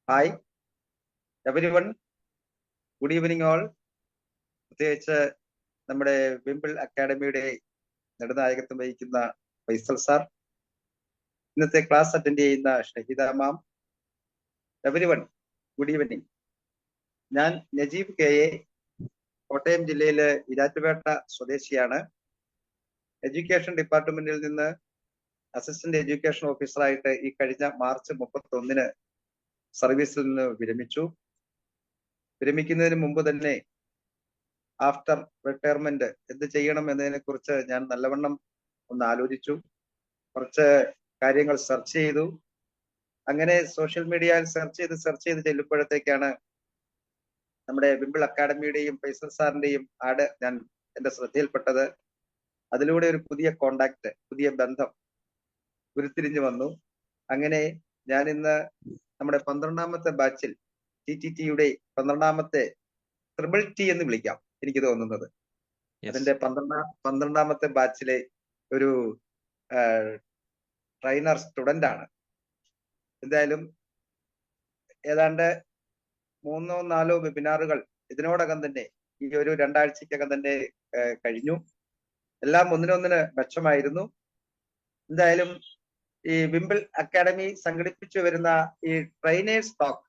Hi every one, good evening all. പ്രത്യേകിച്ച് നമ്മുടെ വിംബിൾ അക്കാഡമിയുടെ നെടുനായകത്വം വഹിക്കുന്ന ഫൈസൽ സാർ, ഇന്നത്തെ ക്ലാസ് അറ്റൻഡ് ചെയ്യുന്ന ഷഹിദ മാം, എവരി വൺ ഗുഡ് ഈവനിങ്. ഞാൻ നജീബ് കെ എ, കോട്ടയം ജില്ലയിലെ ഇരാറ്റുപേട്ട സ്വദേശിയാണ്. എഡ്യൂക്കേഷൻ ഡിപ്പാർട്ട്മെന്റിൽ നിന്ന് അസിസ്റ്റന്റ് എഡ്യൂക്കേഷൻ ഓഫീസറായിട്ട് ഈ കഴിഞ്ഞ മാർച്ച് 31 സർവീസിൽ നിന്ന് വിരമിച്ചു. വിരമിക്കുന്നതിന് മുമ്പ് തന്നെ ആഫ്റ്റർ റിട്ടയർമെന്റ് എന്ത് ചെയ്യണം എന്നതിനെ കുറിച്ച് ഞാൻ നല്ലവണ്ണം ഒന്ന് ആലോചിച്ചു. കുറച്ച് കാര്യങ്ങൾ സെർച്ച് ചെയ്തു. അങ്ങനെ സോഷ്യൽ മീഡിയയിൽ സെർച്ച് ചെയ്ത് ചെല്ലുമ്പോഴത്തേക്കാണ് നമ്മുടെ വിംബിൾ അക്കാഡമിയുടെയും ഫൈസൽ സാറിന്റെയും ആഡ് ഞാൻ എന്റെ ശ്രദ്ധയിൽപ്പെട്ടത്. അതിലൂടെ ഒരു പുതിയ കോണ്ടാക്ട്, പുതിയ ബന്ധം ഉരുത്തിരിഞ്ഞു വന്നു. അങ്ങനെ ഞാൻ ഇന്ന് നമ്മുടെ 12ാമത്തെ ബാച്ചിൽ TTTയുടെ 12ാമത്തെ ട്രിപ്പിൾ ടി എന്ന് വിളിക്കാം എനിക്ക് തോന്നുന്നത്, അതിന്റെ 12ാമത്തെ ബാച്ചിലെ ഒരു ട്രെയിനർ സ്റ്റുഡന്റ് ആണ്. എന്തായാലും ഏതാണ്ട് 3-4 വെബിനാറുകൾ ഇതിനോടകം തന്നെ ഈ ഒരു 2 ആഴ്ചക്കകം തന്നെ കഴിഞ്ഞു. എല്ലാം ഒന്നിനൊന്നിന് മെച്ചമായിരുന്നു. എന്തായാലും ഈ വിംബിൾ അക്കാഡമി സംഘടിപ്പിച്ചു വരുന്ന ഈ ട്രെയിനേഴ്സ് ടോക്ക്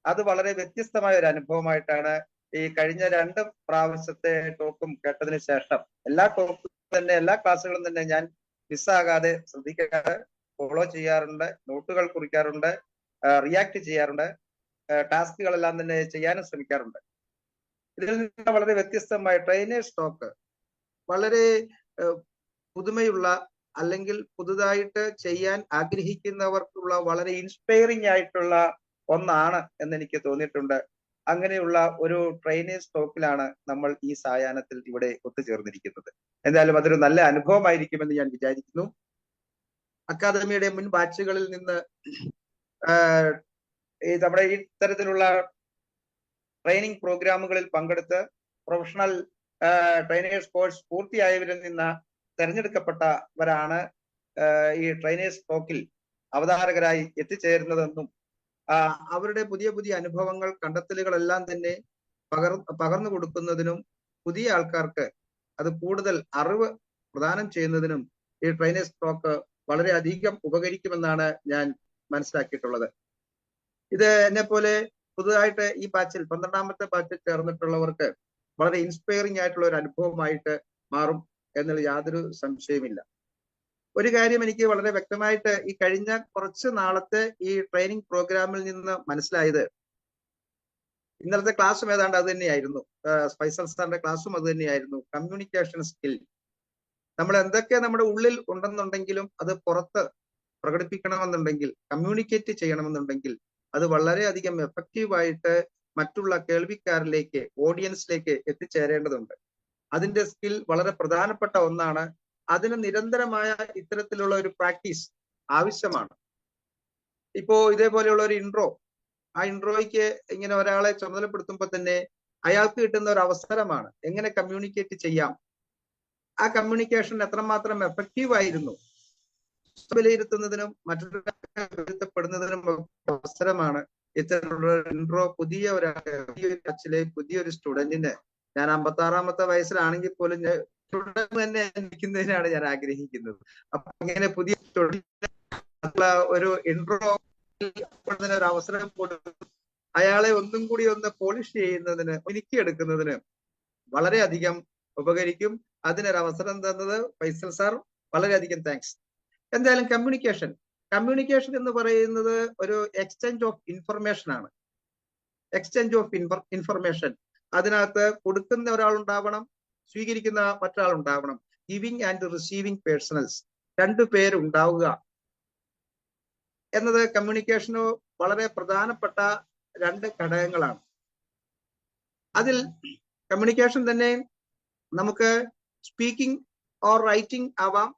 അത് വളരെ വ്യത്യസ്തമായ ഒരു അനുഭവമായിട്ടാണ് ഈ കഴിഞ്ഞ 2 പ്രാവശ്യത്തെ ടോക്കും കേട്ടതിന് ശേഷം എല്ലാ ക്ലാസ്സുകളും തന്നെ ഞാൻ മിസ്സാകാതെ ശ്രദ്ധിക്കാറ്, ഫോളോ ചെയ്യാറുണ്ട്, നോട്ടുകൾ കുറിക്കാറുണ്ട്, റിയാക്ട് ചെയ്യാറുണ്ട്, ടാസ്കുകളെല്ലാം തന്നെ ചെയ്യാനും ശ്രമിക്കാറുണ്ട്. ഇതിൽ നിന്ന് വളരെ വ്യത്യസ്തമായ ട്രെയിനേഴ്സ് ടോക്ക് വളരെ പുതുമയുള്ള അല്ലെങ്കിൽ പുതുതായിട്ട് ചെയ്യാൻ ആഗ്രഹിക്കുന്നവർക്കുള്ള വളരെ ഇൻസ്പയറിംഗ് ആയിട്ടുള്ള ഒന്നാണ് എന്ന് എനിക്ക് തോന്നിയിട്ടുണ്ട്. അങ്ങനെയുള്ള ഒരു ട്രെയിനേഴ്സ് ടോക്കിലാണ് നമ്മൾ ഈ സായാഹ്നത്തിൽ ഇവിടെ ഒത്തുചേർന്നിരിക്കുന്നത്. എന്തായാലും അതൊരു നല്ല അനുഭവമായിരിക്കുമെന്ന് ഞാൻ വിചാരിക്കുന്നു. അക്കാദമിയുടെ മുൻ ബാച്ചുകളിൽ നിന്ന് നമ്മുടെ ഈ തരത്തിലുള്ള ട്രെയിനിങ് പ്രോഗ്രാമുകളിൽ പങ്കെടുത്ത് പ്രൊഫഷണൽ ട്രെയിനേഴ്സ് കോഴ്സ് പൂർത്തിയായവരിൽ നിന്ന് തെരഞ്ഞെടുക്കപ്പെട്ടവരാണ് ഈ ട്രെയിനേഴ്സ് ടോക്കിൽ അവതാരകരായി എത്തിച്ചേരുന്നതെന്നും അവരുടെ പുതിയ പുതിയ അനുഭവങ്ങൾ, കണ്ടെത്തലുകളെല്ലാം തന്നെ പകർന്നു കൊടുക്കുന്നതിനും പുതിയ ആൾക്കാർക്ക് അത് കൂടുതൽ അറിവ് പ്രദാനം ചെയ്യുന്നതിനും ഈ ട്രെയിനേഴ്സ് ടോക്ക് വളരെയധികം ഉപകരിക്കുമെന്നാണ് ഞാൻ മനസ്സിലാക്കിയിട്ടുള്ളത്. ഇത് എന്നെ പോലെ പുതുതായിട്ട് ഈ ബാച്ചിൽ 12ാമത്തെ ബാച്ചിൽ ചേർന്നിട്ടുള്ളവർക്ക് വളരെ ഇൻസ്പയറിംഗ് ആയിട്ടുള്ള ഒരു അനുഭവമായിട്ട് മാറും എന്നുള്ള യാതൊരു സംശയമില്ല. ഒരു കാര്യം എനിക്ക് വളരെ വ്യക്തമായിട്ട് ഈ കഴിഞ്ഞ കുറച്ച് നാളത്തെ ഈ ട്രെയിനിങ് പ്രോഗ്രാമിൽ നിന്ന് മനസ്സിലായത്, ഇന്നലത്തെ ക്ലാസ്സും ഏതാണ്ട് അത് തന്നെയായിരുന്നു, ഫൈസൽ സാറിന്റെ ക്ലാസ്സും അത് തന്നെയായിരുന്നു. കമ്മ്യൂണിക്കേഷൻ സ്കിൽ നമ്മൾ എന്തൊക്കെ നമ്മുടെ ഉള്ളിൽ ഉണ്ടെന്നുണ്ടെങ്കിലും അത് പുറത്ത് പ്രകടിപ്പിക്കണമെന്നുണ്ടെങ്കിൽ, കമ്മ്യൂണിക്കേറ്റ് ചെയ്യണമെന്നുണ്ടെങ്കിൽ അത് വളരെയധികം എഫക്റ്റീവായിട്ട് മറ്റുള്ള കേൾവിക്കാരിലേക്ക്, ഓഡിയൻസിലേക്ക് എത്തിച്ചേരേണ്ടതുണ്ട്. അതിന്റെ സ്കിൽ വളരെ പ്രധാനപ്പെട്ട ഒന്നാണ്. അതിന് നിരന്തരമായ ഇത്തരത്തിലുള്ള ഒരു പ്രാക്ടീസ് ആവശ്യമാണ്. ഇപ്പോ ഇതേപോലെയുള്ള ഒരു ഇൻട്രോ, ആ ഇൻട്രോയ്ക്ക് ഇങ്ങനെ ഒരാളെ ചുമതലപ്പെടുത്തുമ്പോൾ തന്നെ അയാൾക്ക് കിട്ടുന്ന ഒരു അവസരമാണ് എങ്ങനെ കമ്മ്യൂണിക്കേറ്റ് ചെയ്യാം, ആ കമ്മ്യൂണിക്കേഷൻ എത്രമാത്രം എഫക്റ്റീവ് ആയിരുന്നു വിലയിരുത്തുന്നതിനും വിലയിരുത്തപ്പെടുന്നതിനും അവസരമാണ് ഇത്തരത്തിലുള്ള ഇൻട്രോ. പുതിയൊരു പുതിയൊരു സ്റ്റുഡന്റിന്, ഞാൻ 56ാമത്തെ വയസ്സിലാണെങ്കിൽ പോലും തന്നെ ഇരിക്കുന്നതിനാണ് ഞാൻ ആഗ്രഹിക്കുന്നത്. അപ്പൊ ഇങ്ങനെ പുതിയ ഒരു ഇൻട്രോ ഒരു അവസരം കൊടുക്കും, അയാളെ ഒന്നും കൂടി ഒന്ന് പോളിഷ് ചെയ്യുന്നതിന്, ഒരുക്കിയെടുക്കുന്നതിന് വളരെയധികം ഉപകരിക്കും. അതിനൊരു അവസരം തന്നത് ഫൈസൽ സാർ, വളരെയധികം താങ്ക്സ്. എന്തായാലും കമ്മ്യൂണിക്കേഷൻ എന്ന് പറയുന്നത് ഒരു എക്സ്ചേഞ്ച് ഓഫ് ഇൻഫർമേഷൻ ആണ്. എക്സ്ചേഞ്ച് ഓഫ് ഇൻഫർമേഷൻ, അതിനകത്ത് കൊടുക്കുന്ന ഒരാളുണ്ടാവണം, സ്വീകരിക്കുന്ന മറ്റൊരാൾ ഉണ്ടാവണം. ഗിവിങ് ആൻഡ് റിസീവിങ് പേഴ്സണൽസ്, 2 പേരുണ്ടാവുക എന്നത് കമ്മ്യൂണിക്കേഷന് വളരെ പ്രധാനപ്പെട്ട 2 ഘടകങ്ങളാണ്. അതിൽ കമ്മ്യൂണിക്കേഷൻ തന്നെ നമുക്ക് സ്പീക്കിംഗ് ഓർ റൈറ്റിംഗ് ആവാം.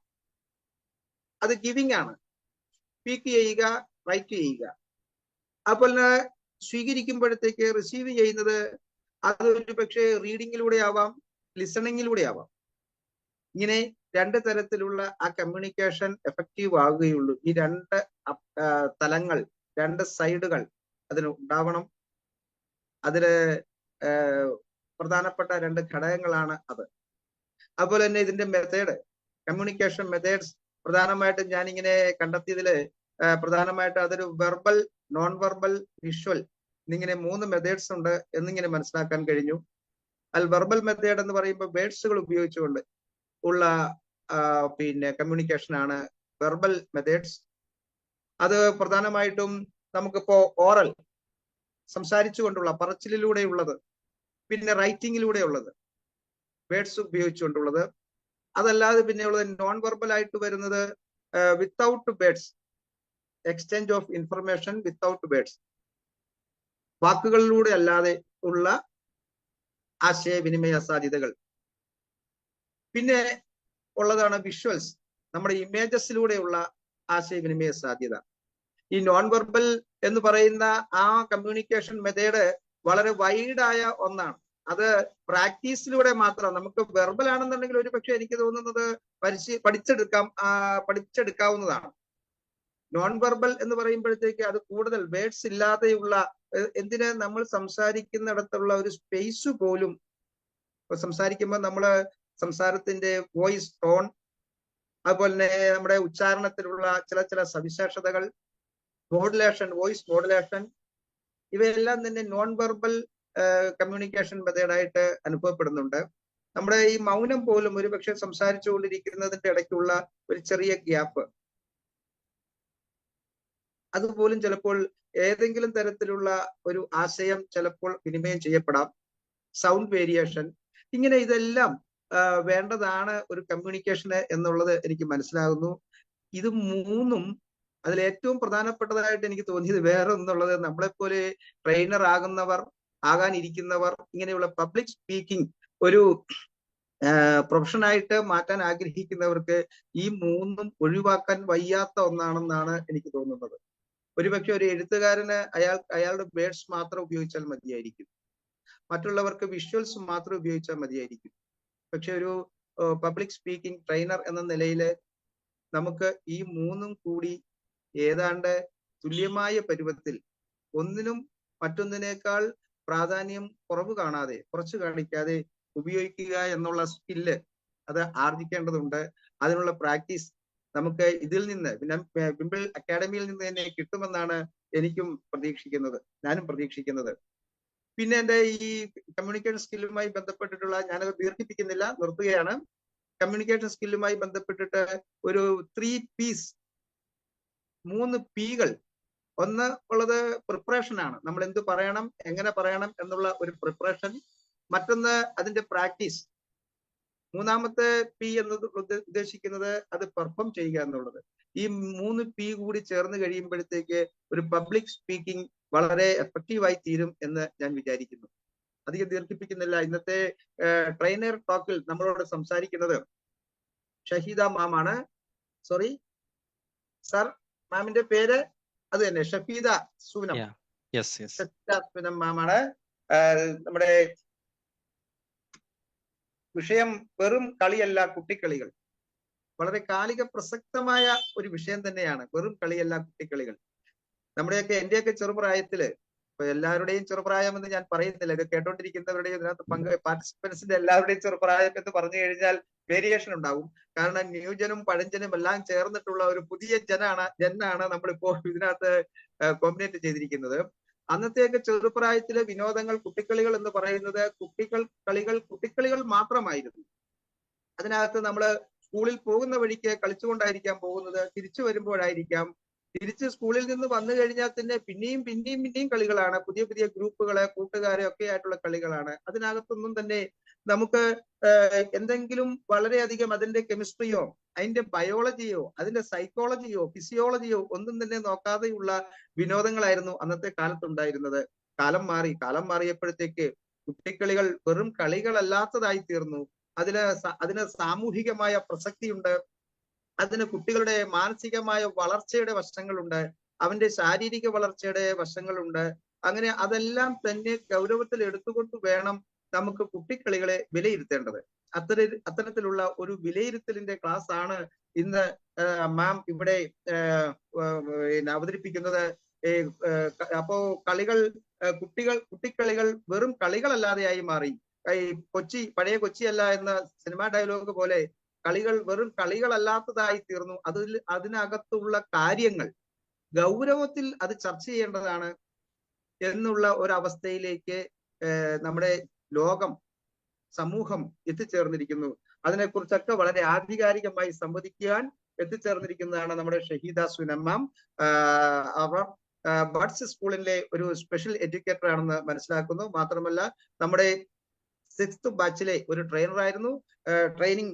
അത് ഗിവിങ് ആണ്, സ്പീക്ക് ചെയ്യുക, റൈറ്റ് ചെയ്യുക. അതുപോലെ സ്വീകരിക്കുമ്പോഴത്തേക്ക് റിസീവ് ചെയ്യുന്നത് അതൊരു പക്ഷേ റീഡിങ്ങിലൂടെ ആവാം, ലിസണിങ്ങിലൂടെ ആവാം. ഇങ്ങനെ 2 തരത്തിലുള്ള ആ കമ്മ്യൂണിക്കേഷൻ എഫക്റ്റീവ് ആവുകയുള്ളൂ. ഈ 2 തലങ്ങൾ, 2 സൈഡുകൾ അതിന് ഉണ്ടാവണം. അതില് പ്രധാനപ്പെട്ട 2 ഘടകങ്ങളാണ് അത്. അതുപോലെ തന്നെ ഇതിന്റെ മെത്തേഡ്, കമ്മ്യൂണിക്കേഷൻ മെത്തേഡ്സ് പ്രധാനമായിട്ടും ഞാനിങ്ങനെ കണ്ടെത്തിയതില് പ്രധാനമായിട്ട് അതൊരു വെർബൽ, നോൺ വെർബൽ, വിഷ്വൽ എന്നിങ്ങനെ 3 മെത്തേഡ്സ് ഉണ്ട് എന്നിങ്ങനെ മനസ്സിലാക്കാൻ കഴിഞ്ഞു. വെർബൽ മെത്തേഡ് എന്ന് പറയുമ്പോൾ വേർഡ്സുകൾ ഉപയോഗിച്ചുകൊണ്ട് ഉള്ള പിന്നെ കമ്മ്യൂണിക്കേഷൻ ആണ് വെർബൽ മെത്തേഡ്സ്. അത് പ്രധാനമായിട്ടും നമുക്കിപ്പോ ഓറൽ, സംസാരിച്ചുകൊണ്ടുള്ള, പറച്ചിലൂടെയുള്ളത്, പിന്നെ റൈറ്റിങ്ങിലൂടെ ഉള്ളത്, വേർഡ്സ് ഉപയോഗിച്ചുകൊണ്ടുള്ളത്. അതല്ലാതെ പിന്നെയുള്ളത് നോൺ വെർബൽ ആയിട്ട് വരുന്നത് without words, exchange of information without words, വാക്കുകളിലൂടെ അല്ലാതെ ഉള്ള ആശയവിനിമയ സാധ്യതകൾ. പിന്നെ ഉള്ളതാണ് വിഷ്വൽസ്, നമ്മുടെ ഇമേജസിലൂടെയുള്ള ആശയവിനിമയ സാധ്യത. ഈ നോൺ വെർബൽ എന്ന് പറയുന്ന ആ കമ്മ്യൂണിക്കേഷൻ മെത്തേഡ് വളരെ വൈഡായ ഒന്നാണ്. അത് പ്രാക്ടീസിലൂടെ മാത്രം, നമുക്ക് വെർബൽ ആണെന്നുണ്ടെങ്കിൽ ഒരു പക്ഷെ എനിക്ക് തോന്നുന്നത് പഠിച്ചെടുക്കാവുന്നതാണ്. നോൺ വെർബൽ എന്ന് പറയുമ്പോഴത്തേക്ക് അത് കൂടുതൽ വേർഡ്സ് ഇല്ലാതെയുള്ള, എന്തിന് നമ്മൾ സംസാരിക്കുന്നിടത്തുള്ള ഒരു സ്പേസ് പോലും, സംസാരിക്കുമ്പോൾ നമ്മള് സംസാരത്തിന്റെ വോയിസ് ടോൺ, അതുപോലെ തന്നെ നമ്മുടെ ഉച്ചാരണത്തിലുള്ള ചില സവിശേഷതകൾ, മോഡുലേഷൻ, വോയിസ് മോഡുലേഷൻ, ഇവയെല്ലാം തന്നെ നോൺ വെർബൽ കമ്മ്യൂണിക്കേഷൻ മെത്തേഡായിട്ട് അനുഭവപ്പെടുന്നുണ്ട്. നമ്മുടെ ഈ മൗനം പോലും ഒരുപക്ഷെ സംസാരിച്ചുകൊണ്ടിരിക്കുന്നതിന്റെ ഇടയ്ക്കുള്ള ഒരു ചെറിയ ഗ്യാപ്പ്, അതുപോലും ചിലപ്പോൾ ഏതെങ്കിലും തരത്തിലുള്ള ഒരു ആശയം ചിലപ്പോൾ വിനിമയം ചെയ്യപ്പെടാം. സൗണ്ട് വേരിയേഷൻ, ഇങ്ങനെ ഇതെല്ലാം വേണ്ടതാണ് ഒരു കമ്മ്യൂണിക്കേഷന് എന്നുള്ളത് എനിക്ക് മനസ്സിലാകുന്നു. ഇത് 3ഉം അതിൽ ഏറ്റവും പ്രധാനപ്പെട്ടതായിട്ട് എനിക്ക് തോന്നിയത് വേറെ ഒന്നുള്ളത്, നമ്മളെപ്പോലെ ട്രെയിനർ ആകാനിരിക്കുന്നവർ, ഇങ്ങനെയുള്ള പബ്ലിക് സ്പീക്കിംഗ് ഒരു പ്രൊഫഷനായിട്ട് മാറ്റാൻ ആഗ്രഹിക്കുന്നവർക്ക് ഈ 3ഉം ഒഴിവാക്കാൻ വയ്യാത്ത ഒന്നാണെന്നാണ് എനിക്ക് തോന്നുന്നത്. ഒരുപക്ഷെ ഒരു എഴുത്തുകാരന് അയാളുടെ വേർഡ്സ് മാത്രം ഉപയോഗിച്ചാൽ മതിയായിരിക്കും, മറ്റുള്ളവർക്ക് വിഷ്വൽസ് മാത്രം ഉപയോഗിച്ചാൽ മതിയായിരിക്കും. പക്ഷെ ഒരു പബ്ലിക് സ്പീക്കിംഗ് ട്രെയിനർ എന്ന നിലയിൽ നമുക്ക് ഈ 3ഉം കൂടി ഏതാണ്ട് തുല്യമായ പരുവത്തിൽ, ഒന്നിനും മറ്റൊന്നിനേക്കാൾ പ്രാധാന്യം കുറച്ച് കാണിക്കാതെ ഉപയോഗിക്കുക എന്നുള്ള സ്കില്ല് അത് ആർജിക്കേണ്ടതുണ്ട്. അതിനുള്ള പ്രാക്ടീസ് നമുക്ക് ഇതിൽ നിന്ന്, വിംബിൾ അക്കാഡമിയിൽ നിന്ന് തന്നെ കിട്ടുമെന്നാണ് ഞാനും പ്രതീക്ഷിക്കുന്നത്. പിന്നെ എന്റെ ഈ കമ്മ്യൂണിക്കേഷൻ സ്കില്ലുമായി ബന്ധപ്പെട്ടിട്ടുള്ള, ഞാനത് ദീർഘിപ്പിക്കുന്നില്ല, നിർത്തുകയാണ്. കമ്മ്യൂണിക്കേഷൻ സ്കില്ലുമായി ബന്ധപ്പെട്ടിട്ട് ഒരു 3 P's, 3 Pകൾ. ഒന്ന് ഉള്ളത് പ്രിപ്പറേഷൻ ആണ്, നമ്മൾ എന്ത് പറയണം, എങ്ങനെ പറയണം എന്നുള്ള ഒരു പ്രിപ്പറേഷൻ. മറ്റൊന്ന് അതിന്റെ പ്രാക്ടീസ്. 3ാമത്തെ P എന്നത് ഉദ്ദേശിക്കുന്നത് അത് പെർഫോം ചെയ്യുക എന്നുള്ളത്. ഈ 3 P കൂടി ചേർന്ന് കഴിയുമ്പോഴത്തേക്ക് ഒരു പബ്ലിക് സ്പീക്കിംഗ് വളരെ എഫക്റ്റീവായി തീരും എന്ന് ഞാൻ വിചാരിക്കുന്നു. അധികം ദീർഘിപ്പിക്കുന്നില്ല. ഇന്നത്തെ ട്രെയിനർ ടോക്കിൽ നമ്മളോട് സംസാരിക്കുന്നത് ഷഹീദ മാമാണ്. സോറി സർ, മാമിന്റെ പേര് അത് തന്നെ, ഷഫീദ സൂനം. ഷഫീദ സൂനം മാമാണ്. നമ്മുടെ വിഷയം വെറും കളിയല്ല കുട്ടിക്കളികൾ. വളരെ കാലിക പ്രസക്തമായ ഒരു വിഷയം തന്നെയാണ്, വെറും കളിയല്ല കുട്ടിക്കളികൾ. നമ്മുടെയൊക്കെ, എന്റെയൊക്കെ ചെറുപ്രായത്തില്, ഇപ്പൊ എല്ലാവരുടെയും ചെറുപ്രായം എന്ന് ഞാൻ പറയുന്നില്ല, ഇത് കേട്ടോണ്ടിരിക്കുന്നവരുടെയും ഇതിനകത്ത് പാർട്ടിസിപ്പൻസിന്റെ എല്ലാവരുടെയും ചെറുപ്രായം എന്ന് പറഞ്ഞു കഴിഞ്ഞാൽ വേരിയേഷൻ ഉണ്ടാവും. കാരണം ന്യൂജനും പഴഞ്ചനും എല്ലാം ചേർന്നിട്ടുള്ള ഒരു പുതിയ ജനാണ് നമ്മളിപ്പോ ഇതിനകത്ത് കോമ്പിനേറ്റ് ചെയ്തിരിക്കുന്നത്. അന്നത്തെയൊക്കെ ചെറുപ്രായത്തിലെ വിനോദങ്ങൾ, കുട്ടിക്കളികൾ എന്ന് പറയുന്നത് കുട്ടിക്കളികൾ മാത്രമായിരുന്നു. അതിനകത്ത് നമ്മള് സ്കൂളിൽ പോകുന്ന വഴിക്ക് കളിച്ചുകൊണ്ടായിരിക്കാം പോകുന്നത്, തിരിച്ചു വരുമ്പോഴായിരിക്കാം, തിരിച്ച് സ്കൂളിൽ നിന്ന് വന്നു കഴിഞ്ഞാൽ തന്നെ പിന്നെയും കളികളാണ്, പുതിയ പുതിയ ഗ്രൂപ്പുകള്, കൂട്ടുകാരെ ഒക്കെ ആയിട്ടുള്ള കളികളാണ്. അതിനകത്തൊന്നും തന്നെ നമുക്ക് എന്തെങ്കിലും വളരെയധികം അതിന്റെ കെമിസ്ട്രിയോ, അതിന്റെ ബയോളജിയോ, അതിന്റെ സൈക്കോളജിയോ, ഫിസിയോളജിയോ ഒന്നും തന്നെ നോക്കാതെയുള്ള വിനോദങ്ങളായിരുന്നു അന്നത്തെ കാലത്തുണ്ടായിരുന്നത്. കാലം മാറിയപ്പോഴത്തേക്ക് കുട്ടിക്കളികൾ വെറും കളികളല്ലാത്തതായി തീർന്നു. അതിന് സാമൂഹികമായ പ്രസക്തിയുണ്ട്, അതിന് കുട്ടികളുടെ മാനസികമായ വളർച്ചയുടെ വശങ്ങളുണ്ട്, അവന്റെ ശാരീരിക വളർച്ചയുടെ വശങ്ങളുണ്ട്. അങ്ങനെ അതെല്ലാം തന്നെ ഗൗരവത്തിൽ എടുത്തുകൊണ്ട് വേണം നമുക്ക് കുട്ടിക്കളികളെ വിലയിരുത്തേണ്ടത്. അത്തരത്തിലുള്ള ഒരു വിലയിരുത്തലിന്റെ ക്ലാസ് ആണ് ഇന്ന് മാം ഇവിടെ അവതരിപ്പിക്കുന്നത്. അപ്പോ കളികൾ കുട്ടിക്കളികൾ വെറും കളികളല്ലാതെയായി മാറി. പഴയ കൊച്ചിയല്ല എന്ന സിനിമാ ഡയലോഗ് പോലെ കളികൾ വെറും കളികളല്ലാത്തതായി തീർന്നു. അതിനകത്തുള്ള കാര്യങ്ങൾ ഗൗരവത്തിൽ അത് ചർച്ച ചെയ്യേണ്ടതാണ് എന്നുള്ള ഒരവസ്ഥയിലേക്ക് നമ്മുടെ ലോകം, സമൂഹം എത്തിച്ചേർന്നിരിക്കുന്നു. അതിനെക്കുറിച്ചൊക്കെ വളരെ ആധികാരികമായി സംവദിക്കാൻ എത്തിച്ചേർന്നിരിക്കുന്നതാണ് നമ്മുടെ ഷഹീദ സുനമ്മ. അവർ ബഡ്സ് സ്കൂളിലെ ഒരു സ്പെഷ്യൽ എഡ്യൂക്കേറ്റർ ആണെന്ന് മനസ്സിലാക്കുന്നു. മാത്രമല്ല നമ്മുടെ 6th ബാച്ചിലെ ഒരു ട്രെയിനർ ആയിരുന്നു, ട്രെയിനിങ്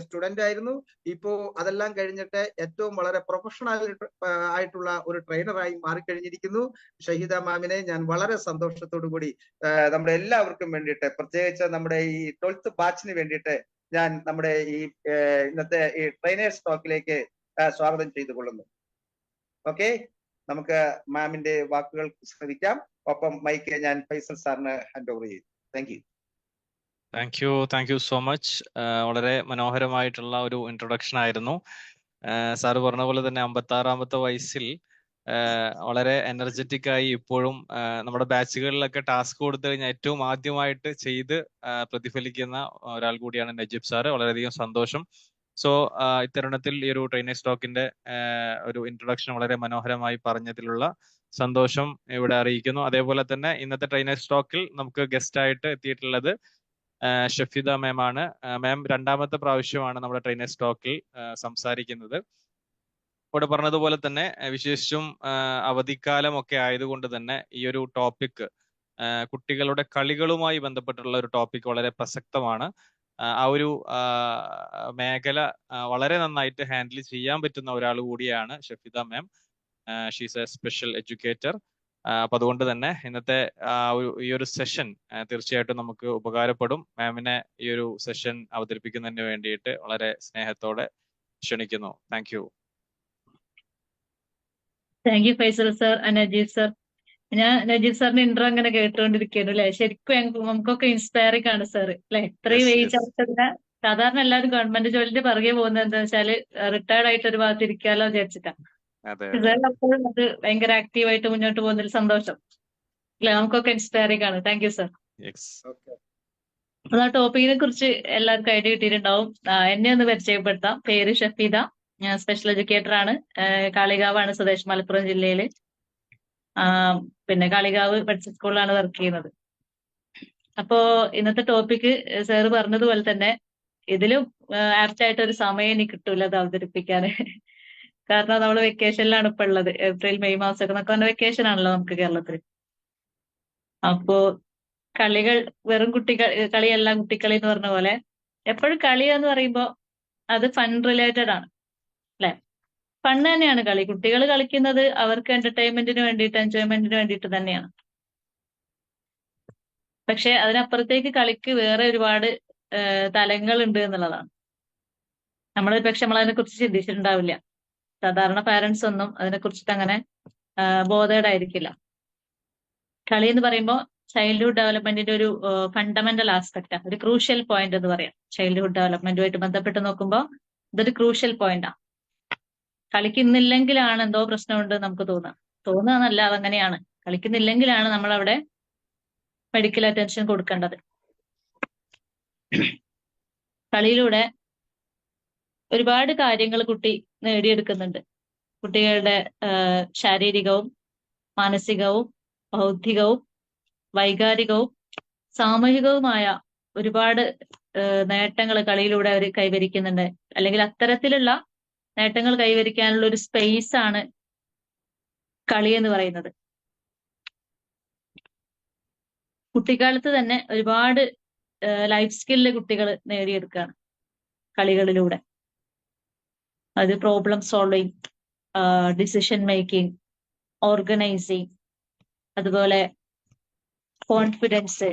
സ്റ്റുഡന്റ് ആയിരുന്നു. ഇപ്പോ അതെല്ലാം കഴിഞ്ഞിട്ട് ഏറ്റവും വളരെ പ്രൊഫഷണൽ ആയിട്ടുള്ള ഒരു ട്രെയിനറായി മാറിക്കഴിഞ്ഞിരിക്കുന്നു. ഷഹീദ മാമിനെ ഞാൻ വളരെ സന്തോഷത്തോടു കൂടി നമ്മുടെ എല്ലാവർക്കും വേണ്ടിയിട്ട്, പ്രത്യേകിച്ച് നമ്മുടെ ഈ 12th ബാച്ചിന് വേണ്ടിയിട്ട് ഞാൻ നമ്മുടെ ഈ ഇന്നത്തെ ഈ ട്രെയിനേഴ്സ് ടോക്കിലേക്ക് സ്വാഗതം ചെയ്തു കൊള്ളുന്നു. ഓക്കെ, നമുക്ക് മാമിന്റെ വാക്കുകൾ ശ്രമിക്കാം. ഒപ്പം മൈക്ക് ഞാൻ ഫൈസൽ സാറിന് ഹാൻഡ് ഓവർ ചെയ്യും. Thank you. Thank you so much. വളരെ മനോഹരമായിട്ടുള്ള ഒരു ഇൻട്രൊഡക്ഷൻ ആയിരുന്നു. സാറ് പറഞ്ഞ പോലെ തന്നെ 56-ാമത്തെ വയസ്സിൽ വളരെ എനർജറ്റിക് ആയി ഇപ്പോഴും നമ്മുടെ ബാച്ചുകളിലൊക്കെ ടാസ്ക് കൊടുത്തു കഴിഞ്ഞാൽ ഏറ്റവും ആദ്യമായിട്ട് ചെയ്ത് പ്രതിഫലിക്കുന്ന ഒരാൾ കൂടിയാണ് നജീബ് സാറ്. വളരെയധികം സന്തോഷം. സോ ഇത്തരുണത്തിൽ ഈ ഒരു ട്രെയിനേഴ്സ് ടോക്കിന്റെ ഒരു ഇൻട്രൊഡക്ഷൻ വളരെ മനോഹരമായി പറഞ്ഞതിലുള്ള സന്തോഷം ഇവിടെ അറിയിക്കുന്നു. അതേപോലെ തന്നെ ഇന്നത്തെ ട്രെയിനേഴ്സ് ടോക്കിൽ നമുക്ക് ഗസ്റ്റ് ആയിട്ട് എത്തിയിട്ടുള്ളത് ഷഫീദ മാം ആണ്. മാം 2ാമത്തെ പ്രാവശ്യമാണ് നമ്മുടെ ട്രെയിനേഴ്സ് ടോക്കിൽ സംസാരിക്കുന്നത്. ഇവിടെ പറഞ്ഞതുപോലെ തന്നെ വിശേഷിച്ചും അവധിക്കാലം ഒക്കെ ആയതുകൊണ്ട് തന്നെ ഈ ഒരു ടോപ്പിക്, കുട്ടികളുടെ കളികളുമായി ബന്ധപ്പെട്ടുള്ള ഒരു ടോപ്പിക് വളരെ പ്രസക്തമാണ്. ആ ഒരു മേഖല വളരെ നന്നായിട്ട് ഹാൻഡിൽ ചെയ്യാൻ പറ്റുന്ന ഒരാൾ കൂടിയാണ് Shafeeda ma'am. She's a special educator. അപ്പൊ അതുകൊണ്ട് തന്നെ ഇന്നത്തെ ഈ ഒരു സെഷൻ തീർച്ചയായിട്ടും നമുക്ക് ഉപകാരപ്പെടും. മാമിനെ ഈ ഒരു സെഷൻ അവതരിപ്പിക്കുന്നതിന് വേണ്ടിയിട്ട് വളരെ സ്നേഹത്തോടെ ക്ഷണിക്കുന്നു. Thank you. Thank you Faisal sir, Najeeb sir. ഞാൻ നജീബ് സാറിന്റെ ഇന്റർ അങ്ങനെ കേട്ടുകൊണ്ടിരിക്കുന്നു അല്ലെ. ശരിക്കും നമുക്കൊക്കെ ഇൻസ്പയറിംഗ് ആണ് സാർ അല്ലെ. ഇത്രയും വേയിച്ചതിന് സാധാരണ എല്ലാവരും ഗവൺമെന്റ് ജോലിന്റെ പുറകെ പോകുന്നത് എന്താ വെച്ചാല് റിട്ടയർഡ് ആയിട്ട് ഒരു ഭാഗത്ത് ഇരിക്കാലോ വിചാരിച്ചിട്ടാണ്. അപ്പോഴും അത് ഭയങ്കര ആക്റ്റീവായിട്ട് മുന്നോട്ട് പോകുന്ന ഒരു സന്തോഷം അല്ലെ. നമുക്കൊക്കെ ഇൻസ്പയറിംഗ് ആണ്. Thank you sir. ആ ടോപ്പിക്കിനെ കുറിച്ച് എല്ലാവർക്കും ഐഡിയ കിട്ടിയിട്ടുണ്ടാവും. എന്നെ ഒന്ന് പരിചയപ്പെടുത്താം. പേര് ഷഫീദ. ഞാൻ സ്പെഷ്യൽ എഡ്യൂക്കേറ്റർ ആണ്. കാളികാവാണ് സ്വദേശം, മലപ്പുറം ജില്ലയില്. പിന്നെ കാളികാവ് ബഡ്സ് സ്കൂളിലാണ് വർക്ക് ചെയ്യുന്നത്. അപ്പോ ഇന്നത്തെ ടോപ്പിക്ക് സാറ് പറഞ്ഞതുപോലെ തന്നെ ഇതിലും ആപ്റ്റ് ആയിട്ട് ഒരു സമയം എനിക്ക് കിട്ടൂല അത് അവതരിപ്പിക്കാന്. കാരണം നമ്മൾ വെക്കേഷനിലാണ് ഇപ്പൊ ഉള്ളത്. ഏപ്രിൽ മെയ് മാസമൊക്കെ നമുക്ക് പറഞ്ഞ വെക്കേഷൻ ആണല്ലോ നമുക്ക് കേരളത്തിൽ. അപ്പോ കളികൾ വെറും കളിയല്ല കുട്ടിക്കളി എന്ന് പറഞ്ഞ പോലെ എപ്പോഴും കളി എന്ന് പറയുമ്പോ അത് ഫൺ റിലേറ്റഡ് ആണ് അല്ലെ. ഫൺ തന്നെയാണ് കളി. കുട്ടികൾ കളിക്കുന്നത് അവർക്ക് എന്റർടൈൻമെന്റിന് വേണ്ടിയിട്ട്, എൻജോയ്മെന്റിന് വേണ്ടിയിട്ട് തന്നെയാണ്. പക്ഷെ അതിനപ്പുറത്തേക്ക് കളിക്ക് വേറെ ഒരുപാട് തലങ്ങൾ ഉണ്ട് എന്നുള്ളതാണ്. പക്ഷെ നമ്മളതിനെ കുറിച്ച് ചിന്തിച്ചിട്ടുണ്ടാവില്ല. സാധാരണ പാരന്റ്സ് ഒന്നും അതിനെ കുറിച്ചിട്ട് അങ്ങനെ ബോധേഡായിരിക്കില്ല. കളി എന്ന് പറയുമ്പോൾ ചൈൽഡ്ഹുഡ് ഡെവലപ്മെന്റിന്റെ ഒരു ഫണ്ടമെന്റൽ ആസ്പെക്റ്റാണ്, ഒരു ക്രൂഷ്യൽ പോയിന്റ് എന്ന് പറയാം. ചൈൽഡ്ഹുഡ് ഡെവലപ്മെന്റുമായിട്ട് ബന്ധപ്പെട്ട് നോക്കുമ്പോൾ ഇതൊരു ക്രൂഷ്യൽ പോയിന്റാണ്. കളിക്കുന്നില്ലെങ്കിലാണ് എന്തോ പ്രശ്നമുണ്ട് നമുക്ക് തോന്നുകയെന്നല്ല, അതങ്ങനെയാണ്. കളിക്കുന്നില്ലെങ്കിലാണ് നമ്മളവിടെ മെഡിക്കൽ അറ്റൻഷൻ കൊടുക്കേണ്ടത്. കളിയിലൂടെ ഒരുപാട് കാര്യങ്ങൾ കുട്ടി നേടിയെടുക്കുന്നുണ്ട്. കുട്ടികളുടെ ശാരീരികവും മാനസികവും ബൗദ്ധികവും വൈകാരികവും സാമൂഹികവുമായ ഒരുപാട് നേട്ടങ്ങൾ കളിയിലൂടെ അവർ കൈവരിക്കുന്നുണ്ട്. അല്ലെങ്കിൽ അത്തരത്തിലുള്ള നേട്ടങ്ങൾ കൈവരിക്കാനുള്ള ഒരു സ്പേസ് ആണ് കളി എന്ന് പറയുന്നത്. കുട്ടിക്കാലത്ത് തന്നെ ഒരുപാട് ലൈഫ് സ്കില്ല് കുട്ടികൾ നേടിയെടുക്കുകയാണ് കളികളിലൂടെ. അത് problem solving, decision making, organising, അതുപോലെ കോൺഫിഡൻസ്,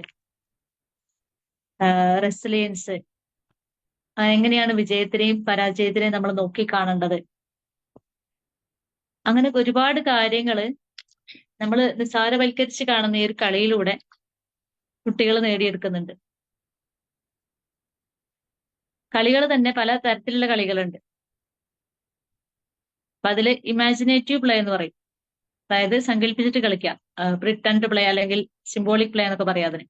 റെസിലിയൻസ്, എങ്ങനെയാണ് വിജയത്തിനെയും പരാജയത്തിനെയും നമ്മൾ നോക്കിക്കാണേണ്ടത്. അങ്ങനെ ഒരുപാട് കാര്യങ്ങൾ നമ്മൾ നിസ്സാരവൽക്കരിച്ച് കാണുന്ന ഈ ഒരു കളിയിലൂടെ കുട്ടികൾ നേടിയെടുക്കുന്നുണ്ട്. കളികൾ തന്നെ പല തരത്തിലുള്ള കളികളുണ്ട്. അപ്പൊ അതില് ഇമാജിനേറ്റീവ് പ്ലേ എന്ന് പറയും. അതായത് സങ്കല്പിച്ചിട്ട് കളിക്കാം. പ്രിട്ടൻഡ് പ്ലേ അല്ലെങ്കിൽ സിംബോളിക് പ്ലേ എന്നൊക്കെ പറയാം അതിന്.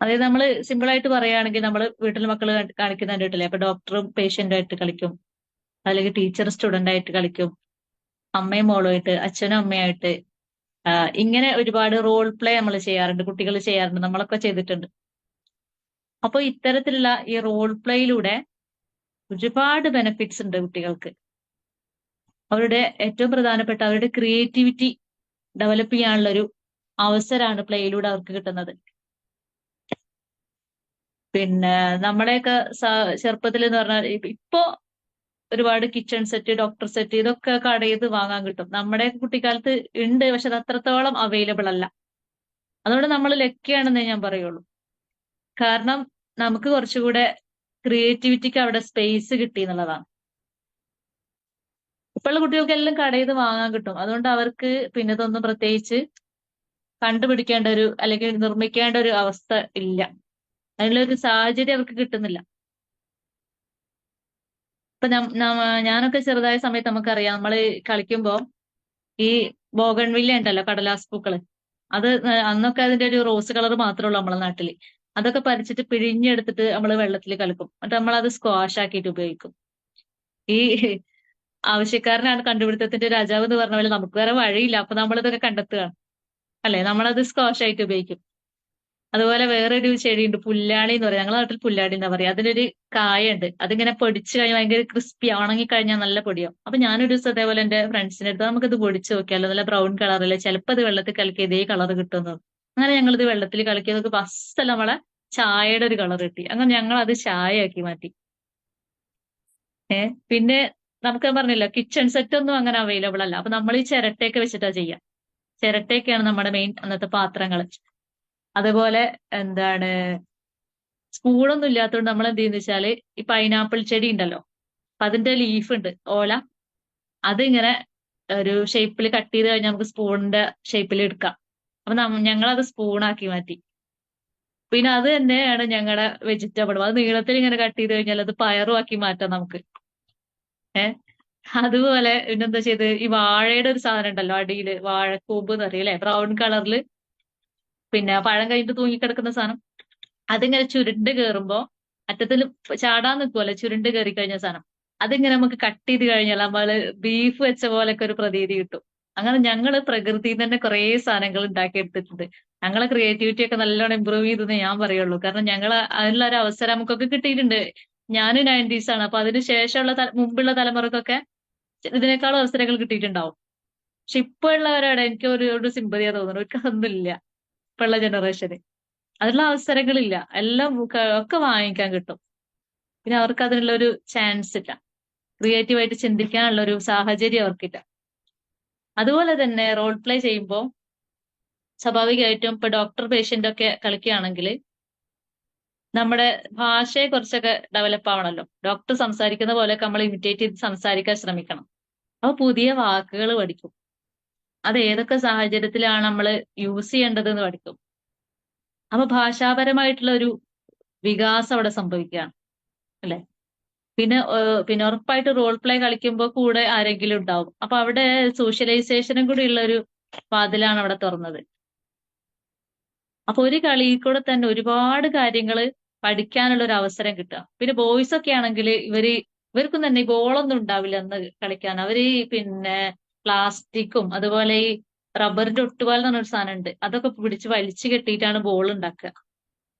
അതായത് നമ്മൾ സിമ്പിൾ ആയിട്ട് പറയുകയാണെങ്കിൽ നമ്മൾ വീട്ടിൽ മക്കൾ കാണിക്കുന്ന കണ്ടിട്ടില്ലേ? അപ്പൊ ഡോക്ടറും പേഷ്യന്റും ആയിട്ട് കളിക്കും, അല്ലെങ്കിൽ ടീച്ചർ സ്റ്റുഡന്റ് ആയിട്ട് കളിക്കും, അമ്മയും മോളുമായിട്ട്, അച്ഛനും അമ്മയായിട്ട്. ഇങ്ങനെ ഒരുപാട് റോൾ പ്ലേ നമ്മൾ ചെയ്യാറുണ്ട്, കുട്ടികൾ ചെയ്യാറുണ്ട്, നമ്മളൊക്കെ ചെയ്തിട്ടുണ്ട്. അപ്പൊ ഇത്തരത്തിലുള്ള ഈ റോൾ പ്ലേയിലൂടെ ഒരുപാട് ബെനിഫിറ്റ്സ് ഉണ്ട് കുട്ടികൾക്ക്. അവരുടെ ഏറ്റവും പ്രധാനപ്പെട്ട അവരുടെ ക്രിയേറ്റിവിറ്റി ഡെവലപ്പ് ചെയ്യാനുള്ള ഒരു അവസരമാണ് പ്ലേയിലൂടെ അവർക്ക് കിട്ടുന്നത്. പിന്നെ നമ്മുടെയൊക്കെ ചെറുപ്പത്തിൽ എന്ന് പറഞ്ഞാൽ ഇപ്പോ ഒരുപാട് കിച്ചൺ സെറ്റ്, ഡോക്ടർ സെറ്റ് ഇതൊക്കെ കടയിൽ നിന്ന് വാങ്ങാൻ കിട്ടും. നമ്മുടെ കുട്ടിക്കാലത്ത് ഉണ്ട്, പക്ഷെ അത് അത്രത്തോളം അവൈലബിൾ അല്ല. അതുകൊണ്ട് നമ്മൾ ലക്കിയാണെന്നേ ഞാൻ പറയുള്ളൂ. കാരണം നമുക്ക് കുറച്ചുകൂടെ ക്രിയേറ്റിവിറ്റിക്ക് അവിടെ സ്പേസ് കിട്ടി എന്നുള്ളതാണ്. ഇപ്പോഴുള്ള കുട്ടികൾക്കെല്ലാം കടയിൽ നിന്ന് വാങ്ങാൻ കിട്ടും. അതുകൊണ്ട് അവർക്ക് പിന്നെ ഇതൊന്നും പ്രത്യേകിച്ച് കണ്ടുപിടിക്കേണ്ട ഒരു അല്ലെങ്കിൽ നിർമ്മിക്കേണ്ട ഒരു അവസ്ഥ ഇല്ല. അതിനുള്ള ഒരു സാഹചര്യം അവർക്ക് കിട്ടുന്നില്ല. ഇപ്പൊ ഞാനൊക്കെ ചെറുതായ സമയത്ത് നമുക്കറിയാം, നമ്മള് കളിക്കുമ്പോ ഈ ബോഗൺവില്ല ഉണ്ടല്ലോ, കടലാസ് പൂക്കള്, അത് അന്നൊക്കെ അതിന്റെ ഒരു റോസ് കളർ മാത്രമേ ഉള്ളൂ നമ്മളെ നാട്ടില്. അതൊക്കെ പറിച്ചിട്ട് പിഴിഞ്ഞെടുത്തിട്ട് നമ്മൾ വെള്ളത്തിൽ കലക്കും, എന്നിട്ട് നമ്മളത് സ്ക്വാഷ് ആക്കിയിട്ട് ഉപയോഗിക്കും. ഈ ആവശ്യക്കാരനാണ് കണ്ടുപിടുത്തത്തിന്റെ രാജാവ് എന്ന് പറഞ്ഞ പോലെ നമുക്ക് വേറെ വഴിയില്ല, അപ്പൊ നമ്മളിതൊക്കെ കണ്ടെത്തുകയാണ് അല്ലെ, നമ്മളത് സ്ക്വാഷ് ആയിട്ട് ഉപയോഗിക്കും. അതുപോലെ വേറൊരു ചെടിയുണ്ട്, പുല്ലാണി എന്ന് പറയും, ഞങ്ങളുടെ നാട്ടിൽ പുല്ലാണി എന്നാ പറയാ. അതിനൊരു കായുണ്ട്, അതിങ്ങനെ പൊടിച്ചു കഴിഞ്ഞാൽ ഭയങ്കര ക്രിസ്പി, ഉണങ്ങിക്കഴിഞ്ഞാൽ നല്ല പൊടിയാവും. അപ്പൊ ഞാനൊരു ദിവസം അതേപോലെ എന്റെ ഫ്രണ്ട്സിന്റെ അടുത്ത് നമുക്കിത് പൊടിച്ചു നോക്കിയാലോ, നല്ല ബ്രൗൺ കളറല്ലേ, ചിലപ്പോൾ അത് വെള്ളത്തിൽ കലക്കി ഇതേ കളർ കിട്ടുന്നു. അങ്ങനെ ഞങ്ങളിത് വെള്ളത്തിൽ കലക്കിയതൊക്കെ ഫസ്റ്റ് നമ്മളെ ചായയുടെ ഒരു കളർ കിട്ടി. അങ്ങനെ ഞങ്ങൾ അത് ചായയാക്കി മാറ്റി. പിന്നെ നമുക്ക് പറഞ്ഞില്ല, കിച്ചൺ സെറ്റ് ഒന്നും അങ്ങനെ അവൈലബിൾ അല്ല. അപ്പൊ നമ്മൾ ഈ ചിരട്ടയൊക്കെ വെച്ചിട്ടാ ചെയ്യാം. ചിരട്ടയൊക്കെയാണ് നമ്മുടെ മെയിൻ അന്നത്തെ പാത്രങ്ങൾ. അതുപോലെ എന്താണ്, സ്പൂണൊന്നും ഇല്ലാത്തതുകൊണ്ട് നമ്മൾ എന്ത് ചെയ്യുന്ന വെച്ചാല് ഈ പൈനാപ്പിൾ ചെടി ഉണ്ടല്ലോ, അപ്പൊ അതിന്റെ ലീഫ് ഉണ്ട്, ഓല, അതിങ്ങനെ ഒരു ഷേപ്പിൽ കട്ട് ചെയ്ത് കഴിഞ്ഞാൽ നമുക്ക് സ്പൂണിന്റെ ഷേപ്പിൽ എടുക്കാം. അപ്പൊ ഞങ്ങളത് സ്പൂണാക്കി മാറ്റി. പിന്നെ അത് തന്നെയാണ് ഞങ്ങളുടെ വെജിറ്റബിളും. അത് നീളത്തിൽ ഇങ്ങനെ കട്ട് ചെയ്ത് കഴിഞ്ഞാൽ അത് പയറും ആക്കി മാറ്റാം നമുക്ക്. അതുപോലെ പിന്നെന്താ ചെയ്ത്, ഈ വാഴയുടെ ഒരു സാധനം ഉണ്ടല്ലോ അടിയില്, വാഴക്കൂമ്പ് എന്ന് അറിയില്ലേ, ബ്രൗൺ കളറില്, പിന്നെ പഴം കഴിഞ്ഞിട്ട് തൂങ്ങിക്കിടക്കുന്ന സാധനം, അതിങ്ങനെ ചുരുണ്ട് കയറുമ്പോ അറ്റത്തിൽ ചാടാൻ നിൽക്കുമല്ലോ, ചുരുണ്ട് കയറി കഴിഞ്ഞ സാധനം, അതിങ്ങനെ നമുക്ക് കട്ട് ചെയ്ത് കഴിഞ്ഞാൽ നമ്മള് ബീഫ് വെച്ച പോലൊക്കെ ഒരു പ്രതീതി കിട്ടും. അങ്ങനെ ഞങ്ങള് പ്രകൃതിയിൽ തന്നെ കുറെ സാധനങ്ങൾ ഉണ്ടാക്കിയെടുത്തിട്ടുണ്ട്. ഞങ്ങളെ ക്രിയേറ്റിവിറ്റി ഒക്കെ നല്ലോണം ഇമ്പ്രൂവ് ചെയ്തെന്ന് ഞാൻ പറയുള്ളൂ. കാരണം ഞങ്ങൾ അതിനുള്ള ഒരു അവസരം നമുക്കൊക്കെ കിട്ടിയിട്ടുണ്ട്. ഞാനും 90s ആണ്, അപ്പൊ അതിന് ശേഷമുള്ള മുമ്പുള്ള തലമുറക്കൊക്കെ ഇതിനേക്കാളും അവസരങ്ങൾ കിട്ടിയിട്ടുണ്ടാവും. പക്ഷെ ഇപ്പൊ ഉള്ളവരോട് എനിക്ക് ഒരു സിമ്പതിയാ തോന്നുന്നു, അവർക്ക് അതൊന്നും ഇല്ല. ഇപ്പോഴുള്ള ജനറേഷന് അതിനുള്ള അവസരങ്ങളില്ല, എല്ലാം ഒക്കെ വാങ്ങിക്കാൻ കിട്ടും. പിന്നെ അവർക്ക് അതിനുള്ള ഒരു ചാൻസ് ഇല്ല, ക്രിയേറ്റീവായിട്ട് ചിന്തിക്കാനുള്ള ഒരു സാഹചര്യം അവർക്കില്ല. അതുപോലെ തന്നെ റോൾ പ്ലേ ചെയ്യുമ്പോൾ സ്വാഭാവികമായിട്ടും ഇപ്പൊ ഡോക്ടർ പേഷ്യന്റ് ഒക്കെ കളിക്കുകയാണെങ്കിൽ നമ്മുടെ ഭാഷയെ കുറച്ചൊക്കെ ഡെവലപ്പ് ആവണമല്ലോ. ഡോക്ടർ സംസാരിക്കുന്ന പോലെയൊക്കെ നമ്മൾ ഇമിറ്റേറ്റ് ചെയ്ത് സംസാരിക്കാൻ ശ്രമിക്കണം. അപ്പൊ പുതിയ വാക്കുകൾ പഠിക്കും, അത് ഏതൊക്കെ സാഹചര്യത്തിലാണ് നമ്മൾ യൂസ് ചെയ്യേണ്ടത് എന്ന് പഠിക്കും. അപ്പൊ ഭാഷാപരമായിട്ടുള്ള ഒരു വികാസം അവിടെ സംഭവിക്കുകയാണ് അല്ലെ. പിന്നെ ഉറപ്പായിട്ട് റോൾ പ്ലേ കളിക്കുമ്പോൾ കൂടെ ആരെങ്കിലും ഉണ്ടാവും. അപ്പൊ അവിടെ സോഷ്യലൈസേഷനും കൂടി ഉള്ള ഒരു വാതിലാണ് അവിടെ തുറന്നത്. അപ്പൊ ഒരു കളിയിൽ കൂടെ തന്നെ ഒരുപാട് കാര്യങ്ങൾ പഠിക്കാനുള്ള ഒരു അവസരം കിട്ടുക. പിന്നെ ബോയ്സ് ഒക്കെ ആണെങ്കിൽ ഇവർക്കും തന്നെ ഈ ബോളൊന്നും ഉണ്ടാവില്ല അന്ന് കളിക്കാൻ. അവര് പിന്നെ പ്ലാസ്റ്റിക്കും അതുപോലെ ഈ റബ്ബറിന്റെ ഒട്ടുപാൽ എന്ന് പറഞ്ഞൊരു സാധനം ഉണ്ട്, അതൊക്കെ പിടിച്ച് വലിച്ചു കെട്ടിയിട്ടാണ് ബോൾ ഉണ്ടാക്കുക.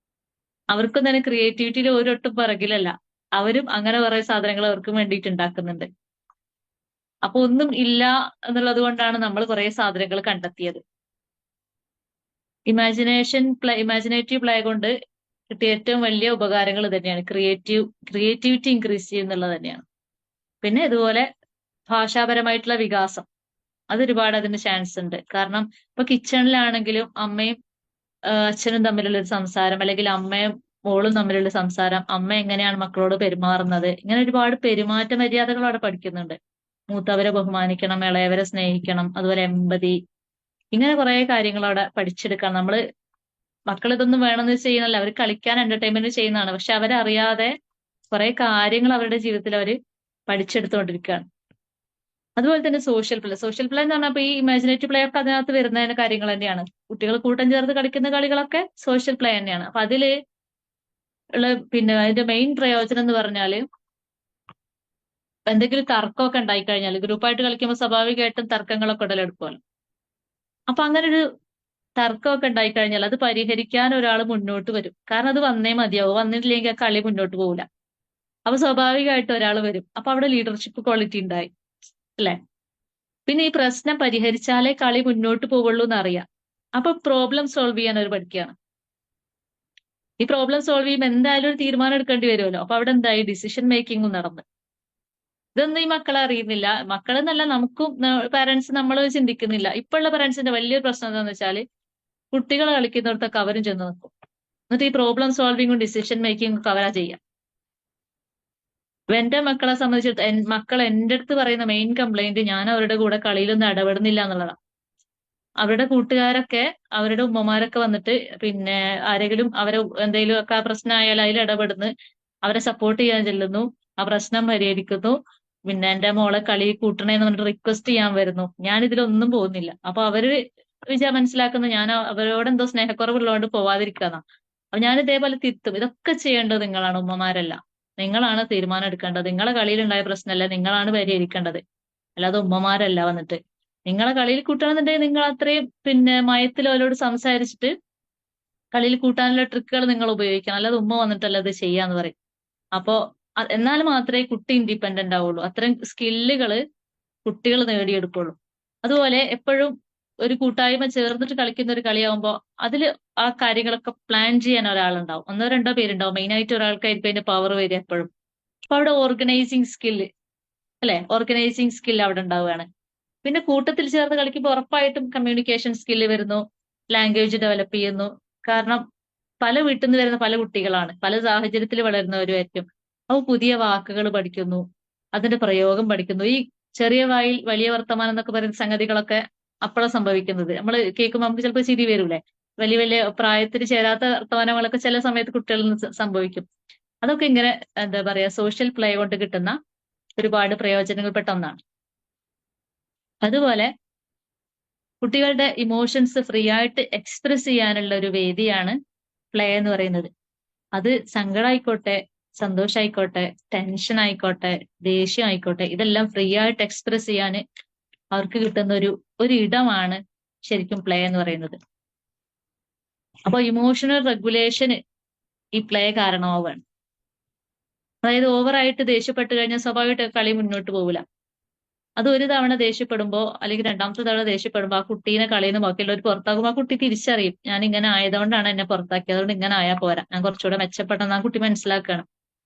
അവർക്കും തന്നെ ക്രിയേറ്റിവിറ്റിയിൽ ഒരൊട്ടും പിറകിലല്ല. അവരും അങ്ങനെ കുറെ സാധനങ്ങൾ അവർക്കും വേണ്ടിയിട്ട് ഉണ്ടാക്കുന്നുണ്ട്. അപ്പൊ ഒന്നും ഇല്ല എന്നുള്ളത് കൊണ്ടാണ് നമ്മൾ കുറെ സാധനങ്ങൾ കണ്ടെത്തിയത്. ഇമാജിനേറ്റീവ് പ്ലേ കൊണ്ട് കിട്ടിയ ഏറ്റവും വലിയ ഉപകാരങ്ങൾ തന്നെയാണ് ക്രിയേറ്റിവിറ്റി ഇൻക്രീസ് ചെയ്യുന്നുള്ളത് തന്നെയാണ്. പിന്നെ ഇതുപോലെ ഭാഷാപരമായിട്ടുള്ള വികാസം, അതൊരുപാട് അതിന് ചാൻസ് ഉണ്ട്. കാരണം ഇപ്പൊ കിച്ചണിലാണെങ്കിലും അമ്മയും അച്ഛനും തമ്മിലുള്ള ഒരു സംസാരം, അല്ലെങ്കിൽ അമ്മയും മോളും തമ്മിലുള്ള സംസാരം, അമ്മ എങ്ങനെയാണ് മക്കളോട് പെരുമാറുന്നത്, ഇങ്ങനെ ഒരുപാട് പെരുമാറ്റ മര്യാദകൾ അവിടെ പഠിക്കുന്നുണ്ട്. മൂത്തവരെ ബഹുമാനിക്കണം, ഇളയവരെ സ്നേഹിക്കണം, അതുപോലെ എമ്പതി, ഇങ്ങനെ കുറെ കാര്യങ്ങൾ അവിടെ പഠിച്ചെടുക്കണം. മക്കൾ ഇതൊന്നും വേണമെന്ന് ചെയ്യുന്നല്ല, അവർ കളിക്കാൻ എന്റർടൈൻമെന്റ് ചെയ്യുന്നതാണ്. പക്ഷെ അവരറിയാതെ കുറെ കാര്യങ്ങൾ അവരുടെ ജീവിതത്തിൽ അവർ പഠിച്ചെടുത്തുകൊണ്ടിരിക്കുകയാണ്. അതുപോലെ തന്നെ സോഷ്യൽ പ്ലേ എന്ന് പറഞ്ഞാൽ ഈ ഇമാജിനേറ്റീവ് പ്ലേ ഒക്കെ അതിനകത്ത് വരുന്ന കാര്യങ്ങൾ തന്നെയാണ്. കുട്ടികൾ കൂട്ടം ചേർത്ത് കളിക്കുന്ന കളികളൊക്കെ സോഷ്യൽ പ്ലേ തന്നെയാണ്. അപ്പൊ അതില് ഉള്ള അതിന്റെ മെയിൻ പ്രയോജനം എന്ന് പറഞ്ഞാല് എന്തെങ്കിലും തർക്കമൊക്കെ ഉണ്ടായിക്കഴിഞ്ഞാൽ ഗ്രൂപ്പായിട്ട് കളിക്കുമ്പോൾ സ്വാഭാവികമായിട്ടും തർക്കങ്ങളൊക്കെ ഉടലെടുക്കുമല്ലോ. അപ്പൊ അങ്ങനെ ഒരു തർക്കമൊക്കെ ഉണ്ടായിക്കഴിഞ്ഞാൽ അത് പരിഹരിക്കാൻ ഒരാൾ മുന്നോട്ട് വരും. കാരണം അത് വന്നേ മതിയാവും. വന്നിട്ടില്ലെങ്കിൽ ആ കളി മുന്നോട്ട് പോകില്ല. അപ്പൊ സ്വാഭാവികമായിട്ട് ഒരാൾ വരും. അപ്പൊ അവിടെ ലീഡർഷിപ്പ് ക്വാളിറ്റി ഉണ്ടായി, അല്ലെ? പിന്നെ ഈ പ്രശ്നം പരിഹരിച്ചാലേ കളി മുന്നോട്ട് പോവുള്ളൂ എന്നറിയാം. അപ്പൊ പ്രോബ്ലം സോൾവ് ചെയ്യാൻ അവർ പഠിക്കുകയാണ്. ഈ പ്രോബ്ലം സോൾവ് ചെയ്യുമ്പോൾ എന്തായാലും ഒരു തീരുമാനം എടുക്കേണ്ടി വരുമല്ലോ. അപ്പൊ അവിടെ എന്തായി? ഡിസിഷൻ മേക്കിങ്ങും നടന്ന്. ഇതൊന്നും ഈ മക്കളെ അറിയുന്നില്ല. മക്കളെന്നല്ല, നമുക്കും പാരന്റ്സ് നമ്മൾ ചിന്തിക്കുന്നില്ല. ഇപ്പോഴുള്ള പാരന്റ്സിന്റെ വലിയൊരു പ്രശ്നം എന്താണെന്ന് വെച്ചാൽ കുട്ടികൾ കളിക്കുന്നിടത്തൊക്കെ അവരും ചെന്ന് നിൽക്കും. എന്നിട്ട് ഈ പ്രോബ്ലം സോൾവിങ്ങും ഡിസിഷൻ മേക്കിങ്ങും ഒക്കെ അവരാ ചെയ്യാം. എന്റെ മക്കളെ സംബന്ധിച്ചിടത്തോളം മക്കൾ എന്റെ അടുത്ത് പറയുന്ന മെയിൻ കംപ്ലൈന്റ് ഞാൻ അവരുടെ കൂടെ കളിയിലൊന്നും ഇടപെടുന്നില്ല എന്നുള്ളതാണ്. അവരുടെ കൂട്ടുകാരൊക്കെ അവരുടെ ഉമ്മമാരൊക്കെ വന്നിട്ട് ആരെങ്കിലും അവരെ എന്തെങ്കിലും ഒക്കെ ആ പ്രശ്നമായാൽ അതിൽ ഇടപെടുന്നു, അവരെ സപ്പോർട്ട് ചെയ്യാൻ ചെല്ലുന്നു, ആ പ്രശ്നം പരിഹരിക്കുന്നു. എന്റെ മോളെ കളി കൂട്ടണേന്ന് പറഞ്ഞിട്ട് റിക്വസ്റ്റ് ചെയ്യാൻ വരുന്നു. ഞാൻ ഇതിലൊന്നും പോകുന്നില്ല. അപ്പൊ അവര് മനസ്സിലാക്കുന്ന ഞാൻ അവരോട് എന്തോ സ്നേഹക്കുറവുള്ളതുകൊണ്ട് പോവാതിരിക്കാന്നാ. അപ്പൊ ഞാൻ ഇതേപോലെ തിരുത്തും. ഇതൊക്കെ ചെയ്യേണ്ടത് നിങ്ങളാണ്, ഉമ്മമാരല്ല. നിങ്ങളാണ് തീരുമാനം എടുക്കേണ്ടത്. നിങ്ങളെ കളിയിലുണ്ടായ പ്രശ്നമല്ല, നിങ്ങളാണ് പരിഹരിക്കേണ്ടത്, അല്ലാതെ ഉമ്മമാരല്ല വന്നിട്ട്. നിങ്ങളെ കളിയിൽ കൂട്ടണമെന്നുണ്ടെങ്കിൽ നിങ്ങൾ അത്രയും മയത്തിൽ അവരോട് സംസാരിച്ചിട്ട് കളിയിൽ കൂട്ടാനുള്ള ട്രിക്കുകൾ നിങ്ങൾ ഉപയോഗിക്കണം, അല്ലാതെ ഉമ്മ വന്നിട്ടല്ല ഇത് ചെയ്യാന്ന് പറയും. അപ്പോ എന്നാൽ മാത്രമേ കുട്ടി ഇൻഡിപെൻഡന്റ് ആവുള്ളൂ. അത്രയും സ്കില്ലുകൾ കുട്ടികൾ നേടിയെടുക്കുള്ളൂ. അതുപോലെ എപ്പോഴും ഒരു കൂട്ടായ്മ ചേർന്നിട്ട് കളിക്കുന്ന ഒരു കളിയാവുമ്പോൾ അതിൽ ആ കാര്യങ്ങളൊക്കെ പ്ലാൻ ചെയ്യാൻ ഒരാളുണ്ടാവും. 1-2 പേരുണ്ടാവും. മെയിനായിട്ട് ഒരാൾക്കായിരിക്കും അതിന്റെ പവർ വരിക എപ്പോഴും. അപ്പൊ അവിടെ ഓർഗനൈസിങ് സ്കില്ല്, അല്ലെ? ഓർഗനൈസിങ് സ്കില്ല് അവിടെ ഉണ്ടാവുകയാണ്. പിന്നെ കൂട്ടത്തിൽ ചേർന്ന് കളിക്കുമ്പോൾ ഉറപ്പായിട്ടും കമ്മ്യൂണിക്കേഷൻ സ്കില്ല് വരുന്നു, ലാംഗ്വേജ് ഡെവലപ്പ് ചെയ്യുന്നു. കാരണം പല വീട്ടിൽ നിന്ന് വരുന്ന പല കുട്ടികളാണ്, പല സാഹചര്യത്തിൽ വളരുന്നവരുമായിരിക്കും. അപ്പോൾ പുതിയ വാക്കുകൾ പഠിക്കുന്നു, അതിന്റെ പ്രയോഗം പഠിക്കുന്നു. ഈ ചെറിയ വായിൽ വലിയ വർത്തമാനം എന്നൊക്കെ പറയുന്ന സംഗതികളൊക്കെ അപ്പോഴാണ് സംഭവിക്കുന്നത്. നമ്മൾ കേൾക്കുമ്പോൾ നമുക്ക് ചിലപ്പോൾ ചിരി വരൂലേ? വലിയ വലിയ പ്രായത്തിന് ചേരാത്ത വർത്തമാനങ്ങളൊക്കെ ചില സമയത്ത് കുട്ടികളിൽ നിന്ന് സംഭവിക്കും. അതൊക്കെ ഇങ്ങനെ എന്താ പറയാ, സോഷ്യൽ പ്ലേ കൊണ്ട് കിട്ടുന്ന ഒരുപാട് പ്രയോജനങ്ങൾപ്പെട്ട ഒന്നാണ്. അതുപോലെ കുട്ടികളുടെ ഇമോഷൻസ് ഫ്രീ ആയിട്ട് എക്സ്പ്രസ് ചെയ്യാനുള്ള ഒരു വേദിയാണ് പ്ലേ എന്ന് പറയുന്നത്. അത് സങ്കടമായിക്കോട്ടെ, സന്തോഷമായിക്കോട്ടെ, ടെൻഷൻ ആയിക്കോട്ടെ, ദേഷ്യം ആയിക്കോട്ടെ, ഇതെല്ലാം ഫ്രീ ആയിട്ട് എക്സ്പ്രസ് ചെയ്യാൻ അവർക്ക് കിട്ടുന്ന ഒരു ഇടമാണ് ശരിക്കും പ്ലേ എന്ന് പറയുന്നത്. അപ്പൊ ഇമോഷണൽ റെഗുലേഷന് ഈ പ്ലേ കാരണമാവുകയാണ്. അതായത് ഓവറായിട്ട് ദേഷ്യപ്പെട്ട് കഴിഞ്ഞാൽ സ്വാഭാവികമായിട്ട് കളി മുന്നോട്ട് പോകില്ല. അത് ഒരു തവണ ദേഷ്യപ്പെടുമ്പോ അല്ലെങ്കിൽ രണ്ടാമത്തെ തവണ ദേഷ്യപ്പെടുമ്പോ ആ കുട്ടീനെ കളിയിൽ നിന്ന് ബാക്കിയുള്ളവർ പുറത്താക്കുമ്പോൾ ആ കുട്ടി തിരിച്ചറിയും, ഞാൻ ഇങ്ങനെ ആയതുകൊണ്ടാണ് എന്നെ പുറത്താക്കിയത്, അതുകൊണ്ട് ഇങ്ങനെ ആയാൽ പോരാ, ഞാൻ കുറച്ചുകൂടെ മെച്ചപ്പെട്ടെന്ന് ആ കുട്ടി മനസ്സിലാക്കുകയാണ്.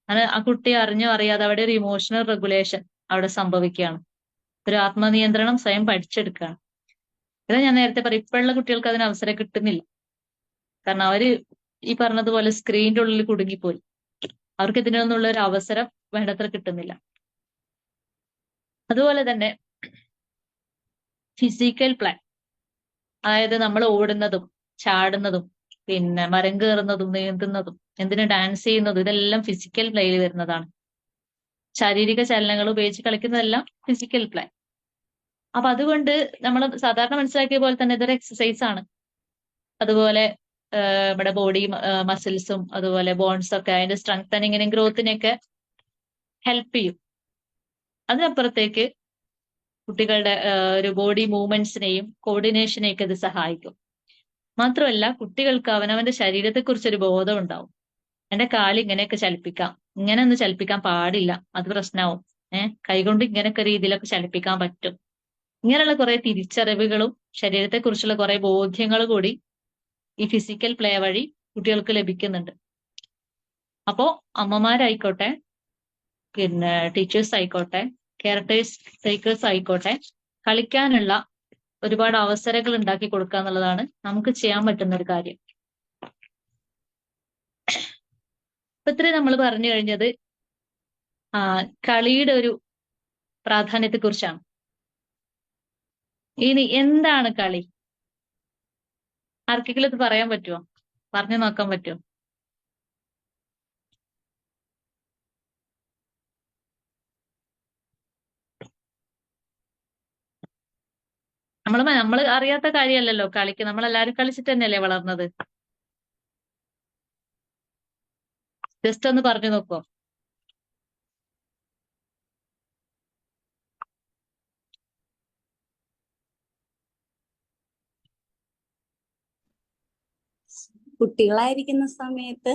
അങ്ങനെ ആ കുട്ടി അറിഞ്ഞോ അറിയാതെ അവിടെ ഒരു ഇമോഷണൽ റെഗുലേഷൻ അവിടെ സംഭവിക്കുകയാണ്. ഒരു ആത്മനിയന്ത്രണം സ്വയം പഠിച്ചെടുക്കുകയാണ്. ഇതാ ഞാൻ നേരത്തെ പറയും, ഇപ്പോഴുള്ള കുട്ടികൾക്ക് അതിന് അവസരം കിട്ടുന്നില്ല. കാരണം അവര് ഈ പറഞ്ഞതുപോലെ സ്ക്രീനിന്റെ ഉള്ളിൽ കുടുങ്ങിപ്പോയി. അവർക്ക് ഇതിനൊന്നുള്ള ഒരു അവസരം വേണ്ടത്ര കിട്ടുന്നില്ല. അതുപോലെ തന്നെ ഫിസിക്കൽ പ്ലേ, അതായത് നമ്മൾ ഓടുന്നതും ചാടുന്നതും മരം കയറുന്നതും നീന്തുന്നതും ഡാൻസ് ചെയ്യുന്നതും ഇതെല്ലാം ഫിസിക്കൽ പ്ലേയിൽ വരുന്നതാണ്. ശാരീരിക ചലനങ്ങൾ ഉപയോഗിച്ച് കളിക്കുന്നതെല്ലാം ഫിസിക്കൽ പ്ലേ. അപ്പൊ അതുകൊണ്ട് നമ്മൾ സാധാരണ മനസ്സിലാക്കിയ പോലെ തന്നെ ഇതൊരു എക്സസൈസ് ആണ്. അതുപോലെ നമ്മുടെ ബോഡി മസിൽസും അതുപോലെ ബോൺസും ഒക്കെ അതിന്റെ സ്ട്രെങ്തനിങ്ങിനും ഗ്രോത്തിനെയൊക്കെ ഹെൽപ്പ് ചെയ്യും. അതിനപ്പുറത്തേക്ക് കുട്ടികളുടെ ഒരു ബോഡി മൂവ്മെന്റ്സിനെയും കോർഡിനേഷനെയൊക്കെ ഇത് സഹായിക്കും. മാത്രമല്ല കുട്ടികൾക്ക് അവനവന്റെ ശരീരത്തെക്കുറിച്ചൊരു ബോധം ഉണ്ടാവും. എന്റെ കാല് ഇങ്ങനെയൊക്കെ ചലിപ്പിക്കാം, ഇങ്ങനെ ഒന്നും ചലിപ്പിക്കാൻ പാടില്ല, അത് പ്രശ്നമാവും. കൈകൊണ്ട് ഇങ്ങനെയൊക്കെ രീതിയിലൊക്കെ ചലിപ്പിക്കാൻ പറ്റും. ഇങ്ങനെയുള്ള കുറെ തിരിച്ചറിവുകളും ശരീരത്തെക്കുറിച്ചുള്ള കുറെ ബോധ്യങ്ങളും കൂടി ഈ ഫിസിക്കൽ പ്ലേ വഴി കുട്ടികൾക്ക് ലഭിക്കുന്നുണ്ട്. അപ്പോ അമ്മമാരായിക്കോട്ടെ, ടീച്ചേഴ്സ് ആയിക്കോട്ടെ, കെയർ ടേക്കേഴ്സ് ആയിക്കോട്ടെ, കളിക്കാനുള്ള ഒരുപാട് അവസരങ്ങൾ ഉണ്ടാക്കി കൊടുക്കുക എന്നുള്ളതാണ് നമുക്ക് ചെയ്യാൻ പറ്റുന്ന ഒരു കാര്യം. ഇപ്പൊ ഇത്രയും നമ്മൾ പറഞ്ഞു കഴിഞ്ഞത് കളിയുടെ ഒരു പ്രാധാന്യത്തെ കുറിച്ചാണ്. ഇനി എന്താണ് കളി? ആർക്കെങ്കിലും ഇത് പറയാൻ പറ്റുമോ? പറഞ്ഞു നോക്കാൻ പറ്റുമോ? നമ്മൾ അറിയാത്ത കാര്യമല്ലല്ലോ കളിക്ക്. നമ്മളെല്ലാരും കളിച്ചിട്ട് തന്നെയല്ലേ വളർന്നത്. ജസ്റ്റ് ഒന്ന് പറഞ്ഞു നോക്കൂ. കുട്ടികളായിരിക്കുന്ന സമയത്ത്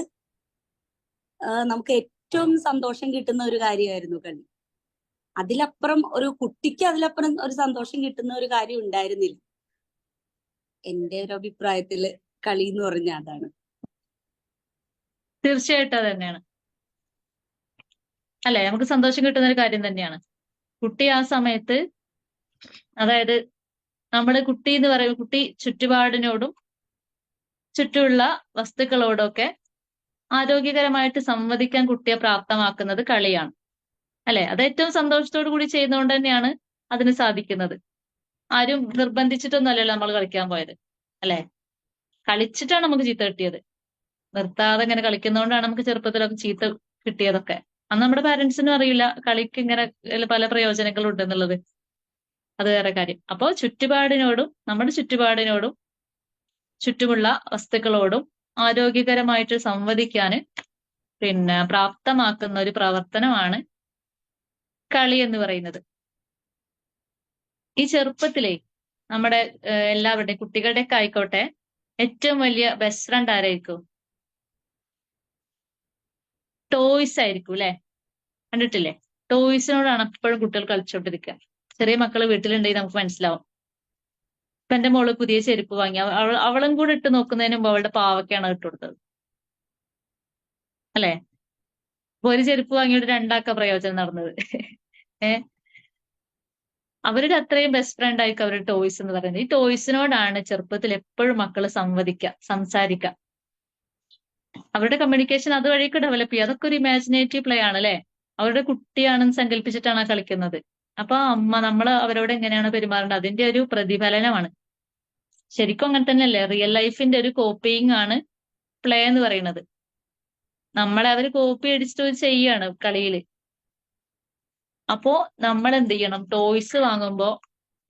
നമുക്ക് ഏറ്റവും സന്തോഷം കിട്ടുന്ന ഒരു കാര്യമായിരുന്നു കളി. അതിലപ്പുറം കുട്ടിക്ക് അതിലപ്പുറം ഒരു സന്തോഷം കിട്ടുന്ന ഒരു കാര്യം ഉണ്ടായിരുന്നില്ല. എന്റെ ഒരു അഭിപ്രായത്തില് കളി എന്ന് പറഞ്ഞാൽ അതാണ്. തീർച്ചയായിട്ടും അത് തന്നെയാണ് അല്ലെ, നമുക്ക് സന്തോഷം കിട്ടുന്ന ഒരു കാര്യം തന്നെയാണ്. കുട്ടി ആ സമയത്ത്, അതായത് നമ്മുടെ കുട്ടി എന്ന് പറയുമ്പോൾ കുട്ടി ചുറ്റുപാടിനോടും ചുറ്റുമുള്ള വസ്തുക്കളോടൊക്കെ ആരോഗ്യകരമായിട്ട് സംവദിക്കാൻ കുട്ടിയെ പ്രാപ്തമാക്കുന്നത് കളിയാണ് അല്ലെ. അത് ഏറ്റവും സന്തോഷത്തോടു കൂടി ചെയ്യുന്നതുകൊണ്ട് തന്നെയാണ് അതിന് സാധിക്കുന്നത്. ആരും നിർബന്ധിച്ചിട്ടൊന്നും അല്ലല്ലോ നമ്മൾ കളിക്കാൻ പോയത് അല്ലെ. കളിച്ചിട്ടാണ് നമുക്ക് ചീത്ത കിട്ടിയത്. നിർത്താതെ ഇങ്ങനെ കളിക്കുന്നതുകൊണ്ടാണ് നമുക്ക് ചെറുപ്പത്തിലൊക്കെ ചീത്ത കിട്ടിയതൊക്കെ. അന്ന് നമ്മുടെ പാരന്റ്സിനും അറിയില്ല കളിക്ക് ഇങ്ങനെ പല പ്രയോജനങ്ങളും ഉണ്ടെന്നുള്ളത്. അത് വേറെ കാര്യം. അപ്പോ നമ്മുടെ ചുറ്റുപാടിനോടും ചുറ്റുമുള്ള വസ്തുക്കളോടും ആരോഗ്യകരമായിട്ട് സംവദിക്കാന് പ്രാപ്തമാക്കുന്ന ഒരു പ്രവർത്തനമാണ് കളി എന്ന് പറയുന്നത്. ഈ ചെറുപ്പത്തിലേ നമ്മുടെ എല്ലാവരുടെയും കുട്ടികളുടെയൊക്കെ ആയിക്കോട്ടെ ഏറ്റവും വലിയ ബെസ്റ്റ് ഫ്രണ്ട് ആരായിരിക്കും? ടോയ്സ് ആയിരിക്കും അല്ലെ. കണ്ടിട്ടില്ലേ? ടോയ്സിനോടാണ് എപ്പോഴും കുട്ടികൾ കളിച്ചോണ്ടിരിക്കുക. ചെറിയ മക്കള് വീട്ടിലുണ്ടെങ്കിൽ നമുക്ക് മനസ്സിലാവും. ഇപ്പൊ എന്റെ മോള് പുതിയ ചെരുപ്പ് വാങ്ങി, അവളും കൂടെ ഇട്ട് നോക്കുന്നതിന് മുമ്പ് അവളുടെ പാവയ്ക്കാണ് ഇട്ട് കൊടുത്തത് അല്ലെ. അപ്പൊ ഒരു ചെരുപ്പ് വാങ്ങിയിട്ട് രണ്ടാക്ക പ്രയോജനം നടന്നത്. അവരുടെ അത്രയും ബെസ്റ്റ് ഫ്രണ്ട് ആയിരിക്കും അവരുടെ ടോയ്സ് എന്ന് പറയുന്നത്. ഈ ടോയ്സിനോടാണ് ചെറുപ്പത്തിൽ എപ്പോഴും മക്കള് സംസാരിക്കുക. അവരുടെ കമ്മ്യൂണിക്കേഷൻ അതുവഴിക്ക് ഡെവലപ്പ് ചെയ്യുക. അതൊക്കെ ഒരു ഇമാജിനേറ്റീവ് പ്ലേ ആണ് അല്ലെ. അവരുടെ കുട്ടിയാണെന്ന് സങ്കല്പിച്ചിട്ടാണ് കളിക്കുന്നത്. അപ്പൊ നമ്മൾ അവരോട് എങ്ങനെയാണ് പെരുമാറേണ്ടത് അതിന്റെ ഒരു പ്രതിഫലനമാണ്. ശരിക്കും അങ്ങനെ തന്നെയല്ലേ. റിയൽ ലൈഫിന്റെ ഒരു കോപ്പിയിങ് ആണ് പ്ലേ എന്ന് പറയുന്നത്. നമ്മളെ അവര് കോപ്പി അടിച്ചിട്ട് ചെയ്യാണ് കളിയില്. അപ്പോ നമ്മൾ എന്ത് ചെയ്യണം? ടോയ്സ് വാങ്ങുമ്പോ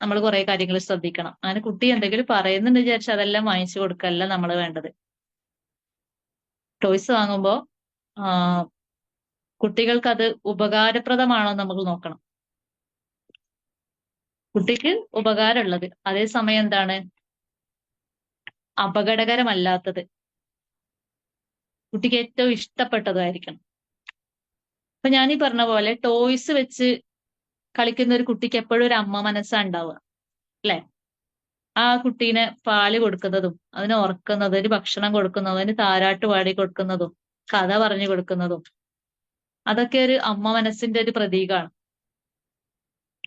നമ്മൾ കുറെ കാര്യങ്ങൾ ശ്രദ്ധിക്കണം. അങ്ങനെ കുട്ടി എന്തെങ്കിലും പറയുന്നുണ്ട് വിചാരിച്ചാൽ അതെല്ലാം വാങ്ങിച്ചു കൊടുക്കല്ല നമ്മൾ വേണ്ടത്. ടോയ്സ് വാങ്ങുമ്പോ കുട്ടികൾക്ക് അത് ഉപകാരപ്രദമാണോ നമുക്ക് നോക്കണം. കുട്ടിക്ക് ഉപകാരമുള്ളത്, അതേസമയം എന്താണ് അപകടകരമല്ലാത്തത്, കുട്ടിക്ക് ഏറ്റവും ഇഷ്ടപ്പെട്ടതായിരിക്കണം. അപ്പൊ ഞാനീ പറഞ്ഞ പോലെ ടോയ്സ് വെച്ച് കളിക്കുന്ന ഒരു കുട്ടിക്ക് എപ്പോഴും ഒരു അമ്മ മനസ്സാ ഉണ്ടാവുക അല്ലെ. ആ കുട്ടീനെ പാല് കൊടുക്കുന്നതും അതിനെ ഉറക്കുന്നതും അതിന് ഭക്ഷണം കൊടുക്കുന്നതും അതിന് താരാട്ട് പാടി കൊടുക്കുന്നതും കഥ പറഞ്ഞു കൊടുക്കുന്നതും അതൊക്കെ ഒരു അമ്മ മനസ്സിന്റെ ഒരു പ്രതീകമാണ്.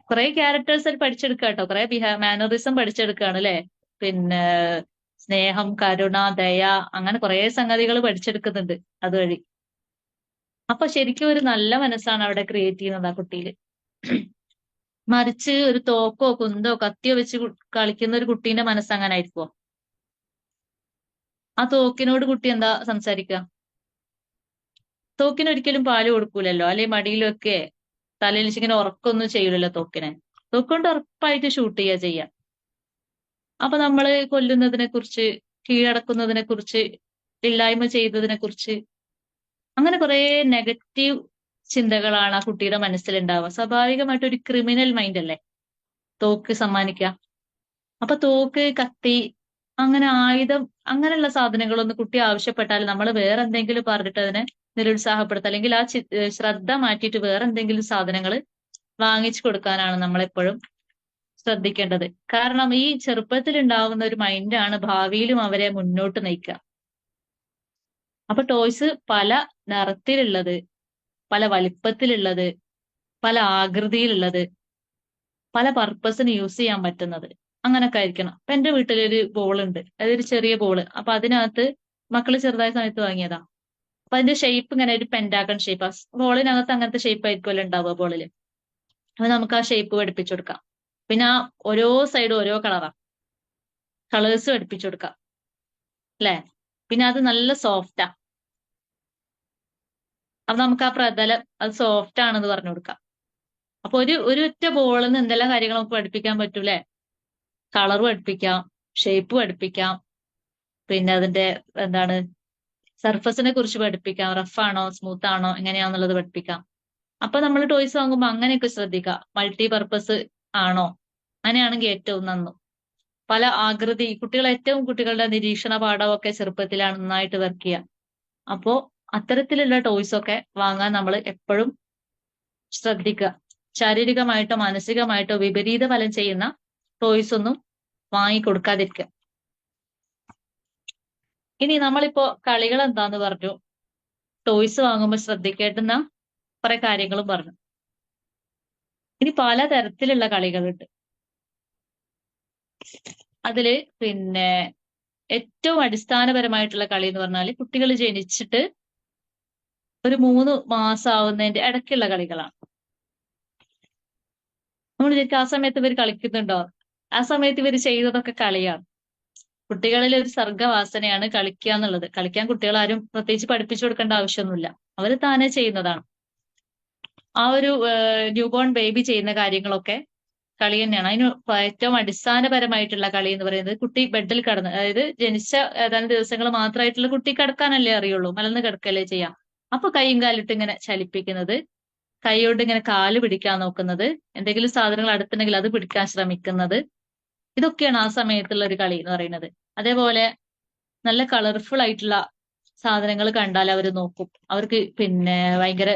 കുറെ ക്യാരക്ടേഴ്സ് അത് പഠിച്ചെടുക്കുക കേട്ടോ. കുറെ മാനറിസം പഠിച്ചെടുക്കുകയാണ് അല്ലെ. സ്നേഹം, കരുണ, ദയ, അങ്ങനെ കുറെ സംഗതികൾ പഠിച്ചെടുക്കുന്നുണ്ട് അതുവഴി. അപ്പൊ ശരിക്കും ഒരു നല്ല മനസ്സാണ് അവിടെ ക്രിയേറ്റ് ചെയ്യുന്നത് ആ കുട്ടിയില്. മറിച്ച് ഒരു തോക്കോ കുന്തോ കത്തിയോ വെച്ച് കളിക്കുന്ന ഒരു കുട്ടീന്റെ മനസ്സ് അങ്ങനെ ആയിരിക്കുമോ? ആ തോക്കിനോട് കുട്ടി എന്താ സംസാരിക്കുക? തോക്കിന് ഒരിക്കലും പാല് കൊടുക്കൂലല്ലോ, അല്ലെ മടിയിലൊക്കെ തലയിൽ ഇങ്ങനെ ഉറക്കൊന്നും ചെയ്യൂലല്ലോ തോക്കിനെ. തോക്കൊണ്ട് ഉറപ്പായിട്ട് ഷൂട്ട് ചെയ്യാ. അപ്പൊ നമ്മള് കൊല്ലുന്നതിനെ കുറിച്ച്, കീഴടക്കുന്നതിനെ കുറിച്ച്, ഇല്ലായ്മ ചെയ്തതിനെ കുറിച്ച് അങ്ങനെ കുറെ നെഗറ്റീവ് ചിന്തകളാണ് ആ കുട്ടിയുടെ മനസ്സിലുണ്ടാവുക. സ്വാഭാവികമായിട്ട് ഒരു ക്രിമിനൽ മൈൻഡ് അല്ലേ തോക്ക് സമ്മാനിക്കുക. അപ്പൊ തോക്ക്, കത്തി, അങ്ങനെ ആയുധം, അങ്ങനെയുള്ള സാധനങ്ങളൊന്നും കുട്ടി ആവശ്യപ്പെട്ടാൽ നമ്മൾ വേറെ എന്തെങ്കിലും പറഞ്ഞിട്ട് അതിനെ നിരുത്സാഹപ്പെടുത്തുക, അല്ലെങ്കിൽ ആ ശ്രദ്ധ മാറ്റിയിട്ട് വേറെ എന്തെങ്കിലും സാധനങ്ങൾ വാങ്ങിച്ചു കൊടുക്കാനാണ് നമ്മളെപ്പോഴും ശ്രദ്ധിക്കേണ്ടത്. കാരണം ഈ ചെറുപ്പത്തിൽ ഉണ്ടാവുന്ന ഒരു മൈൻഡാണ് ഭാവിയിലും അവരെ മുന്നോട്ട് നയിക്കുക. അപ്പൊ ടോയ്സ് പല നിറത്തിലുള്ളത്, പല വലിപ്പത്തിലുള്ളത്, പല ആകൃതിയിലുള്ളത്, പല പർപ്പസിന് യൂസ് ചെയ്യാൻ പറ്റുന്നത്, അങ്ങനൊക്കെ ആയിരിക്കണം. അപ്പൊ എന്റെ വീട്ടിലൊരു ബോളുണ്ട്, അതൊരു ചെറിയ ബോള്. അപ്പൊ അതിനകത്ത് മക്കള് ചെറുതായ സമയത്ത് വാങ്ങിയതാ. അപ്പൊ അതിന്റെ ഷേപ്പ് ഇങ്ങനെ ഒരു പെന്റാഗൺ ഷേപ്പ്. ആ ബോളിനകത്ത് അങ്ങനത്തെ ഷേപ്പ് ആയിരിക്കുമല്ലോ ഉണ്ടാവുക ബോളില്. അപ്പൊ നമുക്ക് ആ ഷേപ്പ് പഠിപ്പിച്ചു കൊടുക്കാം. പിന്നെ ആ ഓരോ സൈഡും ഓരോ കളേഴ്സ് പഠിപ്പിച്ചു കൊടുക്കാം അല്ലെ. പിന്നെ അത് നല്ല സോഫ്റ്റാ. അപ്പൊ നമുക്ക് ആ പ്രതലം അത് സോഫ്റ്റ് ആണെന്ന് പറഞ്ഞു കൊടുക്കാം. അപ്പൊ ഒരു ഒറ്റ ബോളിൽ നിന്ന് എന്തെല്ലാം കാര്യങ്ങൾ നമുക്ക് പഠിപ്പിക്കാൻ പറ്റൂലേ. കളർ പഠിപ്പിക്കാം, ഷേപ്പ് പഠിപ്പിക്കാം, പിന്നെ അതിന്റെ എന്താണ് സർഫസിനെ കുറിച്ച് പഠിപ്പിക്കാം, റഫാണോ സ്മൂത്ത് ആണോ എങ്ങനെയാന്നുള്ളത് പഠിപ്പിക്കാം. അപ്പൊ നമ്മൾ ടോയ്സ് വാങ്ങുമ്പോൾ അങ്ങനെയൊക്കെ ശ്രദ്ധിക്കുക. മൾട്ടി പർപ്പസ് ആണോ, അങ്ങനെയാണെങ്കിൽ ഏറ്റവും നന്നു. പല ആകൃതി, കുട്ടികളുടെ നിരീക്ഷണ പാഠമൊക്കെ ചെറുപ്പത്തിലാണ് നന്നായിട്ട് വർക്ക് ചെയ്യുക. അപ്പോ അത്തരത്തിലുള്ള ടോയ്സ് ഒക്കെ വാങ്ങാൻ നമ്മൾ എപ്പോഴും ശ്രദ്ധിക്കുക. ശാരീരികമായിട്ടോ മാനസികമായിട്ടോ വിപരീത ഫലം ചെയ്യുന്ന ടോയ്സ് ഒന്നും വാങ്ങിക്കൊടുക്കാതിരിക്കുക. ഇനി നമ്മളിപ്പോ കളികൾ എന്താന്ന് പറഞ്ഞു, ടോയ്സ് വാങ്ങുമ്പോൾ ശ്രദ്ധിക്കേണ്ടുന്ന കുറെ കാര്യങ്ങളും പറഞ്ഞു. ഇനി പലതരത്തിലുള്ള കളികളുണ്ട്. അതില് പിന്നെ ഏറ്റവും അടിസ്ഥാനപരമായിട്ടുള്ള കളി എന്ന് പറഞ്ഞാൽ കുട്ടികൾ ജനിച്ചിട്ട് ഒരു 3 മാസം ആവുന്നതിന്റെ ഇടയ്ക്കുള്ള കളികളാണ്. നമ്മൾ ശരിക്കും ആ സമയത്ത് ഇവർ കളിക്കുന്നുണ്ടോ? ആ സമയത്ത് ഇവർ ചെയ്തതൊക്കെ കളിയാണ്. കുട്ടികളിൽ ഒരു സർഗ്ഗവാസനയാണ് കളിക്കുക എന്നുള്ളത്. കളിക്കാൻ കുട്ടികൾ ആരും പ്രത്യേകിച്ച് പഠിപ്പിച്ചു കൊടുക്കേണ്ട ആവശ്യമൊന്നുമില്ല, അവർ താനെ ചെയ്യുന്നതാണ്. ആ ഒരു ന്യൂബോൺ ബേബി ചെയ്യുന്ന കാര്യങ്ങളൊക്കെ കളി തന്നെയാണ്. അതിന് ഏറ്റവും അടിസ്ഥാനപരമായിട്ടുള്ള കളി എന്ന് പറയുന്നത് കുട്ടി ബെഡിൽ കിടന്ന്, അതായത് ജനിച്ച ഏതാനും ദിവസങ്ങൾ മാത്രമായിട്ടുള്ള കുട്ടി കിടക്കാനല്ലേ അറിയുള്ളൂ, മലന്ന് കിടക്കല്ലേ ചെയ്യാം. അപ്പൊ കൈയും കാലിട്ട് ഇങ്ങനെ ചലിപ്പിക്കുന്നത്, കൈയോണ്ട് ഇങ്ങനെ കാല് പിടിക്കാൻ നോക്കുന്നത്, എന്തെങ്കിലും സാധനങ്ങൾ അടുത്തുണ്ടെങ്കിൽ അത് പിടിക്കാൻ ശ്രമിക്കുന്നത്, ഇതൊക്കെയാണ് ആ സമയത്തുള്ള ഒരു കളി എന്ന് പറയുന്നത്. അതേപോലെ നല്ല കളർഫുൾ ആയിട്ടുള്ള സാധനങ്ങൾ കണ്ടാൽ അവർ നോക്കും. അവർക്ക് പിന്നെ ഭയങ്കര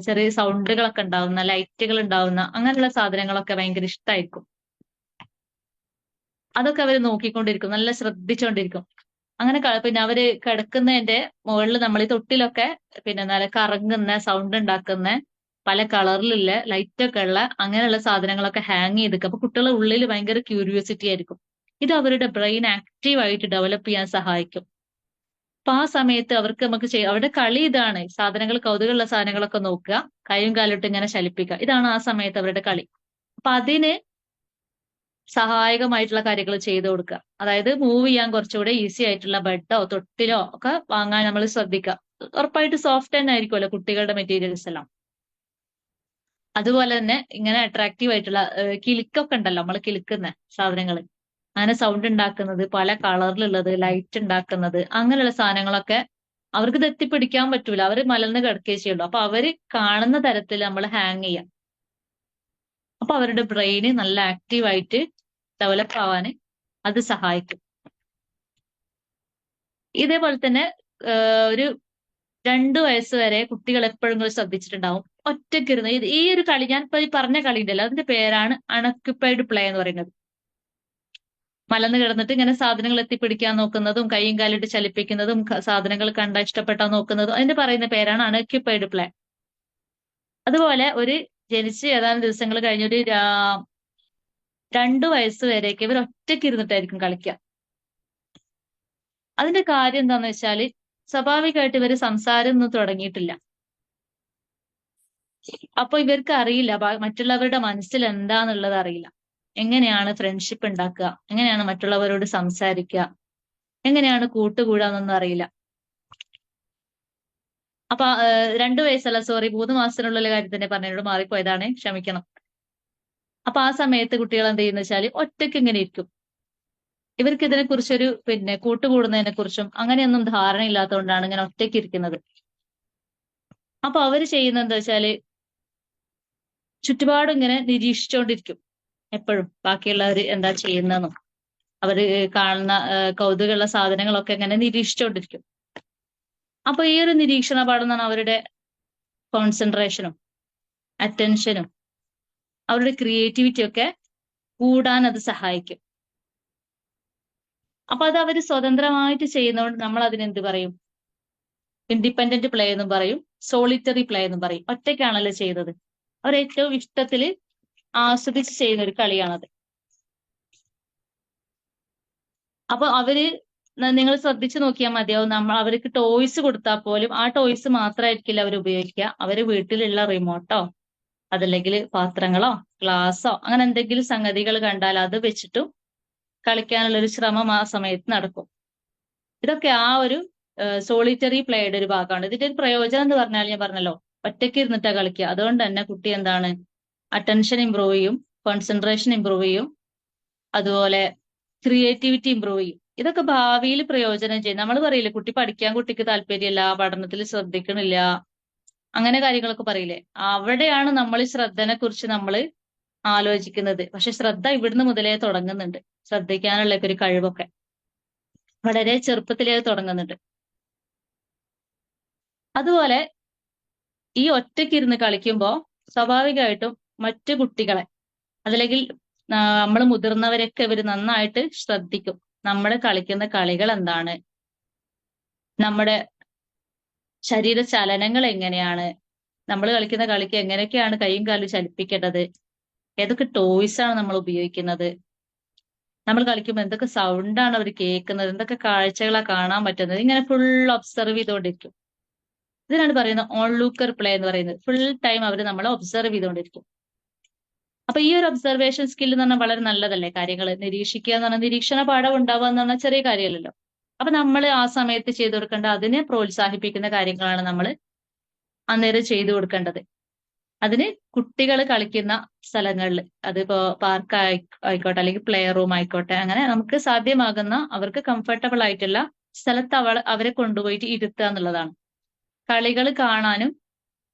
ചെറിയ സൗണ്ടുകളൊക്കെ ഉണ്ടാവുന്ന, ലൈറ്റുകൾ ഉണ്ടാവുന്ന അങ്ങനെയുള്ള സാധനങ്ങളൊക്കെ ഭയങ്കര ഇഷ്ടമായിരിക്കും. അതൊക്കെ അവർ നോക്കിക്കൊണ്ടിരിക്കും, നല്ല ശ്രദ്ധിച്ചുകൊണ്ടിരിക്കും. അങ്ങനെ പിന്നെ അവര് കിടക്കുന്നതിന്റെ മുകളിൽ നമ്മൾ ഈ തൊട്ടിലൊക്കെ പിന്നെ നല്ല കറങ്ങുന്ന, സൗണ്ട് ഉണ്ടാക്കുന്ന, പല കളറിലുള്ള ലൈറ്റൊക്കെ ഉള്ള അങ്ങനെയുള്ള സാധനങ്ങളൊക്കെ ഹാങ് ചെയ്തിരിക്കും. അപ്പൊ കുട്ടികളുടെ ഉള്ളിൽ ഭയങ്കര ക്യൂരിയോസിറ്റി ആയിരിക്കും. ഇത് അവരുടെ ബ്രെയിൻ ആക്റ്റീവായിട്ട് ഡെവലപ്പ് ചെയ്യാൻ സഹായിക്കും. അപ്പൊ ആ സമയത്ത് നമുക്ക് അവരുടെ കളി ഇതാണ്. സാധനങ്ങൾ, കൗതുകമുള്ള സാധനങ്ങളൊക്കെ നോക്കുക, കൈയും കാലിട്ട് ഇങ്ങനെ ചലിപ്പിക്കുക. ഇതാണ് ആ സമയത്ത് അവരുടെ കളി. അപ്പൊ അതിന് സഹായകമായിട്ടുള്ള കാര്യങ്ങൾ ചെയ്തു കൊടുക്കുക. അതായത് മൂവ് ചെയ്യാൻ കുറച്ചുകൂടെ ഈസി ആയിട്ടുള്ള ബെഡോ തൊട്ടിലോ ഒക്കെ വാങ്ങാൻ നമ്മൾ ശ്രദ്ധിക്കുക. ഉറപ്പായിട്ട് സോഫ്റ്റ് തന്നെ ആയിരിക്കുമല്ലോ കുട്ടികളുടെ മെറ്റീരിയൽസ് എല്ലാം. അതുപോലെ തന്നെ ഇങ്ങനെ അട്രാക്റ്റീവ് ആയിട്ടുള്ള കിലുക്കൊക്കെ ഉണ്ടല്ലോ, നമ്മൾ കിലുക്കുന്ന സാധനങ്ങൾ, അങ്ങനെ സൗണ്ട് ഉണ്ടാക്കുന്നത്, പല കളറിലുള്ളത്, ലൈറ്റ് ഉണ്ടാക്കുന്നത്, അങ്ങനെയുള്ള സാധനങ്ങളൊക്കെ അവർക്ക് ഇത് എത്തിപ്പിടിക്കാൻ പറ്റൂല, അവർ മലർന്ന് കിടക്കുകയേ ചെയ്യുള്ളൂ. അപ്പൊ അവര് കാണുന്ന തരത്തിൽ നമ്മൾ ഹാങ് ചെയ്യാം. അപ്പൊ അവരുടെ ബ്രെയിന് നല്ല ആക്റ്റീവായിട്ട് ഡെവലപ്പ് ആവാന് അത് സഹായിക്കും. ഇതേപോലെ തന്നെ ഒരു 2 വയസ്സ് വരെ കുട്ടികൾ എപ്പോഴും ശ്രദ്ധിച്ചിട്ടുണ്ടാവും, ഒറ്റയ്ക്കിരുന്ന് ഈ ഒരു കളി, ഞാൻ ഇപ്പൊ ഈ പറഞ്ഞ കളി ഉണ്ടല്ലോ, അതിന്റെ പേരാണ് അൺഒക്യുപ്പൈഡ് പ്ലേ എന്ന് പറയുന്നത്. മലന്ന് കിടന്നിട്ട് ഇങ്ങനെ സാധനങ്ങൾ എത്തിപ്പിടിക്കാൻ നോക്കുന്നതും, കൈയും കാലിട്ട് ചലിപ്പിക്കുന്നതും, സാധനങ്ങൾ കണ്ട ഇഷ്ടപ്പെട്ടാ നോക്കുന്നതും, അതിന്റെ പറയുന്ന പേരാണ് അൺഒക്യുപ്പൈഡ് പ്ലേ. അതുപോലെ ഒരു ജനിച്ച് ഏതാനും ദിവസങ്ങൾ കഴിഞ്ഞൊരു 2 വയസ്സ് വരെയൊക്കെ ഇവർ ഒറ്റയ്ക്ക് ഇരുന്നിട്ടായിരിക്കും കളിക്കുക. അതിന്റെ കാര്യം എന്താന്ന് വെച്ചാല് സ്വാഭാവികമായിട്ട് ഇവര് സംസാരം ഒന്നും തുടങ്ങിയിട്ടില്ല. അപ്പൊ ഇവർക്ക് അറിയില്ല മറ്റുള്ളവരുടെ മനസ്സിൽ എന്താന്നുള്ളത് അറിയില്ല. എങ്ങനെയാണ് ഫ്രണ്ട്ഷിപ്പ് ഉണ്ടാക്കുക, എങ്ങനെയാണ് മറ്റുള്ളവരോട് സംസാരിക്കുക, എങ്ങനെയാണ് കൂട്ടുകൂടാന്നൊന്നും അറിയില്ല. അപ്പൊ 2 വയസ്സല്ല, സോറി, 3 മാസത്തിനുള്ള കാര്യം തന്നെ പറഞ്ഞോട് മാറിപ്പോയതാണ്, ക്ഷമിക്കണം. അപ്പൊ ആ സമയത്ത് കുട്ടികൾ എന്ത് ചെയ്യുന്ന വെച്ചാൽ ഒറ്റയ്ക്ക് ഇങ്ങനെ ഇരിക്കും. ഇവർക്ക് ഇതിനെ കുറിച്ചൊരു പിന്നെ കൂട്ടുകൂടുന്നതിനെ കുറിച്ചും അങ്ങനെയൊന്നും ധാരണ ഇല്ലാത്തതുകൊണ്ടാണ് ഇങ്ങനെ ഒറ്റയ്ക്ക് ഇരിക്കുന്നത്. അപ്പൊ അവര് ചെയ്യുന്നത് എന്താ വെച്ചാല് ചുറ്റുപാടും ഇങ്ങനെ നിരീക്ഷിച്ചുകൊണ്ടിരിക്കും എപ്പോഴും, ബാക്കിയുള്ളവർ എന്താ ചെയ്യുന്നതെന്നും അവര് കാണുന്ന കൗതുകമുള്ള സാധനങ്ങളൊക്കെ ഇങ്ങനെ നിരീക്ഷിച്ചുകൊണ്ടിരിക്കും. അപ്പൊ ഈ ഒരു നിരീക്ഷണ പാഠം എന്നാണ് അവരുടെ കോൺസെൻട്രേഷനും അറ്റൻഷനും അവരുടെ ക്രിയേറ്റിവിറ്റി ഒക്കെ കൂടാൻ അത് സഹായിക്കും. അപ്പൊ അത് അവര് സ്വതന്ത്രമായിട്ട് ചെയ്യുന്നതുകൊണ്ട് നമ്മൾ അതിനെന്ത് പറയും? ഇൻഡിപെൻഡന്റ് പ്ലേ എന്നും പറയും, സോളിറ്ററി പ്ലേ എന്നും പറയും. ഒറ്റയ്ക്കാണല്ലോ ചെയ്തത്. അവർ ഏറ്റവും ഇഷ്ടത്തിൽ ആസ്വദിച്ച് ചെയ്യുന്ന ഒരു കളിയാണത്. അപ്പൊ അവര്, നിങ്ങൾ ശ്രദ്ധിച്ചു നോക്കിയാൽ മതിയാവും, അവർക്ക് ടോയ്സ് കൊടുത്താൽ പോലും ആ ടോയ്സ് മാത്രമായിരിക്കില്ല അവർ ഉപയോഗിക്കുക. അവര് വീട്ടിലുള്ള റിമോട്ടോ അതല്ലെങ്കിൽ പാത്രങ്ങളോ ഗ്ലാസോ അങ്ങനെ എന്തെങ്കിലും സംഗതികൾ കണ്ടാൽ അത് വെച്ചിട്ടും കളിക്കാനുള്ള ഒരു ശ്രമം ആ സമയത്ത് നടക്കും. ഇതൊക്കെ ആ ഒരു സോളിറ്ററി പ്ലേയുടെ ഒരു ഭാഗമാണ്. ഇതിന്റെ ഒരു പ്രയോജനം എന്ന് പറഞ്ഞാൽ ഞാൻ പറഞ്ഞല്ലോ, ഒറ്റയ്ക്ക് ഇരുന്നിട്ടാ കളിക്കുക. അതുകൊണ്ട് തന്നെ കുട്ടി എന്താണ്, അറ്റൻഷൻ ഇമ്പ്രൂവ് ചെയ്യും, കോൺസെൻട്രേഷൻ ഇമ്പ്രൂവ് ചെയ്യും, അതുപോലെ ക്രിയേറ്റിവിറ്റി ഇമ്പ്രൂവ് ചെയ്യും. ഇതൊക്കെ ഭാവിയിൽ പ്രയോജനം ചെയ്യും. നമ്മൾ പറയില്ലേ കുട്ടി പഠിക്കാൻ കുട്ടിക്ക് താല്പര്യമില്ല, പഠനത്തിൽ ശ്രദ്ധിക്കണില്ല, അങ്ങനെ കാര്യങ്ങളൊക്കെ പറയില്ലേ. അവിടെയാണ് നമ്മൾ ഈ ശ്രദ്ധനെ കുറിച്ച് നമ്മൾ ആലോചിക്കുന്നത്. പക്ഷെ ശ്രദ്ധ ഇവിടുന്ന് മുതലേ തുടങ്ങുന്നുണ്ട്. ശ്രദ്ധിക്കാനുള്ള ഒരു കഴിവൊക്കെ വളരെ ചെറുപ്പത്തിലേ തുടങ്ങുന്നുണ്ട്. അതുപോലെ ഈ ഒറ്റയ്ക്കിരുന്ന് കളിക്കുമ്പോൾ സ്വാഭാവികമായിട്ടും മറ്റു കുട്ടികളെ അതല്ലെങ്കിൽ നമ്മൾ മുതിർന്നവരൊക്കെ ഇവർ നന്നായിട്ട് ശ്രദ്ധിക്കും. നമ്മൾ കളിക്കുന്ന കളികൾ എന്താണ്, നമ്മുടെ ശരീര ചലനങ്ങൾ എങ്ങനെയാണ്, നമ്മൾ കളിക്കുന്ന കളിക്ക് എങ്ങനെയൊക്കെയാണ് കൈയും കാലും ചലിപ്പിക്കേണ്ടത്, ഏതൊക്കെ ടോയ്സ് ആണ് നമ്മൾ ഉപയോഗിക്കുന്നത്, നമ്മൾ കളിക്കുമ്പോൾ എന്തൊക്കെ സൗണ്ടാണ് അവർ കേൾക്കുന്നത്, എന്തൊക്കെ കാഴ്ചകളാണ് കാണാൻ പറ്റുന്നത്, ഇങ്ങനെ ഫുൾ ഒബ്സർവ് ചെയ്തുകൊണ്ടിരിക്കും. ഇതിനാണ് പറയുന്നത് ഓൺ ലൂക്കർ പ്ലേ എന്ന് പറയുന്നത്. ഫുൾ ടൈം അവർ നമ്മളെ ഒബ്സർവ് ചെയ്തുകൊണ്ടിരിക്കും. അപ്പൊ ഈ ഒരു ഒബ്സർവേഷൻ സ്കിൽ എന്ന് പറഞ്ഞാൽ വളരെ നല്ലതല്ലേ. കാര്യങ്ങൾ നിരീക്ഷിക്കുക എന്ന് പറഞ്ഞാൽ നിരീക്ഷണ പാഠം ഉണ്ടാവുക എന്ന് പറഞ്ഞാൽ ചെറിയ കാര്യമല്ലല്ലോ. അപ്പൊ നമ്മൾ ആ സമയത്ത് ചെയ്തു കൊടുക്കേണ്ട അതിനെ പ്രോത്സാഹിപ്പിക്കുന്ന കാര്യങ്ങളാണ് നമ്മൾ അന്നേരം ചെയ്തു കൊടുക്കേണ്ടത്. അതിന് കുട്ടികൾ കളിക്കുന്ന സ്ഥലങ്ങളിൽ, അതിപ്പോ പാർക്ക് ആയിക്കോട്ടെ അല്ലെങ്കിൽ പ്ലേ റൂം ആയിക്കോട്ടെ, അങ്ങനെ നമുക്ക് സാധ്യമാകുന്ന അവർക്ക് കംഫർട്ടബിൾ ആയിട്ടുള്ള സ്ഥലത്ത് അവരെ കൊണ്ടുപോയിട്ട് ഇരുത്തുക എന്നുള്ളതാണ്. കളികൾ കാണാനും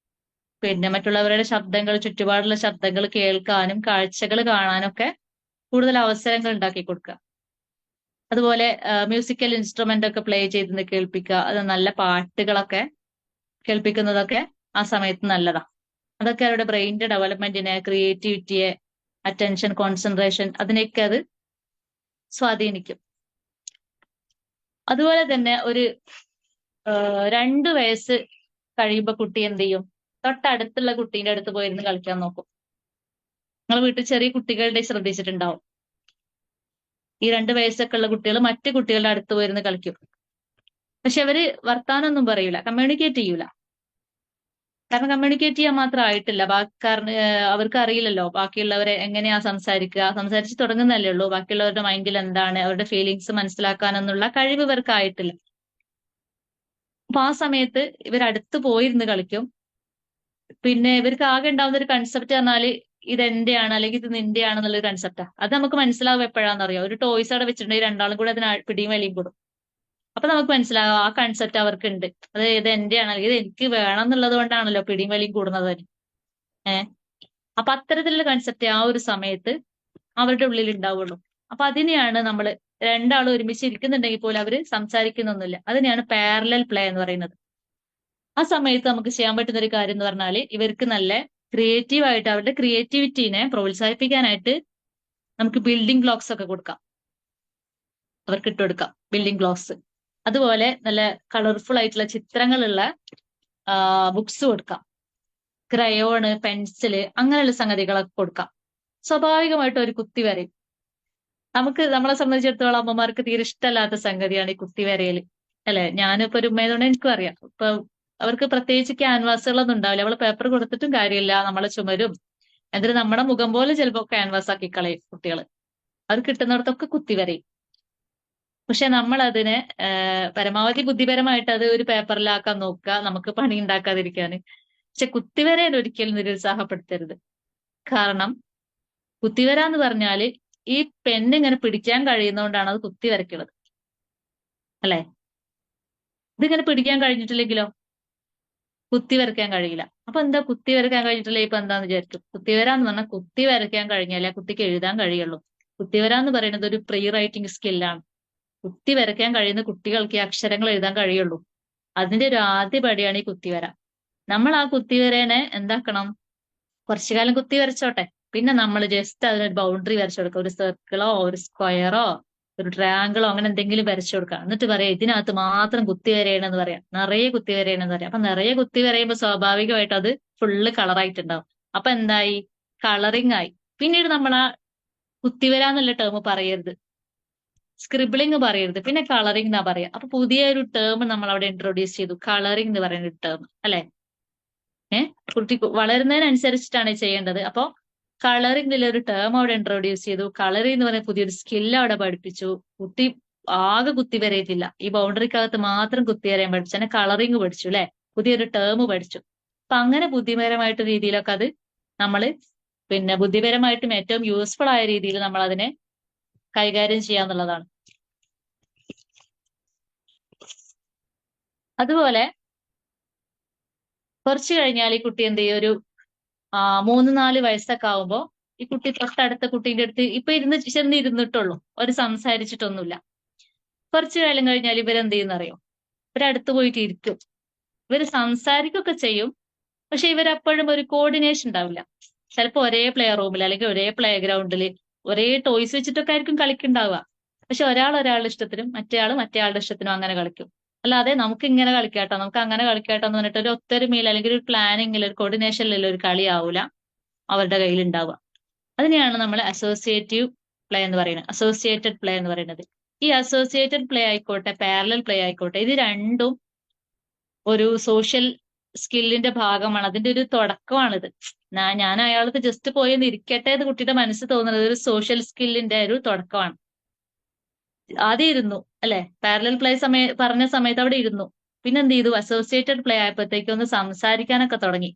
പിന്നെ മറ്റുള്ളവരുടെ ശബ്ദങ്ങൾ, ചുറ്റുപാടുള്ള ശബ്ദങ്ങൾ കേൾക്കാനും കാഴ്ചകൾ കാണാനും ഒക്കെ കൂടുതൽ അവസരങ്ങൾ ഉണ്ടാക്കി കൊടുക്കുക. അതുപോലെ മ്യൂസിക്കൽ ഇൻസ്ട്രുമെന്റ് ഒക്കെ പ്ലേ ചെയ്ത് കേൾപ്പിക്കുക. അത് നല്ല പാട്ടുകളൊക്കെ കേൾപ്പിക്കുന്നതൊക്കെ ആ സമയത്ത് നല്ലതാണ്. അതൊക്കെ അവരുടെ ബ്രെയിനിന്റെ ഡെവലപ്മെന്റിനെ, ക്രിയേറ്റിവിറ്റിയെ, അറ്റൻഷൻ, കോൺസെൻട്രേഷൻ അതിനെയൊക്കെ അത് സ്വാധീനിക്കും. അതുപോലെ തന്നെ ഒരു 2 വയസ്സ് കഴിയുമ്പോൾ കുട്ടി എന്ത് ചെയ്യും? തൊട്ടടുത്തുള്ള കുട്ടീന്റെ അടുത്ത് പോയിരുന്ന് കളിക്കാൻ നോക്കും. നിങ്ങൾ വീട്ടിൽ ചെറിയ കുട്ടികളുടെ ശ്രദ്ധിച്ചിട്ടുണ്ടാവും. ഈ 2 വയസ്സൊക്കെ ഉള്ള കുട്ടികൾ മറ്റു കുട്ടികളുടെ അടുത്ത് പോയിരുന്ന് കളിക്കും. പക്ഷെ അവര് വർത്താനൊന്നും പറയൂല, കമ്മ്യൂണിക്കേറ്റ് ചെയ്യൂല. കാരണം കമ്മ്യൂണിക്കേറ്റ് ചെയ്യാൻ മാത്രം ആയിട്ടില്ല. കാരണം അവർക്ക് അറിയില്ലല്ലോ ബാക്കിയുള്ളവരെ എങ്ങനെയാ സംസാരിച്ച് തുടങ്ങുന്നതല്ലേ ഉള്ളൂ. ബാക്കിയുള്ളവരുടെ മൈൻഡിൽ എന്താണ്, അവരുടെ ഫീലിങ്സ് മനസ്സിലാക്കാനൊന്നുള്ള കഴിവ് ഇവർക്ക് ആയിട്ടില്ല. അപ്പൊ ആ സമയത്ത് ഇവരടുത്ത് പോയിരുന്ന് കളിക്കും. പിന്നെ ഇവർക്ക് ആകെ ഉണ്ടാവുന്ന ഒരു കൺസെപ്റ്റ് പറഞ്ഞാല് ഇത് എന്റെയാണ് അല്ലെങ്കിൽ ഇത് നിന്റെയാണെന്നുള്ളൊരു കൺസെപ്റ്റാ. അത് നമുക്ക് മനസ്സിലാവും എപ്പോഴാണെന്നറിയാം. ഒരു ടോയ്സ് അവിടെ വെച്ചിട്ടുണ്ടെങ്കിൽ രണ്ടാളും കൂടെ അതിന് പിടിയും വലിയും കൂടും. അപ്പൊ നമുക്ക് മനസ്സിലാവും ആ കൺസെപ്റ്റ് അവർക്കുണ്ട്. അത് ഇത് എന്റെയാണ് അല്ലെങ്കിൽ ഇത് എനിക്ക് വേണം എന്നുള്ളത് കൊണ്ടാണല്ലോ പിടിയും വലിയും കൂടുന്നത് തന്നെ. അപ്പൊ അത്തരത്തിലുള്ള കൺസെപ്റ്റ് ആ ഒരു സമയത്ത് അവരുടെ ഉള്ളിൽ ഉണ്ടാവുള്ളൂ. അപ്പൊ അതിനെയാണ് നമ്മൾ രണ്ടാളും ഒരുമിച്ച് ഇരിക്കുന്നുണ്ടെങ്കിൽ പോലും അവര് സംസാരിക്കുന്നൊന്നുമില്ല. അതിനെയാണ് പാരലൽ പ്ലേ എന്ന് പറയുന്നത്. ആ സമയത്ത് നമുക്ക് ചെയ്യാൻ പറ്റുന്ന ഒരു കാര്യം എന്ന് പറഞ്ഞാൽ ഇവർക്ക് നല്ല ക്രിയേറ്റീവായിട്ട് അവരുടെ ക്രിയേറ്റിവിറ്റീനെ പ്രോത്സാഹിപ്പിക്കാനായിട്ട് നമുക്ക് ബിൽഡിംഗ് ബ്ലോക്സ് ഒക്കെ കൊടുക്കാം. അവർക്ക് ഇട്ടുകൊടുക്കാം ബിൽഡിംഗ് ബ്ലോക്സ്. അതുപോലെ നല്ല കളർഫുൾ ആയിട്ടുള്ള ചിത്രങ്ങളുള്ള ബുക്സ് കൊടുക്കാം. ക്രയോണ്, പെൻസില് അങ്ങനെയുള്ള സംഗതികളൊക്കെ കൊടുക്കാം. സ്വാഭാവികമായിട്ട് ഒരു കുത്തി വരയും. നമ്മളെ സംബന്ധിച്ചിടത്തോളം അമ്മമാർക്ക് തീരെ ഇഷ്ടമല്ലാത്ത സംഗതിയാണ് ഈ കുത്തി വരയിൽ, അല്ലെ? ഞാനിപ്പോ ഒരു ഉമ്മയതുകൊണ്ട് എനിക്കും അറിയാം. ഇപ്പൊ അവർക്ക് പ്രത്യേകിച്ച് ക്യാൻവാസുകളൊന്നും ഉണ്ടാവില്ല. അവള് പേപ്പർ കൊടുത്തിട്ടും കാര്യമില്ല, നമ്മളെ ചുമരും എന്നിട്ട് നമ്മുടെ മുഖം പോലെ ചിലപ്പോ ക്യാൻവാസ് ആക്കി കളയും കുട്ടികൾ. അവർ കിട്ടുന്നിടത്തൊക്കെ കുത്തി വരയും. പക്ഷെ നമ്മൾ അതിനെ പരമാവധി ബുദ്ധിപരമായിട്ട് അത് ഒരു പേപ്പറിലാക്കാൻ നോക്കുക, നമുക്ക് പണി ഉണ്ടാക്കാതിരിക്കാന്. പക്ഷെ കുത്തിവരയിൽ ഒരിക്കലും നിരുത്സാഹപ്പെടുത്തരുത്. കാരണം കുത്തിവര എന്ന് പറഞ്ഞാല് ഈ പെണ്ണ് ഇങ്ങനെ പിടിക്കാൻ കഴിയുന്നതുകൊണ്ടാണ് അത് കുത്തി വരയ്ക്കുന്നത്, അല്ലെ? ഇതിങ്ങനെ പിടിക്കാൻ കഴിഞ്ഞിട്ടില്ലെങ്കിലോ കുത്തി വരയ്ക്കാൻ കഴിയില്ല. അപ്പൊ എന്താ കുത്തി വരയ്ക്കാൻ കഴിഞ്ഞിട്ടില്ലേ ഇപ്പൊ എന്താന്ന് വിചാരിക്കും. കുത്തിവര എന്ന് പറഞ്ഞാൽ കുത്തി വരയ്ക്കാൻ കഴിഞ്ഞാലേ കുട്ടിക്ക് എഴുതാൻ കഴിയുള്ളൂ. കുത്തിവര എന്ന് പറയുന്നത് ഒരു പ്രീ റൈറ്റിംഗ് സ്കില്ലാണ്. കുത്തി വരയ്ക്കാൻ കഴിയുന്ന കുട്ടികൾക്ക് അക്ഷരങ്ങൾ എഴുതാൻ കഴിയുള്ളൂ. അതിന്റെ ഒരു ആദ്യ പടിയാണ് ഈ കുത്തിവര. നമ്മൾ ആ കുത്തിവരേനെ എന്താക്കണം, കുറച്ചു കാലം കുത്തി വരച്ചോട്ടെ. പിന്നെ നമ്മൾ ജസ്റ്റ് അതിനൊരു ബൗണ്ടറി വരച്ചു കൊടുക്കുക. ഒരു സർക്കിളോ ഒരു സ്ക്വയറോ ഒരു ട്രയാങ്കിളോ അങ്ങനെ എന്തെങ്കിലും വരച്ചു കൊടുക്കുക. എന്നിട്ട് പറയാം ഇതിനകത്ത് മാത്രം കുത്തി വരയണെന്ന് പറയാം, നിറയെ കുത്തി വരയണെന്ന് പറയാം. അപ്പൊ നിറയെ കുത്തി വരയുമ്പോൾ സ്വാഭാവികമായിട്ട് അത് ഫുള്ള് കളറായിട്ടുണ്ടാവും. അപ്പൊ എന്തായി? കളറിങ് ആയി. പിന്നീട് നമ്മൾ ആ കുത്തിവര എന്നുള്ള ടേം പറയരുത്, സ്ക്രിബിളിങ് പറയരുത്, പിന്നെ കളറിംഗ് എന്നാ പറയാ. അപ്പൊ പുതിയൊരു ടേം നമ്മൾ അവിടെ ഇൻട്രൊഡ്യൂസ് ചെയ്തു, കളറിംഗ് എന്ന് പറയുന്ന ഒരു ടേം, അല്ലെ? കുട്ടി വളരുന്നതിനനുസരിച്ചിട്ടാണ് ചെയ്യേണ്ടത്. അപ്പൊ കളറിംഗിൽ ഒരു ടേം അവിടെ ഇൻട്രൊഡ്യൂസ് ചെയ്തു. കളറിംഗ് എന്ന് പറയുന്ന പുതിയൊരു സ്കില്ല് അവിടെ പഠിപ്പിച്ചു. കുട്ടി ആകെ കുത്തി വരയത്തില്ല, ഈ ബൗണ്ടറിക്കകത്ത് മാത്രം കുത്തി വരയാൻ പഠിച്ചു. അങ്ങനെ കളറിംഗ് പഠിച്ചു, അല്ലെ? പുതിയൊരു ടേം പഠിച്ചു. അപ്പൊ അങ്ങനെ ബുദ്ധിപരമായിട്ട് രീതിയിലൊക്കെ അത് നമ്മള് പിന്നെ ബുദ്ധിപരമായിട്ടും ഏറ്റവും യൂസ്ഫുൾ ആയ രീതിയിൽ നമ്മൾ അതിനെ കൈകാര്യം ചെയ്യാന്നുള്ളതാണ്. അതുപോലെ കുറച്ച് കഴിഞ്ഞാൽ ഈ കുട്ടി എന്ത് ചെയ്യും, ഒരു 3-4 വയസ്സൊക്കെ ആവുമ്പോ ഈ കുട്ടി തൊട്ടടുത്ത കുട്ടീന്റെ അടുത്ത് ഇപ്പൊ ചെന്ന് ഇരുന്നിട്ടുള്ളൂ, ഒരു സംസാരിച്ചിട്ടൊന്നുമില്ല. കുറച്ചു കാലം കഴിഞ്ഞാൽ ഇവരെന്ത് ചെയ്യുന്നറിയോ, ഇവരടുത്ത് പോയിട്ട് ഇരിക്കും. ഇവര് സംസാരിക്കുകയൊക്കെ ചെയ്യും, പക്ഷെ ഇവരപ്പോഴും ഒരു കോർഡിനേഷൻ ഉണ്ടാവില്ല. ചിലപ്പോൾ ഒരേ പ്ലേ റൂമിൽ അല്ലെങ്കിൽ ഒരേ പ്ലേ ഗ്രൗണ്ടിൽ ഒരേ ടോയ്സ് വെച്ചിട്ടൊക്കെ ആയിരിക്കും കളിക്കുന്നുണ്ടാവുക. പക്ഷെ ഒരാൾ ഒരാളുടെ ഇഷ്ടത്തിനും മറ്റേയാളുടെ ഇഷ്ടത്തിനും അങ്ങനെ കളിക്കും. അല്ലാതെ നമുക്ക് ഇങ്ങനെ കളിക്കാട്ടോ, നമുക്ക് അങ്ങനെ കളിക്കാട്ടോ എന്ന് പറഞ്ഞിട്ട് ഒരു ഒത്തൊരുമയിൽ അല്ലെങ്കിൽ ഒരു പ്ലാനിങ്ങിൽ ഒരു കോർഡിനേഷനിൽ ഒരു കളിയാവൂല അവരുടെ കയ്യിൽ ഉണ്ടാവുക. അതിനെയാണ് നമ്മൾ അസോസിയേറ്റീവ് പ്ലേ എന്ന് പറയുന്നത്, അസോസിയേറ്റഡ് പ്ലേ എന്ന് പറയുന്നത്. ഈ അസോസിയേറ്റഡ് പ്ലേ ആയിക്കോട്ടെ പാരലൽ പ്ലേ ആയിക്കോട്ടെ, ഇത് രണ്ടും ഒരു സോഷ്യൽ സ്കില്ലിന്റെ ഭാഗമാണ്, അതിന്റെ ഒരു തുടക്കമാണിത്. ഞാൻ അയാൾക്ക് ജസ്റ്റ് പോയെന്ന് ഇരിക്കട്ടെ എന്ന് കുട്ടിയുടെ മനസ്സ് തോന്നുന്നത് ഒരു സോഷ്യൽ സ്കില്ലിന്റെ ഒരു തുടക്കമാണ്. ആദ്യം ഇരുന്നു അല്ലെ, പാരലൽ പ്ലേ പറഞ്ഞ സമയത്ത് അവിടെ ഇരുന്നു. പിന്നെ എന്ത് ചെയ്തു, അസോസിയേറ്റഡ് പ്ലേ ആയപ്പോഴത്തേക്ക് ഒന്ന് സംസാരിക്കാനൊക്കെ തുടങ്ങി.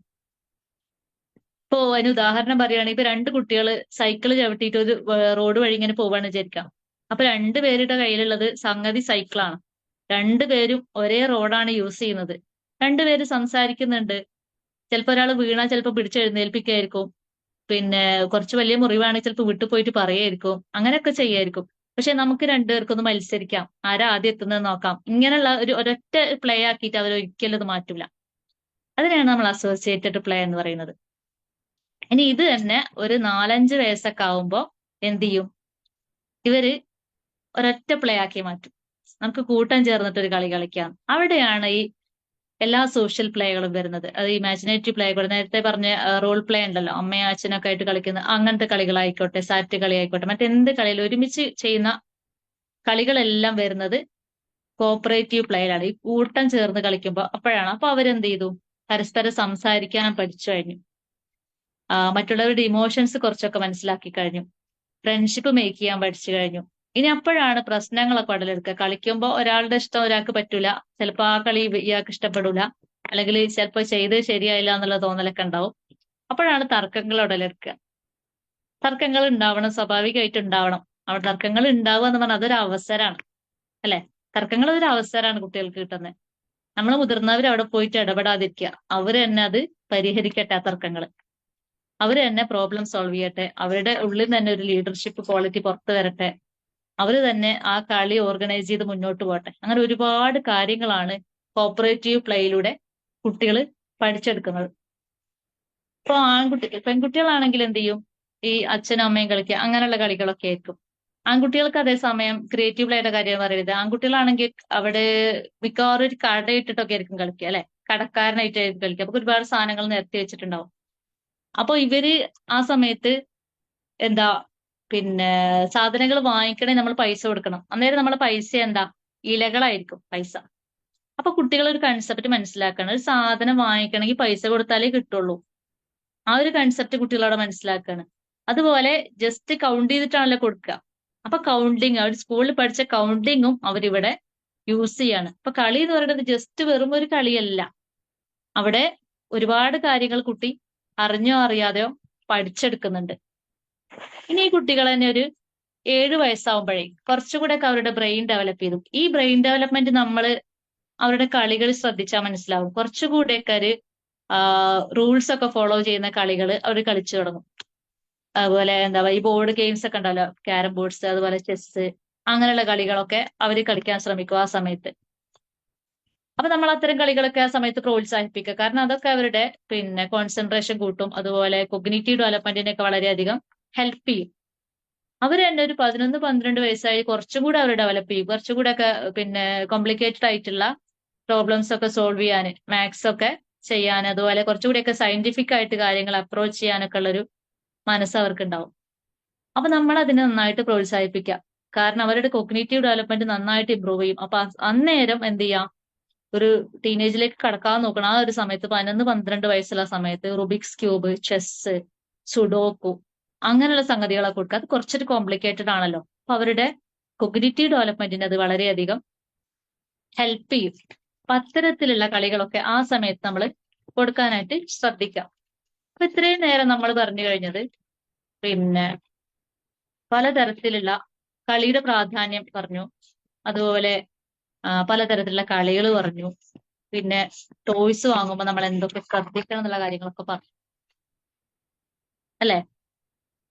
ഇപ്പോ അതിന് ഉദാഹരണം പറയുകയാണെങ്കിൽ ഇപ്പൊ 2 കുട്ടികൾ സൈക്കിൾ ചവിട്ടിയിട്ട് ഒരു റോഡ് വഴി ഇങ്ങനെ പോവാണ് വിചാരിക്കാം. അപ്പൊ 2 പേരുടെ കയ്യിലുള്ളത് സംഗതി സൈക്കിളാണ്. 2 പേരും ഒരേ റോഡാണ് യൂസ് ചെയ്യുന്നത്. 2 പേര് സംസാരിക്കുന്നുണ്ട്. ചിലപ്പോൾ ഒരാൾ വീണാൽ ചിലപ്പോൾ പിടിച്ചെഴുന്നേൽപ്പിക്കായിരിക്കും. പിന്നെ കുറച്ച് വലിയ മുറിവാണെങ്കിൽ ചിലപ്പോൾ വിട്ടു പോയിട്ട് പറയായിരിക്കും. അങ്ങനെയൊക്കെ ചെയ്യായിരിക്കും. പക്ഷെ നമുക്ക് 2 പേർക്കൊന്ന് മത്സരിക്കാം, ആരാ ആദ്യം എത്തുന്നത് നോക്കാം. ഇങ്ങനെയുള്ള ഒരൊറ്റ പ്ലേ ആക്കിയിട്ട് അവർ ഒരിക്കലും അത് മാറ്റില്ല. അതിനെയാണ് നമ്മൾ അസോസിയേറ്റഡ് പ്ലേ എന്ന് പറയുന്നത്. ഇനി ഇത് തന്നെ ഒരു 4-5 വയസ്സൊക്കെ ആവുമ്പോ എന്ത് ചെയ്യും, ഇവര് ഒരൊറ്റ പ്ലേ ആക്കി മാറ്റും. നമുക്ക് കൂട്ടം ചേർന്നിട്ട് ഒരു കളി കളിക്കാം. അവിടെയാണ് ഈ എല്ലാ സോഷ്യൽ പ്ലേകളും വരുന്നത്. അത് ഇമാജിനേറ്റീവ് പ്ലേ കൂടെ നേരത്തെ പറഞ്ഞ റോൾ പ്ലേ ഉണ്ടല്ലോ, അമ്മയും അച്ഛനൊക്കെ ആയിട്ട് കളിക്കുന്ന അങ്ങനത്തെ കളികളായിക്കോട്ടെ, സാറ്റ് കളി ആയിക്കോട്ടെ, മറ്റെന്ത് കളിയിൽ ഒരുമിച്ച് ചെയ്യുന്ന കളികളെല്ലാം വരുന്നത് കോപ്പറേറ്റീവ് പ്ലേയിലാണ്, ഈ കൂട്ടം ചേർന്ന് കളിക്കുമ്പോൾ. അപ്പോഴാണ് അപ്പൊ അവരെന്ത് ചെയ്തു, പരസ്പരം സംസാരിക്കാൻ പഠിച്ചു കഴിഞ്ഞു, മറ്റുള്ളവരുടെ ഇമോഷൻസ് കുറച്ചൊക്കെ മനസ്സിലാക്കി കഴിഞ്ഞു, ഫ്രണ്ട്ഷിപ്പ് മേക്ക് ചെയ്യാൻ പഠിച്ചു കഴിഞ്ഞു. ഇനി അപ്പോഴാണ് പ്രശ്നങ്ങളൊക്കെ ഉടലെടുക്കുക. കളിക്കുമ്പോൾ ഒരാളുടെ ഇഷ്ടം ഒരാൾക്ക് പറ്റൂല, ചിലപ്പോൾ ആ കളി ഇയാൾക്ക് ഇഷ്ടപ്പെടൂല, അല്ലെങ്കിൽ ചിലപ്പോൾ ചെയ്ത് ശരിയായില്ല എന്നുള്ള തോന്നലൊക്കെ ഉണ്ടാവും. അപ്പോഴാണ് തർക്കങ്ങൾ ഉടലെടുക്കുക. തർക്കങ്ങൾ ഉണ്ടാവണം, സ്വാഭാവികമായിട്ട് ഉണ്ടാവണം. അവിടെ തർക്കങ്ങൾ ഉണ്ടാവുക എന്ന് പറഞ്ഞാൽ അതൊരു അവസരമാണ് അല്ലെ. തർക്കങ്ങൾ ഒരു അവസരമാണ് കുട്ടികൾക്ക് കിട്ടുന്നത്. നമ്മൾ മുതിർന്നവർ അവിടെ പോയിട്ട് ഇടപെടാതിരിക്കുക, അവർ തന്നെ അത് പരിഹരിക്കട്ടെ. ആ തർക്കങ്ങൾ അവർ തന്നെ പ്രോബ്ലം സോൾവ് ചെയ്യട്ടെ, അവരുടെ ഉള്ളിൽ തന്നെ ഒരു ലീഡർഷിപ്പ് ക്വാളിറ്റി പുറത്തു വരട്ടെ, അവർ തന്നെ ആ കളി ഓർഗനൈസ് ചെയ്ത് മുന്നോട്ട് പോകട്ടെ. അങ്ങനെ ഒരുപാട് കാര്യങ്ങളാണ് കോപ്പറേറ്റീവ് പ്ലേയിലൂടെ കുട്ടികൾ പഠിച്ചെടുക്കുന്നത്. ഇപ്പൊ പെൺകുട്ടികളാണെങ്കിൽ എന്ത് ചെയ്യും, ഈ അച്ഛനും അമ്മയും കളിക്കുക അങ്ങനെയുള്ള കളികളൊക്കെ ആയിരിക്കും. ആൺകുട്ടികൾക്ക് അതേസമയം ക്രിയേറ്റീവ് പ്ലേയുടെ കാര്യം പറയരുത്. ആൺകുട്ടികളാണെങ്കിൽ അവിടെ മിക്കവാറും ഒരു കടയിട്ടിട്ടൊക്കെ ആയിരിക്കും കളിക്കുക അല്ലെ, കടക്കാരനായിട്ടായിരിക്കും കളിക്കുക. അപ്പൊ ഒരുപാട് സാധനങ്ങൾ നിരത്തി വെച്ചിട്ടുണ്ടാവും. അപ്പൊ ഇവര് ആ സമയത്ത് എന്താ, പിന്നെ സാധനങ്ങൾ വാങ്ങിക്കണേ നമ്മൾ പൈസ കൊടുക്കണം. അന്നേരം നമ്മളെ പൈസ എന്താ, ഇലകളായിരിക്കും പൈസ. അപ്പൊ കുട്ടികൾ ഒരു കൺസെപ്റ്റ് മനസ്സിലാക്കണം, ഒരു സാധനം വാങ്ങിക്കണമെങ്കിൽ പൈസ കൊടുത്താലേ കിട്ടുള്ളൂ. ആ ഒരു കൺസെപ്റ്റ് കുട്ടികളവിടെ മനസ്സിലാക്കാണ്. അതുപോലെ ജസ്റ്റ് കൗണ്ട് ചെയ്തിട്ടാണല്ലോ കൊടുക്കുക. അപ്പൊ കൗണ്ടിങ്, അവർ സ്കൂളിൽ പഠിച്ച കൗണ്ടിങ്ങും അവരിവിടെ യൂസ് ചെയ്യാണ്. അപ്പൊ കളി എന്ന് പറയുന്നത് ജസ്റ്റ് വെറും ഒരു കളിയല്ല, അവിടെ ഒരുപാട് കാര്യങ്ങൾ കുട്ടി അറിഞ്ഞോ അറിയാതെയോ പഠിച്ചെടുക്കുന്നുണ്ട്. ഇനി ഈ കുട്ടികൾ തന്നെ ഒരു 7 വയസ്സാവുമ്പോഴേ കുറച്ചുകൂടെ ഒക്കെ അവരുടെ ബ്രെയിൻ ഡെവലപ്പ് ചെയ്തു. ഈ ബ്രെയിൻ ഡെവലപ്മെന്റ് നമ്മൾ അവരുടെ കളികൾ ശ്രദ്ധിച്ചാൽ മനസ്സിലാവും. കുറച്ചുകൂടെയൊക്കെ ഒരു റൂൾസ് ഒക്കെ ഫോളോ ചെയ്യുന്ന കളികൾ അവർ കളിച്ചു തുടങ്ങും. അതുപോലെ എന്താ ഈ ബോർഡ് ഗെയിംസ് ഒക്കെ ഉണ്ടല്ലോ, ക്യാരം ബോർഡ്സ്, അതുപോലെ ചെസ്, അങ്ങനെയുള്ള കളികളൊക്കെ അവർ കളിക്കാൻ ശ്രമിക്കും ആ സമയത്ത്. അപ്പൊ നമ്മൾ അത്തരം കളികളൊക്കെ ആ സമയത്ത് പ്രോത്സാഹിപ്പിക്കുക. കാരണം അതൊക്കെ അവരുടെ പിന്നെ കോൺസെൻട്രേഷൻ കൂട്ടും, അതുപോലെ കൊഗ്നിറ്റീവ് ഡെവലപ്മെന്റിനൊക്കെ വളരെയധികം ഹെൽപ്പ് ചെയ്യും. അവർ തന്നെ ഒരു 11-12 വയസ്സായി കുറച്ചും കൂടെ അവർ ഡെവലപ്പ് ചെയ്യും. കുറച്ചും കൂടെ ഒക്കെ പിന്നെ കോംപ്ലിക്കേറ്റഡ് ആയിട്ടുള്ള പ്രോബ്ലംസ് ഒക്കെ സോൾവ് ചെയ്യാൻ, മാത്സ് ഒക്കെ ചെയ്യാൻ, അതുപോലെ കുറച്ചുകൂടിയൊക്കെ സയന്റിഫിക് ആയിട്ട് കാര്യങ്ങൾ അപ്രോച്ച് ചെയ്യാനൊക്കെ ഉള്ളൊരു മനസ്സ് അവർക്ക് ഉണ്ടാവും. അപ്പൊ നമ്മൾ അതിനെ നന്നായിട്ട് പ്രോത്സാഹിപ്പിക്കുക. കാരണം അവരുടെ കൊഗ്നിറ്റീവ് ഡെവലപ്മെന്റ് നന്നായിട്ട് ഇമ്പ്രൂവ് ചെയ്യും. അപ്പൊ അന്നേരം എന്ത് ചെയ്യാം, ഒരു ടീനേജിലേക്ക് കടക്കാൻ നോക്കണം. ആ ഒരു സമയത്ത് 11-12 വയസ്സുള്ള സമയത്ത് റുബിക്സ് ക്യൂബ്, ചെസ്, സുഡോക്കു അങ്ങനെയുള്ള സംഗതികളൊക്കെ കൊടുക്കുക. അത് കുറച്ചൊരു കോംപ്ലിക്കേറ്റഡ് ആണല്ലോ. അപ്പൊ അവരുടെ കൊഗ്നിറ്റീവ് ഡെവലപ്മെന്റിന് അത് വളരെയധികം ഹെൽപ്പ് ചെയ്യും. അപ്പൊ അത്തരത്തിലുള്ള കളികളൊക്കെ ആ സമയത്ത് നമ്മൾ കൊടുക്കാനായിട്ട് ശ്രദ്ധിക്കാം. അപ്പൊ ഇത്രയും നേരം നമ്മൾ പറഞ്ഞു കഴിഞ്ഞത് പിന്നെ പലതരത്തിലുള്ള കളിയുടെ പ്രാധാന്യം പറഞ്ഞു. അതുപോലെ പലതരത്തിലുള്ള കളികൾ പറഞ്ഞു. പിന്നെ ടോയ്സ് വാങ്ങുമ്പോൾ നമ്മൾ എന്തൊക്കെ ശ്രദ്ധിക്കണം എന്നുള്ള കാര്യങ്ങളൊക്കെ പറഞ്ഞു അല്ലെ.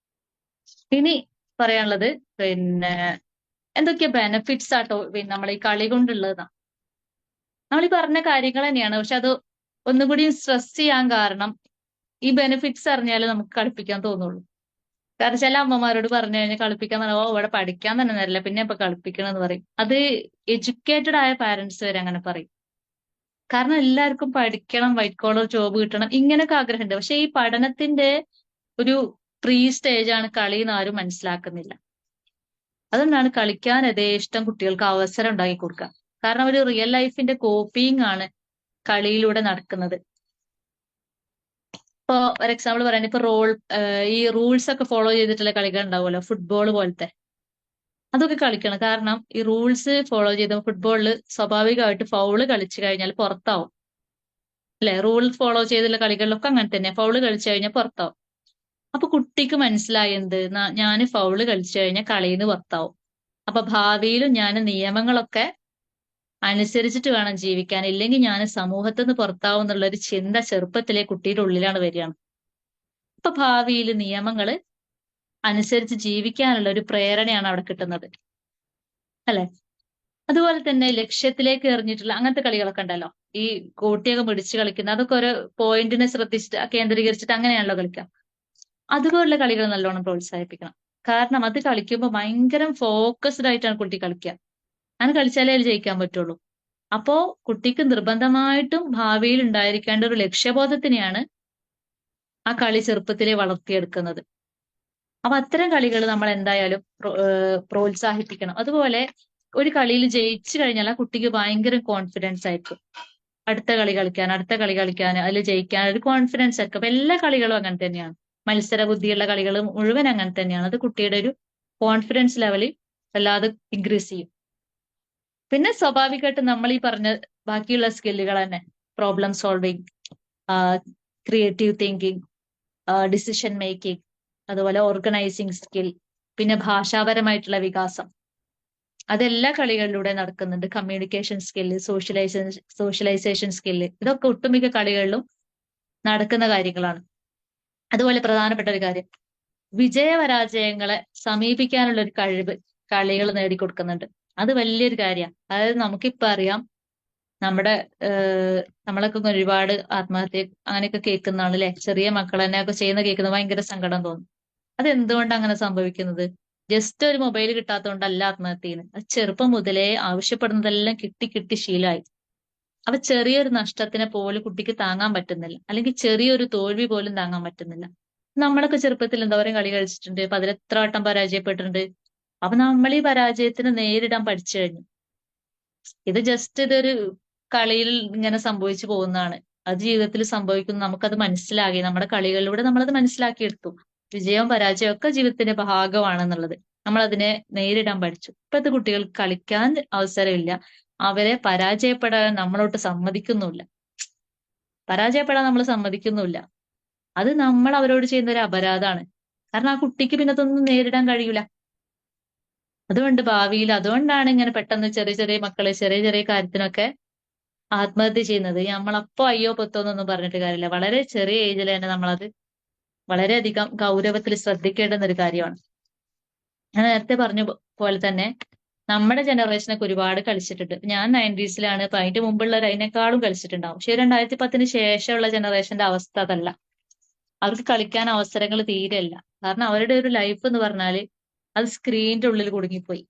ഇനി പറയാനുള്ളത് പിന്നെ എന്തൊക്കെയാ ബെനിഫിറ്റ്സ് ആട്ടോ പിന്നെ നമ്മൾ ഈ കളി കൊണ്ടുള്ളതാ. നമ്മൾ ഈ പറഞ്ഞ കാര്യങ്ങൾ തന്നെയാണ്, പക്ഷെ അത് ഒന്നുകൂടി സ്ട്രെസ് ചെയ്യാൻ കാരണം ഈ ബെനിഫിറ്റ്സ് അറിഞ്ഞാലേ നമുക്ക് കളിപ്പിക്കാൻ തോന്നുള്ളൂ. കാരണം ചില അമ്മമാരോട് പറഞ്ഞു കഴിഞ്ഞാൽ കളിപ്പിക്കാൻ പറഞ്ഞാൽ ഓ ഇവിടെ പഠിക്കാൻ തന്നെ നേരില്ല, പിന്നെ ഇപ്പൊ കളിപ്പിക്കണമെന്ന് പറയും. അത് എഡ്യൂക്കേറ്റഡ് ആയ പാരന്റ്സ് വരെ അങ്ങനെ പറയും. കാരണം എല്ലാവർക്കും പഠിക്കണം, വൈറ്റ് കോളർ ജോബ് കിട്ടണം, ഇങ്ങനെയൊക്കെ ആഗ്രഹമുണ്ട്. പക്ഷെ ഈ പഠനത്തിന്റെ ഒരു പ്രീ സ്റ്റേജ് ആണ് കളി എന്ന് ആരും മനസ്സിലാക്കുന്നില്ല. അതുകൊണ്ടാണ് കളിക്കാൻ യഥേഷ്ടം കുട്ടികൾക്ക് അവസരം ഉണ്ടാക്കി കൊടുക്കുക. കാരണം ഒരു റിയൽ ലൈഫിന്റെ കോപ്പിയിങ് ആണ് കളിയിലൂടെ നടക്കുന്നത്. ഇപ്പൊ ഒരു എക്സാമ്പിൾ പറയാൻ, ഇപ്പൊ ഈ റൂൾസ് ഒക്കെ ഫോളോ ചെയ്തിട്ടുള്ള കളികൾ ഉണ്ടാവുമല്ലോ, ഫുട്ബോൾ പോലത്തെ, അതൊക്കെ കളിക്കണം. കാരണം ഈ റൂൾസ് ഫോളോ ചെയ്ത ഫുട്ബോളിൽ സ്വാഭാവികമായിട്ട് ഫൗള് കളിച്ചു കഴിഞ്ഞാൽ പുറത്താവും അല്ലെ. റൂൾ ഫോളോ ചെയ്തുള്ള കളികളിലൊക്കെ അങ്ങനെ തന്നെ, ഫൗള് കളിച്ചു കഴിഞ്ഞാൽ പുറത്താവും. അപ്പൊ കുട്ടിക്ക് മനസ്സിലായി എന്ത്, ഞാൻ ഫൗള് കളിച്ചു കഴിഞ്ഞാൽ കളിയിൽ നിന്ന് പുറത്താവും. അപ്പൊ ഭാവിയിലും ഞാൻ നിയമങ്ങളൊക്കെ അനുസരിച്ചിട്ട് വേണം ജീവിക്കാൻ, ഇല്ലെങ്കിൽ ഞാൻ സമൂഹത്തിൽ നിന്ന് പുറത്താവും എന്നുള്ള ഒരു ചിന്ത ചെറുപ്പത്തിലെ കുട്ടിയുടെ ഉള്ളിലാണ് വരികയാണ്. അപ്പൊ ഭാവിയിൽ നിയമങ്ങൾ അനുസരിച്ച് ജീവിക്കാനുള്ള ഒരു പ്രേരണയാണ് അവിടെ കിട്ടുന്നത് അല്ലെ. അതുപോലെ തന്നെ ലക്ഷ്യത്തിലേക്ക് എറിഞ്ഞിട്ടുള്ള അങ്ങനത്തെ കളികളൊക്കെ ഉണ്ടല്ലോ, ഈ കോട്ടിയൊക്കെ പിടിച്ച് കളിക്കുന്ന, അതൊക്കെ ഒരു പോയിന്റിനെ ശ്രദ്ധിച്ചിട്ട് കേന്ദ്രീകരിച്ചിട്ട് അങ്ങനെയാണല്ലോ കളിക്കാം. അതുപോലുള്ള കളികൾ നല്ലോണം പ്രോത്സാഹിപ്പിക്കണം. കാരണം അത് കളിക്കുമ്പോൾ ഭയങ്കര ഫോക്കസ്ഡ് ആയിട്ടാണ് കുട്ടി കളിക്കുക. അങ്ങനെ കളിച്ചാലേ അത് ജയിക്കാൻ പറ്റുള്ളൂ. അപ്പോ കുട്ടിക്ക് നിർബന്ധമായിട്ടും ഭാവിയിൽ ഉണ്ടായിരിക്കേണ്ട ഒരു ലക്ഷ്യബോധത്തിനെയാണ് ആ കളി ചെറുപ്പത്തിലെ വളർത്തിയെടുക്കുന്നത്. അപ്പൊ അത്തരം കളികൾ നമ്മൾ എന്തായാലും പ്രോത്സാഹിപ്പിക്കണം. അതുപോലെ ഒരു കളിയിൽ ജയിച്ചു കഴിഞ്ഞാൽ ആ കുട്ടിക്ക് ഭയങ്കര കോൺഫിഡൻസ് ആയിരിക്കും അടുത്ത കളി കളിക്കാൻ അതിൽ ജയിക്കാൻ ഒരു കോൺഫിഡൻസ് ആയിരിക്കും. അപ്പൊ എല്ലാ കളികളും അങ്ങനെ തന്നെയാണ്, മത്സര ബുദ്ധിയുള്ള കളികൾ മുഴുവൻ അങ്ങനെ തന്നെയാണ്. അത് കുട്ടിയുടെ ഒരു കോൺഫിഡൻസ് ലെവലിൽ വല്ലാതെ ഇൻക്രീസ് ചെയ്യും. പിന്നെ സ്വാഭാവികമായിട്ട് നമ്മൾ ഈ പറഞ്ഞ ബാക്കിയുള്ള സ്കില്ലുകൾ തന്നെ, problem solving, creative thinking, decision making, അതുപോലെ ഓർഗനൈസിങ് സ്കിൽ, പിന്നെ ഭാഷാപരമായിട്ടുള്ള വികാസം, അതെല്ലാ കളികളിലൂടെ നടക്കുന്നുണ്ട്. കമ്മ്യൂണിക്കേഷൻ സ്കില്ല്, സോഷ്യലൈസേഷൻ സ്കില്ല്, ഇതൊക്കെ ഒട്ടുമിക്ക കളികളിലും നടക്കുന്ന കാര്യങ്ങളാണ്. അതുപോലെ പ്രധാനപ്പെട്ട ഒരു കാര്യം, വിജയപരാജയങ്ങളെ സമീപിക്കാനുള്ള ഒരു കഴിവ് കളികൾ നേടിക്കൊടുക്കുന്നുണ്ട്. അത് വലിയൊരു കാര്യമാണ്. അതായത് നമുക്കിപ്പോ അറിയാം, നമ്മളൊക്കെ ഒരുപാട് ആത്മഹത്യ അങ്ങനെയൊക്കെ കേൾക്കുന്നതാണ് അല്ലെ. ചെറിയ മക്കൾ തന്നെ ഒക്കെ ചെയ്യുന്ന കേൾക്കുന്നത് ഭയങ്കര സങ്കടം തോന്നും. അതെന്തുകൊണ്ടാണ് അങ്ങനെ സംഭവിക്കുന്നത്? ജസ്റ്റ് ഒരു മൊബൈൽ കിട്ടാത്തതുകൊണ്ടല്ല ആത്മഹത്യ ചെയ്യുന്നത്. അത് ചെറുപ്പം മുതലേ ആവശ്യപ്പെടുന്നതെല്ലാം കിട്ടി ശീലമായി. അപ്പൊ ചെറിയൊരു നഷ്ടത്തിനെ പോലും കുട്ടിക്ക് താങ്ങാൻ പറ്റുന്നില്ല, അല്ലെങ്കിൽ ചെറിയൊരു തോൽവി പോലും താങ്ങാൻ പറ്റുന്നില്ല. നമ്മളൊക്കെ ചെറുപ്പത്തിൽ എന്തോരം കളി കളിച്ചിട്ടുണ്ട്, അപ്പൊ അതിലെത്ര വട്ടം പരാജയപ്പെട്ടിട്ടുണ്ട്. അപ്പൊ നമ്മൾ ഈ പരാജയത്തിന് നേരിടാൻ പഠിച്ചു കഴിഞ്ഞു. ഇത് ജസ്റ്റ് ഇതൊരു കളിയിൽ ഇങ്ങനെ സംഭവിച്ചു പോകുന്നതാണ്. അത് ജീവിതത്തിൽ സംഭവിക്കുന്നു, നമുക്കത് മനസ്സിലാക്കി, നമ്മുടെ കളികളിലൂടെ നമ്മളത് മനസ്സിലാക്കിയെടുത്തു. വിജയവും പരാജയവും ഒക്കെ ജീവിതത്തിന്റെ ഭാഗമാണെന്നുള്ളത് നമ്മൾ അതിനെ നേരിടാൻ പഠിച്ചു. ഇപ്പോഴത്തെ കുട്ടികൾക്ക് കളിക്കാൻ അവസരമില്ല, അവരെ പരാജയപ്പെടാൻ നമ്മളോട്ട് സമ്മതിക്കുന്നുമില്ല. പരാജയപ്പെടാൻ നമ്മൾ സമ്മതിക്കുന്നുമില്ല. അത് നമ്മൾ അവരോട് ചെയ്യുന്ന ഒരു അപരാധമാണ്. കാരണം ആ കുട്ടിക്ക് പിന്നെ അതൊന്നും നേരിടാൻ കഴിയൂല. അതുകൊണ്ട് ഭാവിയിൽ അതുകൊണ്ടാണ് ഇങ്ങനെ പെട്ടെന്ന് ചെറിയ ചെറിയ മക്കളെ ചെറിയ കാര്യത്തിനൊക്കെ ആത്മഹത്യ ചെയ്യുന്നത്. നമ്മളപ്പോ അയ്യോ പൊത്തോന്നൊന്നും പറഞ്ഞിട്ട് കാര്യമില്ല. വളരെ ചെറിയ ഏജിൽ തന്നെ നമ്മളത് വളരെയധികം ഗൗരവത്തിൽ ശ്രദ്ധിക്കേണ്ടുന്ന ഒരു കാര്യമാണ്. ഞാൻ നേരത്തെ പറഞ്ഞ പോലെ തന്നെ നമ്മുടെ ജനറേഷനൊക്കെ ഒരുപാട് കളിച്ചിട്ടുണ്ട്. ഞാൻ 90s-ലാണ്, അപ്പൊ അതിന്റെ മുമ്പുള്ളവർ അതിനേക്കാളും കളിച്ചിട്ടുണ്ടാവും. പക്ഷെ 2010-ന് ശേഷമുള്ള ജനറേഷന്റെ അവസ്ഥ അതല്ല. അവർക്ക് കളിക്കാൻ അവസരങ്ങൾ തീരെയില്ല. കാരണം അവരുടെ ഒരു ലൈഫ് എന്ന് പറഞ്ഞാല് അത് സ്ക്രീനിന്റെ ഉള്ളിൽ കുടുങ്ങിപ്പോയി.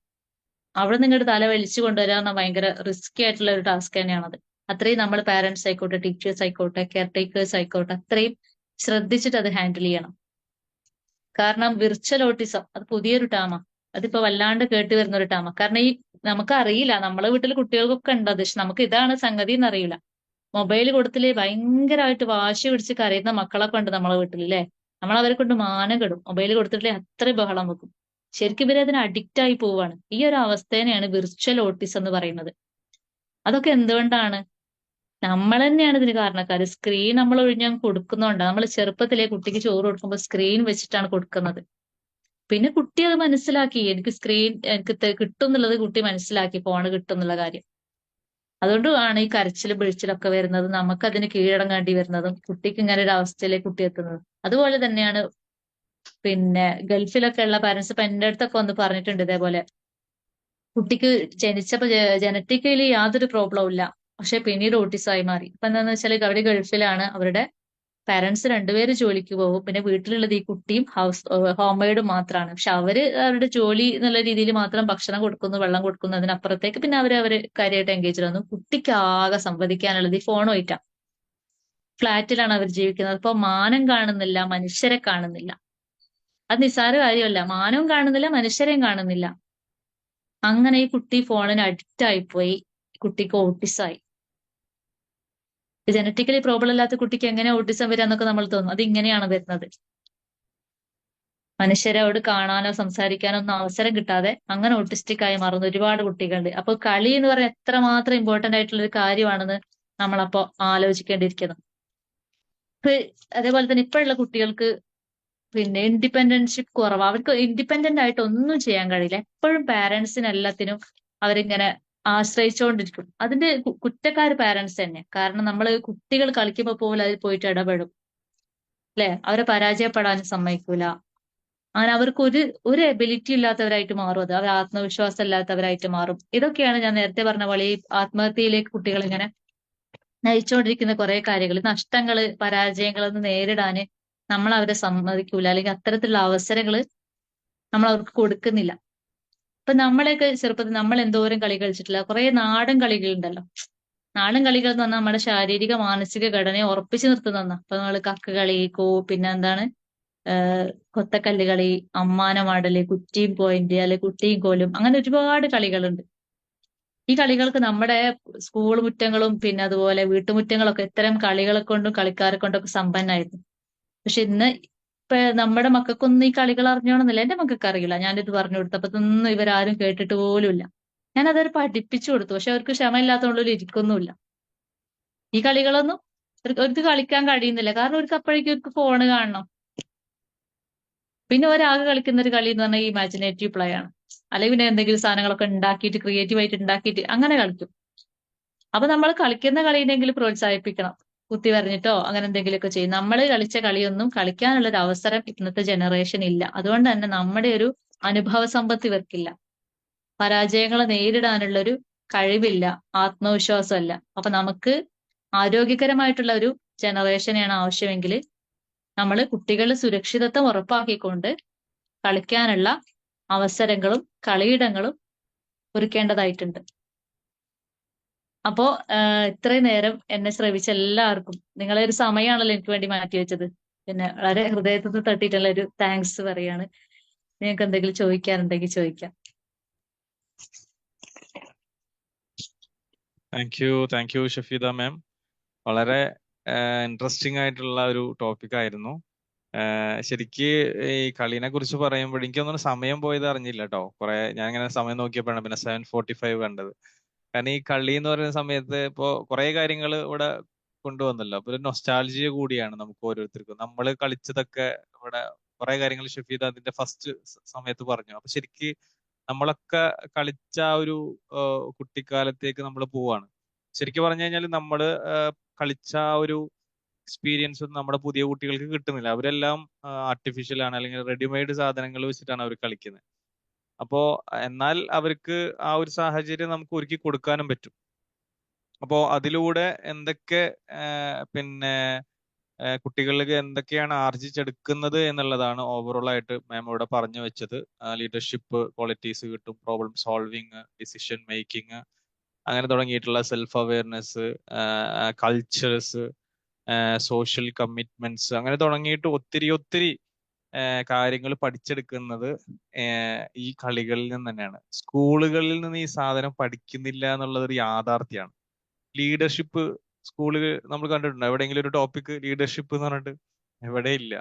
അവിടെ നിങ്ങളുടെ തല വലിച്ചു കൊണ്ടുവരാൻ ഭയങ്കര റിസ്കി ആയിട്ടുള്ള ഒരു ടാസ്ക് തന്നെയാണത്. അത്രയും നമ്മൾ പാരന്റ്സ് ആയിക്കോട്ടെ, ടീച്ചേഴ്സ് ആയിക്കോട്ടെ, കെയർ ടേക്കേഴ്സ് ആയിക്കോട്ടെ, അത്രയും ശ്രദ്ധിച്ചിട്ട് അത് ഹാൻഡിൽ ചെയ്യണം. കാരണം വിർച്വൽ ഓട്ടിസം അത് പുതിയൊരു ടേമാ. അതിപ്പോ വല്ലാണ്ട് കേട്ട് വരുന്ന ഒരു ടേമാ. കാരണം ഈ നമുക്കറിയില്ല, നമ്മളെ വീട്ടിൽ കുട്ടികൾക്കൊക്കെ ഉണ്ട് അത്, പക്ഷെ നമുക്ക് ഇതാണ് സംഗതി എന്നറിയില്ല. മൊബൈൽ കൊടുത്തില് ഭയങ്കരമായിട്ട് വാശി പിടിച്ച് കരയുന്ന മക്കളൊക്കെ ഉണ്ട് നമ്മളെ വീട്ടിൽ അല്ലേ. നമ്മൾ അവരെ കൊണ്ട് മാനം കെടും. മൊബൈൽ കൊടുത്തിട്ടില്ലേ അത്രയും ബഹളം വെക്കും. ശരിക്കും ഇവരെ അതിന് അഡിക്റ്റ് ആയി പോവാണ്. ഈ ഒരു അവസ്ഥേനെയാണ് വിർച്വൽ ഓട്ടിസം എന്ന് പറയുന്നത്. അതൊക്കെ എന്തുകൊണ്ടാണ്? നമ്മൾ തന്നെയാണ് ഇതിന് കാരണക്കാര്. സ്ക്രീൻ നമ്മൾ ഒഴിഞ്ഞാൽ കൊടുക്കുന്നോണ്ടാണ്. നമ്മൾ ചെറുപ്പത്തിലെ കുട്ടിക്ക് ചോറ് കൊടുക്കുമ്പോൾ സ്ക്രീൻ വെച്ചിട്ടാണ് കൊടുക്കുന്നത്. പിന്നെ കുട്ടി അത് മനസ്സിലാക്കി, എനിക്ക് സ്ക്രീൻ എനിക്ക് കിട്ടും എന്നുള്ളത് കുട്ടി മനസ്സിലാക്കി, ഫോണ് കിട്ടും എന്നുള്ള കാര്യം. അതുകൊണ്ടാണ് ഈ കരച്ചിലും പിഴിച്ചിലൊക്കെ വരുന്നത്, നമുക്ക് അതിന് കീഴടങ്ങേണ്ടി വരുന്നതും കുട്ടിക്ക് ഇങ്ങനെ ഒരു അവസ്ഥയിലേക്ക് കുട്ടി എത്തുന്നത്. അതുപോലെ തന്നെയാണ് പിന്നെ ഗൾഫിലൊക്കെ ഉള്ള പാരന്റ്സ് ഇപ്പൊ എന്റെ അടുത്തൊക്കെ വന്ന് പറഞ്ഞിട്ടുണ്ട് ഇതേപോലെ. കുട്ടിക്ക് ജനിച്ചപ്പോ ജനറ്റിക്കലി യാതൊരു പ്രോബ്ലവും ഇല്ല, പക്ഷെ പിന്നീട് ഓട്ടിസമായി മാറി. ഇപ്പൊ എന്താന്ന് വെച്ചാൽ അവര് ഗൾഫിലാണ്, അവരുടെ പാരന്റ്സ് രണ്ടുപേരും ജോലിക്ക് പോകും, പിന്നെ വീട്ടിലുള്ളത് ഈ കുട്ടിയും ഹോം മെയ്ഡും മാത്രമാണ്. പക്ഷെ അവര് അവരുടെ ജോലി എന്നുള്ള രീതിയിൽ മാത്രം ഭക്ഷണം കൊടുക്കുന്നു, വെള്ളം കൊടുക്കുന്നു, അതിനപ്പുറത്തേക്ക് പിന്നെ അവര് കാര്യമായിട്ട് എൻഗേജ് വന്നു. കുട്ടിക്ക് ആകെ സംവദിക്കാനുള്ളത് ഈ ഫോണുമായിട്ടാ. ഫ്ലാറ്റിലാണ് അവർ ജീവിക്കുന്നത്. അപ്പൊ മാനം കാണുന്നില്ല, മനുഷ്യരെ കാണുന്നില്ല. അത് നിസ്സാര കാര്യമല്ല, മാനവും കാണുന്നില്ല, മനുഷ്യരെയും കാണുന്നില്ല. അങ്ങനെ ഈ കുട്ടി ഫോണിന് അഡിക്റ്റ് ആയിപ്പോയി, കുട്ടിക്ക് ഓട്ടിസമായി. ജനറ്റിക്കലി പ്രോബ്ലം ഇല്ലാത്ത കുട്ടിക്ക് എങ്ങനെ ഓട്ടിസം വരിക എന്നൊക്കെ നമ്മൾ തോന്നും. അത് ഇങ്ങനെയാണ് വരുന്നത്. മനുഷ്യരോട് കാണാനോ സംസാരിക്കാനോ ഒന്നും അവസരം കിട്ടാതെ അങ്ങനെ ഓട്ടിസ്റ്റിക് ആയി മാറുന്ന ഒരുപാട് കുട്ടികളുണ്ട്. അപ്പൊ കളി എന്ന് പറയുന്നത് എത്രമാത്രം ഇമ്പോർട്ടന്റ് ആയിട്ടുള്ള ഒരു കാര്യമാണെന്ന് നമ്മളപ്പോ ആലോചിക്കേണ്ടിയിരിക്കുന്നു. അതേപോലെ തന്നെ ഇപ്പോഴുള്ള കുട്ടികൾക്ക് പിന്നെ ഇൻഡിപെൻഡൻഷിപ്പ് കുറവ്. അവർക്ക് ഇൻഡിപെൻഡന്റ് ആയിട്ട് ഒന്നും ചെയ്യാൻ കഴിയില്ല. എപ്പോഴും പാരന്റ്സിന് എല്ലാത്തിനും അവരിങ്ങനെ ആശ്രയിച്ചുകൊണ്ടിരിക്കും. അതിന്റെ കുറ്റക്കാർ പാരന്റ്സ് തന്നെ. കാരണം നമ്മൾ കുട്ടികൾ കളിക്കുമ്പോൾ പോലും അതിൽ പോയിട്ട് ഇടപെടും, അല്ലെ? അവരെ പരാജയപ്പെടാനും സമ്മതിക്കൂല. അങ്ങനെ അവർക്ക് ഒരു എബിലിറ്റി ഇല്ലാത്തവരായിട്ട് മാറും. അത് അവർ ആത്മവിശ്വാസം ഇല്ലാത്തവരായിട്ട് മാറും. ഇതൊക്കെയാണ് ഞാൻ നേരത്തെ പറഞ്ഞ പോലെ ഈ ആത്മഹത്യയിലേക്ക് കുട്ടികൾ ഇങ്ങനെ നയിച്ചുകൊണ്ടിരിക്കുന്ന കുറെ കാര്യങ്ങൾ. നഷ്ടങ്ങള്, പരാജയങ്ങളൊന്നും നേരിടാന് നമ്മൾ അവരെ സമ്മതിക്കൂല, അല്ലെങ്കിൽ അത്തരത്തിലുള്ള അവസരങ്ങൾ നമ്മൾ അവർക്ക് കൊടുക്കുന്നില്ല. ഇപ്പൊ നമ്മളെയൊക്കെ ചെറുപ്പത്തിൽ നമ്മൾ എന്തോരം കളി കളിച്ചിട്ടില്ല. കുറെ നാടൻ കളികളുണ്ടല്ലോ. നാടൻ കളികൾ എന്ന് പറഞ്ഞാൽ നമ്മുടെ ശാരീരിക മാനസിക ഘടനയെ ഉറപ്പിച്ചു നിർത്തുന്ന. ഇപ്പൊ നമ്മള് കക്ക് കളി, പിന്നെ എന്താണ് കൊത്തക്കല്ല് കളി, അമ്മാനമാടല്, കുറ്റിയും പോയിന്റ്, അല്ലെ കുട്ടിയും കോലും, അങ്ങനെ ഒരുപാട് കളികളുണ്ട്. ഈ കളികൾക്ക് നമ്മുടെ സ്കൂൾ മുറ്റങ്ങളും പിന്നെ അതുപോലെ വീട്ടുമുറ്റങ്ങളൊക്കെ ഇത്തരം കളികളെ കൊണ്ടും കളിക്കാരെ കൊണ്ടൊക്കെ സമ്പന്നായിരുന്നു. പക്ഷെ ഇന്ന് ഇപ്പൊ നമ്മുടെ മക്കൾക്കൊന്നും ഈ കളികൾ അറിഞ്ഞോണമെന്നില്ല. എന്റെ മക്കൾക്ക് അറിയില്ല. ഞാനിത് പറഞ്ഞു കൊടുത്തപ്പോ ഇവരാരും കേട്ടിട്ട് പോലുമില്ല. ഞാൻ അതൊരു പഠിപ്പിച്ചു കൊടുത്തു, പക്ഷെ അവർക്ക് ക്ഷമയില്ലാത്തതുകൊണ്ട് ഇരിക്കുന്നുമില്ല. ഈ കളികളൊന്നും അവർക്ക് കളിക്കാൻ കഴിയുന്നില്ല. കാരണം അവർക്ക് അപ്പോഴേക്കും അവർക്ക് ഫോണ് കാണണം. പിന്നെ ഒരാകെ കളിക്കുന്ന ഒരു കളി എന്ന് പറഞ്ഞാൽ ഈ ഇമാജിനേറ്റീവ് പ്ലേ ആണ്. അല്ലെങ്കിൽ പിന്നെ എന്തെങ്കിലും സാധനങ്ങളൊക്കെ ഉണ്ടാക്കിയിട്ട് ക്രിയേറ്റീവായിട്ട് ഉണ്ടാക്കിയിട്ട് അങ്ങനെ കളിക്കും. അപ്പൊ നമ്മൾ കളിക്കുന്ന കളിയിനെങ്കിലും പ്രോത്സാഹിപ്പിക്കണം. കുത്തി വരഞ്ഞിട്ടോ അങ്ങനെ എന്തെങ്കിലുമൊക്കെ ചെയ്യും. നമ്മൾ കളിച്ച കളിയൊന്നും കളിക്കാനുള്ള ഒരു അവസരം ഇന്നത്തെ ജനറേഷൻ ഇല്ല. അതുകൊണ്ട് തന്നെ നമ്മുടെ ഒരു അനുഭവ സമ്പത്ത് ഇവർക്കില്ല. പരാജയങ്ങളെ നേരിടാനുള്ള ഒരു കഴിവില്ല, ആത്മവിശ്വാസമല്ല. അപ്പൊ നമുക്ക് ആരോഗ്യകരമായിട്ടുള്ള ഒരു ജനറേഷനെയാണ് ആവശ്യമെങ്കിൽ നമ്മൾ കുട്ടികളുടെ സുരക്ഷിതത്വം ഉറപ്പാക്കിക്കൊണ്ട് കളിക്കാനുള്ള അവസരങ്ങളും കളിയിടങ്ങളും ഒരുക്കേണ്ടതായിട്ടുണ്ട്. അപ്പോ ഇത്രയും നേരം എന്നെ ശ്രവിച്ച എല്ലാവർക്കും നിങ്ങളെ ഒരു സമയമാണല്ലോ എനിക്ക് വേണ്ടി മാറ്റിവെച്ചത്. പിന്നെ വളരെ ഹൃദയത്തിൽ തട്ടിയിട്ടുള്ള ഒരു താങ്ക്സ് പറയാണ്. നിങ്ങൾക്ക് എന്തെങ്കിലും ചോദിക്കാനുണ്ടെങ്കിൽ ചോദിക്കാം. താങ്ക് യു ഷഫീദ മാം. വളരെ ഇൻട്രസ്റ്റിംഗ് ആയിട്ടുള്ള ഒരു ടോപ്പിക് ആയിരുന്നു. ശരിക്ക് ഈ കളീനെ കുറിച്ച് പറയുമ്പോൾ എനിക്കൊന്നും സമയം പോയത് അറിഞ്ഞില്ല കേട്ടോ. ഞാൻ ഇങ്ങനെ സമയം നോക്കിയപ്പോഴാണ് പിന്നെ 7:45 കണ്ടത്. കാരണം ഈ കളി എന്ന് പറയുന്ന സമയത്ത് ഇപ്പോ കുറെ കാര്യങ്ങൾ ഇവിടെ കൊണ്ടുവന്നല്ലോ. അപ്പൊ ഒരു നൊസ്റ്റാൾജിയ കൂടിയാണ് നമുക്ക് ഓരോരുത്തർക്കും. നമ്മൾ കളിച്ചതൊക്കെ ഇവിടെ കുറെ കാര്യങ്ങൾ ഷഫീദ അതിന്റെ ഫസ്റ്റ് സമയത്ത് പറഞ്ഞു. അപ്പൊ ശരിക്ക് നമ്മളൊക്കെ കളിച്ച ആ ഒരു കുട്ടിക്കാലത്തേക്ക് നമ്മൾ പോവാണ്. ശരിക്കും പറഞ്ഞു കഴിഞ്ഞാൽ നമ്മള് കളിച്ച ആ ഒരു എക്സ്പീരിയൻസ് ഒന്നും നമ്മുടെ പുതിയ കുട്ടികൾക്ക് കിട്ടുന്നില്ല. അവരെല്ലാം ആർട്ടിഫിഷ്യൽ ആണ്, അല്ലെങ്കിൽ റെഡിമെയ്ഡ് സാധനങ്ങൾ വെച്ചിട്ടാണ് അവർ കളിക്കുന്നത്. അപ്പോ എന്നാൽ അവർക്ക് ആ ഒരു സാഹചര്യം നമുക്ക് ഒരുക്കി കൊടുക്കാനും പറ്റും. അപ്പോ അതിലൂടെ എന്തൊക്കെ പിന്നെ കുട്ടികൾക്ക് എന്തൊക്കെയാണ് ആർജിച്ചെടുക്കുന്നത് എന്നുള്ളതാണ് ഓവറോൾ ആയിട്ട് മാം ഇവിടെ പറഞ്ഞു വെച്ചത്. ലീഡർഷിപ്പ് ക്വാളിറ്റീസ് കിട്ടും, പ്രോബ്ലം സോൾവിങ്, ഡിസിഷൻ മേക്കിംഗ്, അങ്ങനെ തുടങ്ങിയിട്ടുള്ള self awareness, cultures, social commitments, അങ്ങനെ തുടങ്ങിയിട്ട് ഒത്തിരി കാര്യങ്ങൾ പഠിച്ചെടുക്കുന്നത് ഈ കളികളിൽ നിന്ന് തന്നെയാണ്. സ്കൂളുകളിൽ നിന്ന് ഈ സാധനം പഠിക്കുന്നില്ല എന്നുള്ളത് ഒരു യാഥാർത്ഥ്യമാണ്. ലീഡർഷിപ്പ് സ്കൂളിൽ നമ്മൾ കണ്ടിട്ടുണ്ടോ എവിടെയെങ്കിലും ഒരു ടോപ്പിക് ലീഡർഷിപ്പ് എന്ന് പറഞ്ഞിട്ട്? എവിടെയില്ല.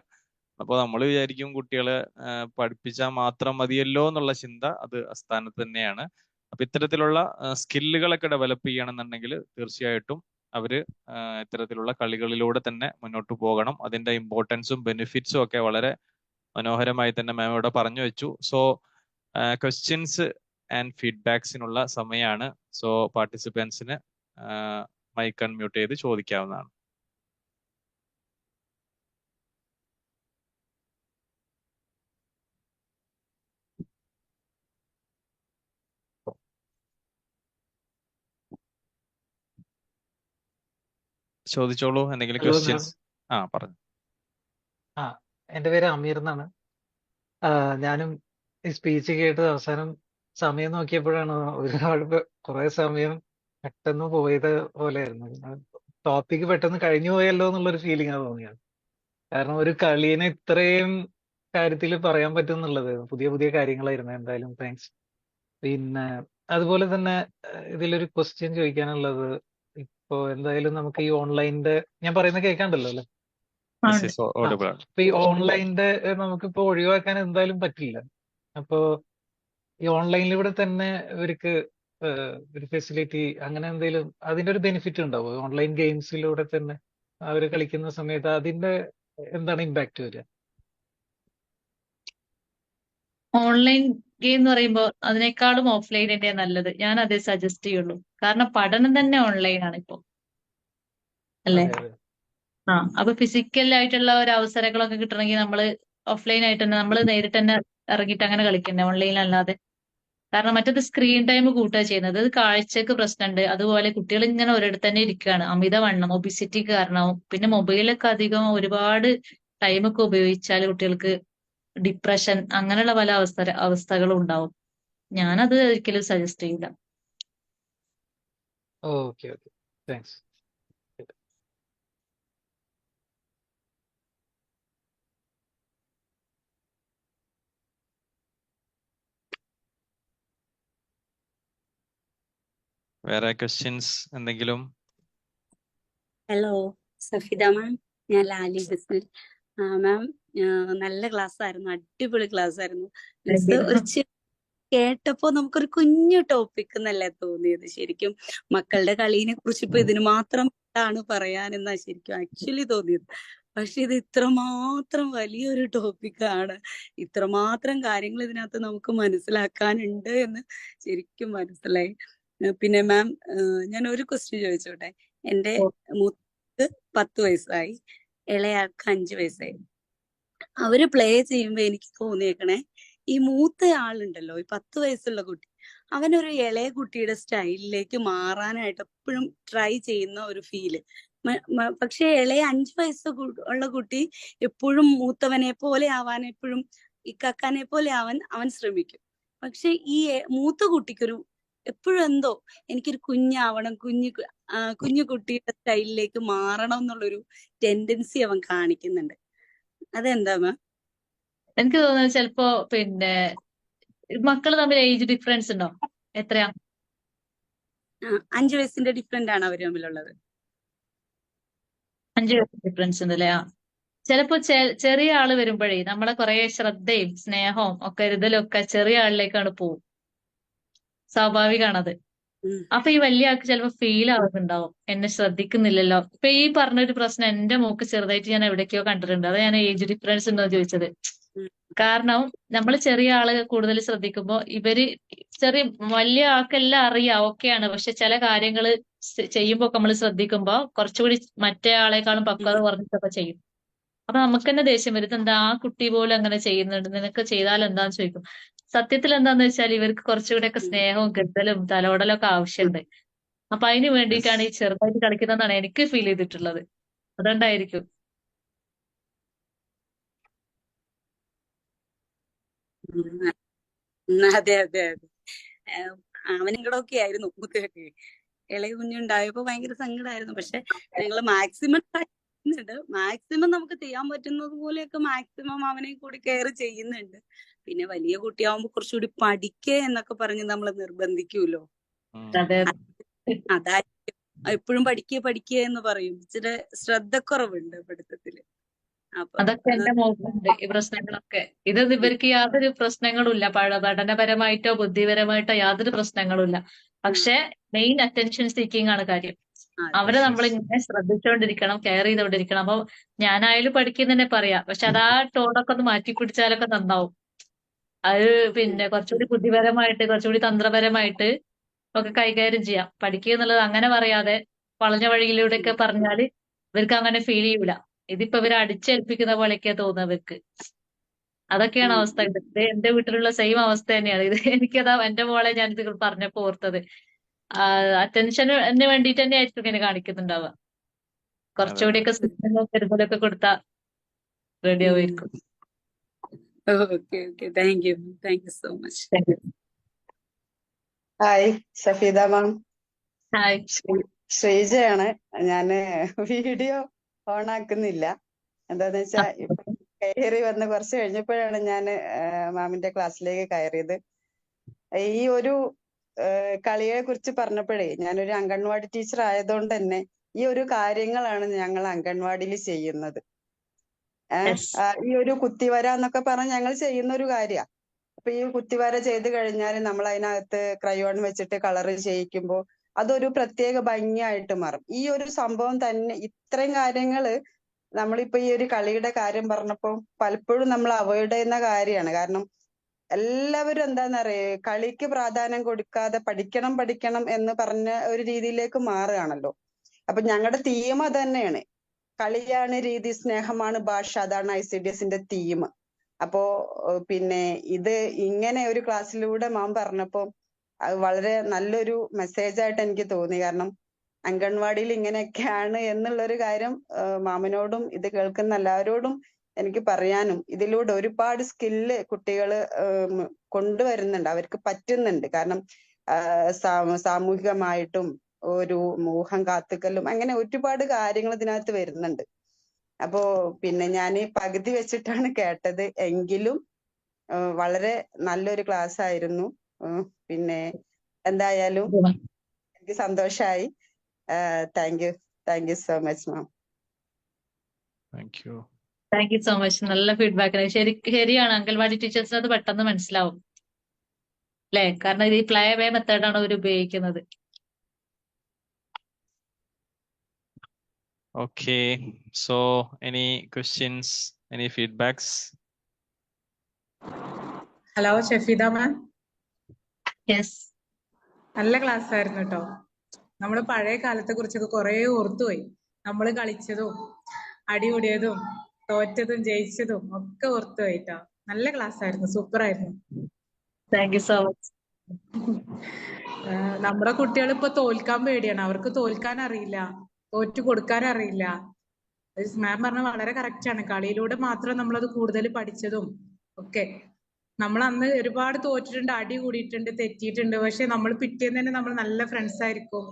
അപ്പൊ നമ്മൾ വിചാരിക്കും കുട്ടികളെ പഠിപ്പിച്ചാൽ മാത്രം മതിയല്ലോ എന്നുള്ള ചിന്ത അത് അസ്ഥാനത്ത് തന്നെയാണ്. അപ്പൊ ഇത്തരത്തിലുള്ള സ്കില്ലുകളൊക്കെ ഡെവലപ്പ് ചെയ്യണമെന്നുണ്ടെങ്കിൽ തീർച്ചയായിട്ടും അവര് ഇത്തരത്തിലുള്ള കളികളിലൂടെ തന്നെ മുന്നോട്ട് പോകണം. അതിന്റെ ഇമ്പോർട്ടൻസും ബെനിഫിറ്റ്സും ഒക്കെ വളരെ മനോഹരമായി തന്നെ മാം ഇവിടെ പറഞ്ഞു വെച്ചു. സോ ക്വസ്റ്റ്യൻസ് ആൻഡ് ഫീഡ്ബാക്സിനുള്ള സമയമാണ്. സോ പാർട്ടിസിപ്പൻസിന് മൈക്ക് അൺമ്യൂട്ട് ചെയ്ത് ചോദിക്കാവുന്നതാണ്. ചോദിച്ചോളൂ, എന്തെങ്കിലും ഹലോ മാം. ക്വസ്റ്റ്യൻസ്. പറഞ്ഞു. എൻ്റെ പേര് അമീർ എന്നാണ്. ഞാനും ഈ സ്പീച്ച് കേട്ട് അവസാനം സമയം നോക്കിയപ്പോഴാണ് ഒരുപാട് കുറെ സമയം പെട്ടെന്ന് പോയത് പോലെയായിരുന്നു. ടോപ്പിക് പെട്ടെന്ന് കഴിഞ്ഞു പോയല്ലോ എന്നുള്ളൊരു ഫീലിംഗ് ആണ് തോന്നിയത്. കാരണം ഒരു കളീനെ ഇത്രയും കാര്യത്തിൽ പറയാൻ പറ്റും എന്നുള്ളത് പുതിയ പുതിയ കാര്യങ്ങളായിരുന്നു. എന്തായാലും താങ്ക്സ്. പിന്നെ അതുപോലെ തന്നെ ഇതിലൊരു ക്വസ്റ്റ്യൻ ചോദിക്കാനുള്ളത്, ഇപ്പോ എന്തായാലും നമുക്ക് ഈ ഓൺലൈനിന്റെ, ഞാൻ പറയുന്നത് കേൾക്കാണ്ടല്ലോ അല്ലെ? Yes, yes, audible ആണ്. അപ്പൊ ഈ ഓൺലൈനിന്റെ നമുക്കിപ്പോ ഒഴിവാക്കാൻ എന്തായാലും പറ്റില്ല. അപ്പോ ഈ ഓൺലൈനിലൂടെ തന്നെ ഇവർക്ക് ഒരു ഫെസിലിറ്റി അങ്ങനെ എന്തെങ്കിലും അതിന്റെ ഒരു ബെനിഫിറ്റ് ഉണ്ടാവും? ഓൺലൈൻ ഗെയിംസിലൂടെ തന്നെ അവർ കളിക്കുന്ന സമയത്ത് അതിന്റെ എന്താണ് ഇമ്പാക്ട് വരിക? ഓൺലൈൻ ഗെയിം എന്ന് പറയുമ്പോൾ അതിനേക്കാളും ഓഫ്ലൈൻ തന്നെയാണ് നല്ലത്. ഞാൻ അതേ സജസ്റ്റ് ചെയ്യുള്ളൂ. കാരണം പഠനം തന്നെ ഓൺലൈൻ ആണ് ഇപ്പൊ, അല്ലേ? അതെ അതെ അപ്പൊ ഫിസിക്കൽ ആയിട്ടുള്ള ഒരു അവസരങ്ങളൊക്കെ കിട്ടണമെങ്കിൽ നമ്മൾ ഓഫ്ലൈൻ ആയിട്ട് തന്നെ നമ്മൾ നേരിട്ട് തന്നെ ഇറങ്ങിയിട്ട് അങ്ങനെ കളിക്കണ്ടേ, ഓൺലൈനിലല്ലാതെ. കാരണം മറ്റത് സ്ക്രീൻ ടൈം കൂട്ടുക ചെയ്യുന്നത്. അത് കാഴ്ചക്ക് പ്രശ്നമുണ്ട്. അതുപോലെ കുട്ടികൾ ഇങ്ങനെ ഒരിടത്ത് തന്നെ ഇരിക്കുകയാണ്, അമിതവണ്ണം, ഒബിസിറ്റി കാരണവും. പിന്നെ മൊബൈലൊക്കെ അധികം ഒരുപാട് ടൈമൊക്കെ ഉപയോഗിച്ചാൽ കുട്ടികൾക്ക് ഡിപ്രഷൻ അങ്ങനെയുള്ള പല അവസ്ഥകളും ഉണ്ടാവും. ഞാനത് ഒരിക്കലും സജസ്റ്റ് ചെയ്യില്ല. Okay okay thanks. വേറെ ക്വസ്റ്റ്യൻസ് എന്തെങ്കിലും? ഹലോ സഫിദ മാം, ഞാൻ ലാലി ബിസ്മിൽ. മാം നല്ല ക്ലാസ് ആയിരുന്നു, അടിപൊളി ക്ലാസ് ആയിരുന്നു. മീൻസ് ഒരു കേട്ടപ്പോ നമുക്കൊരു കുഞ്ഞു ടോപ്പിക് എന്നല്ലേ തോന്നിയത്. ശരിക്കും മക്കളുടെ കളീനെ കുറിച്ച് ഇപ്പൊ ഇതിന് മാത്രം എന്താണ് പറയാനെന്നാ ശരിക്കും ആക്ച്വലി തോന്നിയത്. പക്ഷെ ഇത് ഇത്രമാത്രം വലിയൊരു ടോപ്പിക്കാണ്, ഇത്രമാത്രം കാര്യങ്ങൾ ഇതിനകത്ത് നമുക്ക് മനസ്സിലാക്കാനുണ്ട് എന്ന് ശരിക്കും മനസ്സിലായി. പിന്നെ മാം, ഞാൻ ഒരു ക്വസ്റ്റ്യൻ ചോദിച്ചോട്ടെ? എന്റെ മൂത്തക്ക് 10 വയസ്സായി, ഇളയാൾക്ക് 5 വയസ്സായി. അവര് പ്ലേ ചെയ്യുമ്പോ എനിക്ക് തോന്നിയേക്കണേ, ഈ മൂത്ത ആളുണ്ടല്ലോ, ഈ 10 വയസ്സുള്ള കുട്ടി, അവനൊരു ഇളയ കുട്ടിയുടെ സ്റ്റൈലിലേക്ക് മാറാനായിട്ട് എപ്പോഴും ട്രൈ ചെയ്യുന്ന ഒരു ഫീല്. പക്ഷെ ഇളയ 5 വയസ്സ് ഉള്ള കുട്ടി എപ്പോഴും മൂത്തവനെ പോലെ ആവാൻ, എപ്പോഴും ഇക്കാക്കാനെ പോലെ അവൻ ശ്രമിക്കും. പക്ഷെ ഈ മൂത്ത കുട്ടിക്കൊരു എപ്പോഴും എന്തോ എനിക്കൊരു കുഞ്ഞാവണം, കുഞ്ഞു കുട്ടിയുടെ സ്റ്റൈലിലേക്ക് മാറണം എന്നുള്ളൊരു ടെൻഡൻസി അവൻ കാണിക്കുന്നുണ്ട്. അതെന്താ മാം? എനിക്ക് തോന്നുന്നത് ചിലപ്പോ പിന്നെ മക്കൾ തമ്മിൽ ഏജ് ഡിഫറൻസ് ഉണ്ടോ? എത്രയാ? 5 വയസ്സിന്റെ ഡിഫറൻറ്റ് ആണ് അവർ തമ്മിലുള്ളത്. 5 വയസ്സ് ഡിഫറൻസ് ഉണ്ട് അല്ലേ? ചിലപ്പോ ചെറിയ ആള് വരുമ്പോഴേ നമ്മളെ കുറെ ശ്രദ്ധയും സ്നേഹവും ഒക്കെ കരുതലൊക്കെ ചെറിയ ആളിലേക്കാണ് പോകും. സ്വാഭാവികമാണത്. അപ്പൊ ഈ വലിയ ആൾക്ക് ചിലപ്പോ ഫീൽ ആവുന്നുണ്ടാവും, എന്നെ ശ്രദ്ധിക്കുന്നില്ലല്ലോ. ഇപ്പൊ ഈ പറഞ്ഞൊരു പ്രശ്നം എന്റെ മോക്ക് ചെറുതായിട്ട് ഞാൻ എവിടേക്കോ കണ്ടിട്ടുണ്ട്. അത് ഞാൻ ഏജ് ഡിഫറൻസ് ഉണ്ടോ ചോദിച്ചത്. കാരണം നമ്മൾ ചെറിയ ആള് കൂടുതൽ ശ്രദ്ധിക്കുമ്പോ വലിയ ആൾക്കെല്ലാം അറിയാം, ഓക്കെയാണ്. പക്ഷെ ചില കാര്യങ്ങള് ചെയ്യുമ്പോ നമ്മൾ ശ്രദ്ധിക്കുമ്പോ കുറച്ചുകൂടി മറ്റേ ആളെക്കാളും പക്വത കുറഞ്ഞിട്ടൊക്കെ ചെയ്യും. അപ്പൊ നമുക്ക് തന്നെ ദേഷ്യം വരും, എന്താ ആ കുട്ടി പോലും അങ്ങനെ ചെയ്യുന്നുണ്ട്, നിനക്ക് ചെയ്താൽ എന്താന്ന് ചോദിക്കും. സത്യത്തിൽ എന്താന്ന് വെച്ചാൽ ഇവർക്ക് കുറച്ചുകൂടെ ഒക്കെ സ്നേഹവും കരുതലും തലോടലും ഒക്കെ ആവശ്യമുണ്ട്. അപ്പൊ അതിന് വേണ്ടിയിട്ടാണ് ഈ ചെറുതായിട്ട് കളിക്കുന്നതെന്നാണ് എനിക്ക് ഫീൽ ചെയ്തിട്ടുള്ളത്. അതുകൊണ്ടായിരിക്കും. അതെ അതെ അതെ. അവനിങ്ങടൊക്കെ ആയിരുന്നു മൂത്തയൊക്കെ. ഇളയ കുഞ്ഞുണ്ടായപ്പോ ഭയങ്കര സങ്കടമായിരുന്നു. പക്ഷെ ഞങ്ങള് മാക്സിമം നമുക്ക് ചെയ്യാൻ പറ്റുന്നത് പോലെയൊക്കെ മാക്സിമം അവനെ കൂടി കെയർ ചെയ്യുന്നുണ്ട്. പിന്നെ വലിയ കുട്ടിയാവുമ്പോ കുറച്ചുകൂടി പഠിക്കേ എന്നൊക്കെ പറഞ്ഞ് നമ്മൾ നിർബന്ധിക്കൂലോ. അതെ അതായിരിക്കും എപ്പോഴും പഠിക്കേ എന്ന് പറയും. ഇച്ചിരി ശ്രദ്ധക്കുറവുണ്ട് പഠിത്തത്തില്. അതൊക്കെ എന്റെ മോക്കുണ്ട്, ഈ പ്രശ്നങ്ങളൊക്കെ. ഇതൊന്നും ഇവർക്ക് യാതൊരു പ്രശ്നങ്ങളും ഇല്ല, പഠനപരമായിട്ടോ ബുദ്ധിപരമായിട്ടോ യാതൊരു പ്രശ്നങ്ങളും ഇല്ല. പക്ഷെ മെയിൻ അറ്റൻഷൻ സീക്കിംഗ് ആണ് കാര്യം. അവരെ Yes, നമ്മൾ yes. ഇങ്ങനെ ശ്രദ്ധിച്ചുകൊണ്ടിരിക്കണം, കെയർ ചെയ്തുകൊണ്ടിരിക്കണം. അപ്പൊ ഞാനായാലും പഠിക്കുന്ന തന്നെ പറയാം, പക്ഷെ അത് ആ ടോണൊക്കെ ഒന്ന് മാറ്റി പിടിച്ചാലൊക്കെ നന്നാവും. അത് പിന്നെ കുറച്ചുകൂടി ബുദ്ധിപരമായിട്ട്, കുറച്ചുകൂടി തന്ത്രപരമായിട്ട് ഒക്കെ കൈകാര്യം ചെയ്യാം. പഠിക്കുക എന്നുള്ളത് അങ്ങനെ പറയാതെ വളഞ്ഞ വഴിയിലൂടെയൊക്കെ പറഞ്ഞാല് ഇവർക്ക് അങ്ങനെ ഫീൽ ചെയ്യൂല. ഇതിപ്പോ ഇവരെ അടിച്ചേൽപ്പിക്കുന്ന പോലെയൊക്കെയാ തോന്നുക ഇവർക്ക്. അതൊക്കെയാണ് അവസ്ഥ. ഇത് എന്റെ വീട്ടിലുള്ള സെയിം അവസ്ഥ തന്നെയാണ് ഇത്. എനിക്കതാ എന്റെ മോളെ ഞാൻ ഇത് പറഞ്ഞപ്പോ ഓർത്തത്. അറ്റൻഷന് വേണ്ടിയിട്ട് തന്നെ ആയിരിക്കും ഇങ്ങനെ കാണിക്കുന്നുണ്ടാവുക. അതെ, അതെ. കുറച്ചുകൂടിയൊക്കെ സ്നേഹവും കരുതലൊക്കെ കൊടുത്താൽ റെഡി ആവുമായിരിക്കും. Okay thank you so much. Thank you. Hi Shafeeda ma'am, hi. ശ്രീജയാണ്. ഞാന് വീഡിയോ ഓൺ ആക്കുന്നില്ല. എന്താന്ന് വെച്ചാ ഇപ്പൊ കയറി വന്ന് കുറച്ച് കഴിഞ്ഞപ്പോഴാണ് ഞാൻ മാമിന്റെ ക്ലാസ്സിലേക്ക് കയറിയത്. ഈ ഒരു കളിയെ കുറിച്ച് പറഞ്ഞപ്പോഴേ, ഞാനൊരു അംഗൻവാടി ടീച്ചർ ആയതുകൊണ്ട് തന്നെ ഈ ഒരു കാര്യങ്ങളാണ് ഞങ്ങൾ അംഗൻവാടിയിൽ ചെയ്യുന്നത്. Yes. ഈ ഒരു കുത്തിവര എന്നൊക്കെ പറഞ്ഞ് ഞങ്ങൾ ചെയ്യുന്ന ഒരു കാര്യമാണ്. അപ്പൊ ഈ കുത്തിവര ചെയ്ത് കഴിഞ്ഞാൽ നമ്മൾ അതിനകത്ത് ക്രയോൺ വെച്ചിട്ട് കളർ ചെയ്യിക്കുമ്പോൾ അതൊരു പ്രത്യേക ഭംഗിയായിട്ട് മാറും. ഈ ഒരു സംഭവം തന്നെ, ഇത്രയും കാര്യങ്ങള് നമ്മളിപ്പോ ഈ ഒരു കളിയുടെ കാര്യം പറഞ്ഞപ്പോൾ പലപ്പോഴും നമ്മൾ അവോയ്ഡ് ചെയ്യുന്ന കാര്യമാണ്. കാരണം എല്ലാവരും എന്താന്നറിയേ, കളിക്ക് പ്രാധാന്യം കൊടുക്കാതെ പഠിക്കണം എന്ന് പറഞ്ഞ ഒരു രീതിയിലേക്ക് മാറുകയാണല്ലോ. അപ്പൊ ഞങ്ങളുടെ തീം അത് തന്നെയാണ്. കളിയാണ് രീതി, സ്നേഹമാണ് ഭാഷ. അതാണ് ICDSന്റെ തീം. അപ്പോ പിന്നെ ഇത് ഇങ്ങനെ ഒരു ക്ലാസ്സിലൂടെ മാം പറഞ്ഞപ്പോ അത് വളരെ നല്ലൊരു മെസ്സേജായിട്ട് എനിക്ക് തോന്നി. കാരണം അംഗൻവാടിയിൽ ഇങ്ങനെയൊക്കെയാണ് എന്നുള്ളൊരു കാര്യം മാമനോടും ഇത് കേൾക്കുന്ന എല്ലാവരോടും എനിക്ക് പറയാനും, ഇതിലൂടെ ഒരുപാട് സ്കില്ല് കുട്ടികൾ കൊണ്ടുവരുന്നുണ്ട്, അവർക്ക് പറ്റുന്നുണ്ട്. കാരണം സാമൂഹികമായിട്ടും ഒരു മോഹം കാത്തുക്കലും അങ്ങനെ ഒരുപാട് കാര്യങ്ങൾ ഇതിനകത്ത് വരുന്നുണ്ട്. അപ്പോ പിന്നെ ഞാൻ പകുതി വെച്ചിട്ടാണ് കേട്ടത്, എങ്കിലും വളരെ നല്ലൊരു ക്ലാസ് ആയിരുന്നു. പിന്നെ എന്തായാലും എനിക്ക് സന്തോഷായി. Thank you so much ma'am. Thank you. Thank you so much. നല്ല ഫീഡ്ബാക്ക്. ശരിയാണ്, അംഗൻവാടി ടീച്ചേഴ്സിന് അത് പെട്ടെന്ന് മനസ്സിലാവും അല്ലെ? കാരണം ഇത് ഈ പ്ലേ വേ മെത്തേഡാണ് അവർ ഉപയോഗിക്കുന്നത്. Okay. So, any questions? Any feedbacks? Hello Shafeeda ma'am, yes. നല്ല ക്ലാസ് ആയിരുന്നു കേട്ടോ. നമ്മള് പഴയ കാലത്തെ കുറിച്ചൊക്കെ കുറെ ഓർത്തുപോയി. നമ്മള് കളിച്ചതും അടികൂടിയതും തോറ്റതും ജയിച്ചതും ഒക്കെ ഓർത്തുപോയി കേട്ടോ. നല്ല ക്ലാസ് ആയിരുന്നു, സൂപ്പർ ആയിരുന്നു. Thank you so much. നമ്മുടെ കുട്ടികൾ ഇപ്പൊ തോൽക്കാൻ പേടിയാണ്. അവർക്ക് തോൽക്കാൻ അറിയില്ല, തോറ്റു കൊടുക്കാൻ അറിയില്ല. മാം പറഞ്ഞ വളരെ കറക്റ്റ് ആണ്. കളിയിലൂടെ മാത്രം നമ്മളത് കൂടുതൽ പഠിച്ചതും ഒക്കെ. നമ്മൾ അന്ന് ഒരുപാട് തോറ്റിട്ടുണ്ട്, അടി കൂടിയിട്ടുണ്ട്, തെറ്റിയിട്ടുണ്ട്. പക്ഷെ നമ്മൾ പിറ്റേന്ന് തന്നെ നമ്മൾ നല്ല ഫ്രണ്ട്സ് ആയിരിക്കും.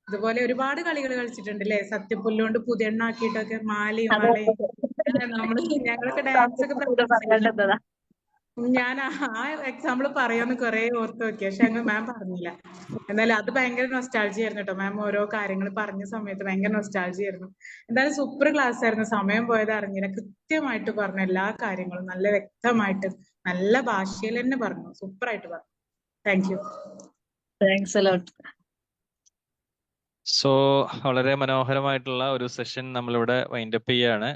അതുപോലെ ഒരുപാട് കളികൾ കളിച്ചിട്ടുണ്ട് അല്ലെ? സത്യപുല്ലുകൊണ്ട് പുതിയെണ്ണാക്കിയിട്ടൊക്കെ മാലയും വളയും. ഞങ്ങളൊക്കെ ഡാൻസ് ഒക്കെ പ്രാക്ടീസ് ചെയ്തു. ഞാൻ ആ എക്സാമ്പിൾ പറയാന്ന് കുറെ ഓർത്ത് നോക്കി, പക്ഷെ അങ്ങ് മാം പറഞ്ഞില്ല. എന്നാലും അത് ഭയങ്കര നൊസ്റ്റാൾജി ആയിരുന്നു കേട്ടോ. മാം ഓരോ കാര്യങ്ങൾ പറഞ്ഞ സമയത്ത് ഭയങ്കര നൊസ്റ്റാൾജി ആയിരുന്നു. എന്തായാലും സൂപ്പർ ക്ലാസ് ആയിരുന്നു. സമയം പോയത് അറിഞ്ഞില്ല. കൃത്യമായിട്ട് പറഞ്ഞു എല്ലാ കാര്യങ്ങളും, നല്ല വ്യക്തമായിട്ട് നല്ല ഭാഷയിൽ തന്നെ പറഞ്ഞു, സൂപ്പർ ആയിട്ട് പറഞ്ഞു. Thank you. Thanks a lot. So വളരെ മനോഹരമായിട്ടുള്ള ഒരു സെഷൻ നമ്മളിവിടെ വൈൻഡപ്പ് ചെയ്യാണ്.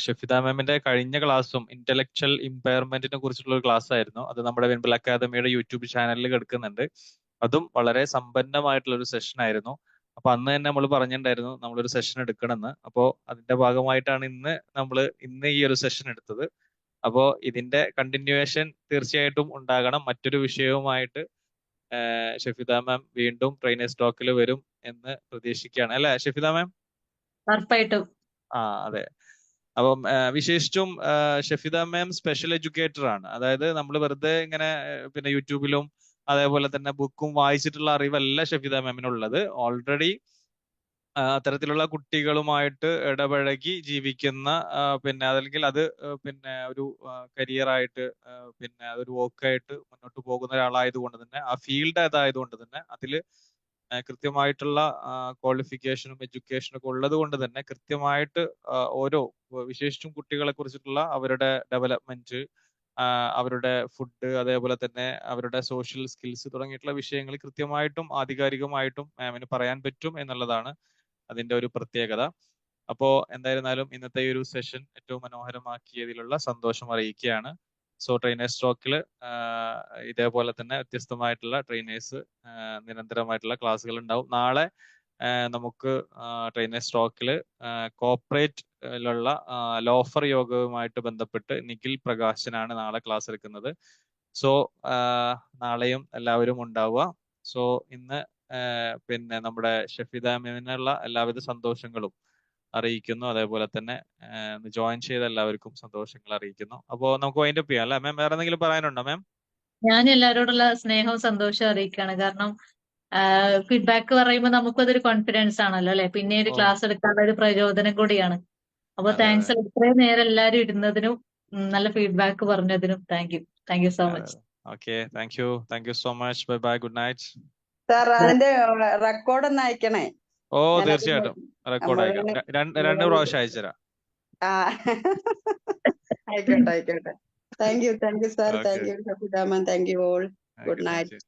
ഷഫീദ മാമിന്റെ കഴിഞ്ഞ ക്ലാസ്സും ഇന്റലക്ച്വൽ ഇമ്പയർമെന്റിനെ കുറിച്ചുള്ള ഒരു ക്ലാസ് ആയിരുന്നു. അത് നമ്മുടെ വെൻപിൾ അക്കാദമിയുടെ യൂട്യൂബ് ചാനലിൽ കിടക്കുന്നുണ്ട്. അതും വളരെ സമ്പന്നമായിട്ടുള്ള ഒരു സെഷൻ ആയിരുന്നു. അപ്പൊ അന്ന് തന്നെ നമ്മൾ പറഞ്ഞിട്ടുണ്ടായിരുന്നു നമ്മളൊരു സെഷൻ എടുക്കണമെന്ന്. അപ്പോൾ അതിന്റെ ഭാഗമായിട്ടാണ് ഇന്ന് ഈ ഒരു സെഷൻ എടുത്തത്. അപ്പോൾ ഇതിന്റെ കണ്ടിന്യൂവേഷൻ തീർച്ചയായിട്ടും ഉണ്ടാകണം. മറ്റൊരു വിഷയവുമായിട്ട് ഷഫീദ മാം വീണ്ടും ട്രെയിനേഴ്സ് ടോക്കിൽ വരും എന്ന് പ്രതീക്ഷിക്കുകയാണ്, അല്ലെ ഷഫീദ മാം? ഉറപ്പായിട്ടും. അതെ. അപ്പം വിശേഷിച്ചും ഷഫീദ മാം സ്പെഷ്യൽ എഡ്യൂക്കേറ്റർ ആണ്. അതായത് നമ്മൾ വെറുതെ ഇങ്ങനെ പിന്നെ യൂട്യൂബിലും അതേപോലെ തന്നെ ബുക്കും വായിച്ചിട്ടുള്ള അറിവല്ല ഷഫീദ മാമിനുള്ളത്. ഓൾറെഡി അത്തരത്തിലുള്ള കുട്ടികളുമായിട്ട് ഇടപഴകി ജീവിക്കുന്ന പിന്നെ അതല്ലെങ്കിൽ അത് പിന്നെ ഒരു കരിയറായിട്ട് പിന്നെ അതൊരു വർക്കായിട്ട് മുന്നോട്ട് പോകുന്ന ഒരാളായതുകൊണ്ട് തന്നെ, ആ ഫീൽഡ് അതായതുകൊണ്ട് തന്നെ അതിൽ കൃത്യമായിട്ടുള്ള ക്വാളിഫിക്കേഷനും എഡ്യൂക്കേഷനും ഒക്കെ ഉള്ളത് കൊണ്ട് തന്നെ കൃത്യമായിട്ട് ഓരോ വിശേഷിച്ചും കുട്ടികളെ കുറിച്ചിട്ടുള്ള അവരുടെ ഡെവലപ്മെന്റ്, അവരുടെ ഫുഡ്, അതേപോലെ തന്നെ അവരുടെ സോഷ്യൽ സ്കിൽസ് തുടങ്ങിയിട്ടുള്ള വിഷയങ്ങൾ കൃത്യമായിട്ടും ആധികാരികമായിട്ടും മാമിന് പറയാൻ പറ്റും എന്നുള്ളതാണ് അതിന്റെ ഒരു പ്രത്യേകത. അപ്പോ എന്തായിരുന്നാലും ഇന്നത്തെ ഈ ഒരു സെഷൻ ഏറ്റവും മനോഹരമാക്കിയതിലുള്ള സന്തോഷം അറിയിക്കുകയാണ്. സോ ട്രെയിനേഴ്സ് ടോക്കിൽ ഇതേപോലെ തന്നെ വ്യത്യസ്തമായിട്ടുള്ള ട്രെയിനേഴ്സ് നിരന്തരമായിട്ടുള്ള ക്ലാസ്സുകൾ ഉണ്ടാവും. നാളെ നമുക്ക് ട്രെയിനേഴ്സ് ടോക്കിൽ കോർപ്പറേറ്റിലുള്ള ലോഫർ യോഗവുമായിട്ട് ബന്ധപ്പെട്ട് നിഖിൽ പ്രകാശനാണ് നാളെ ക്ലാസ് എടുക്കുന്നത്. സോ നാളെയും എല്ലാവരും ഉണ്ടാവുക. സോ ഇന്ന് പിന്നെ നമ്മുടെ ഷഫീദ മാമിനുള്ള എല്ലാവിധ സന്തോഷങ്ങളും അറിയിക്കുന്നു. അതേപോലെ തന്നെ ജോയിൻ ചെയ്ത എല്ലാവർക്കും സന്തോഷങ്ങൾ അറിയിക്കുന്നു. അപ്പോൾ നമുക്ക് വൈൻഡപ്പ് ചെയ്യാം അല്ലെ മാം? വേറെ എന്തെങ്കിലും പറയാനുണ്ടോ മാം? ഞാൻ എല്ലാവരോടുള്ള സ്നേഹവും സന്തോഷവും അറിയിക്കുകയാണ്. കാരണം ഫീഡ്ബാക്ക് പറയുമ്പോൾ നമുക്കതൊരു കോൺഫിഡൻസ് ആണല്ലോ അല്ലെ, പിന്നീട് ക്ലാസ് എടുക്കാനുള്ള ഒരു പ്രചോദനം കൂടിയാണ്. അപ്പൊ താങ്ക്സ് ഇത്രയും നേരം എല്ലാവരും ഇരുന്നതിനും നല്ല ഫീഡ്ബാക്ക് പറഞ്ഞതിനും thank you so much. Okay, thank you so much. Bye bye, good night. Sir അതിന്റെ റെക്കോർഡ് ഒന്ന് അയക്കണേ. ഓ തീർച്ചയായിട്ടും റെക്കോർഡ് അയക്കാം. രണ്ട് പ്രാവശ്യം അയച്ചുതരാം. ആയിക്കോട്ടെ. Thank you sir. Thank you Shafeeda ma'am. Thank you all. Good night.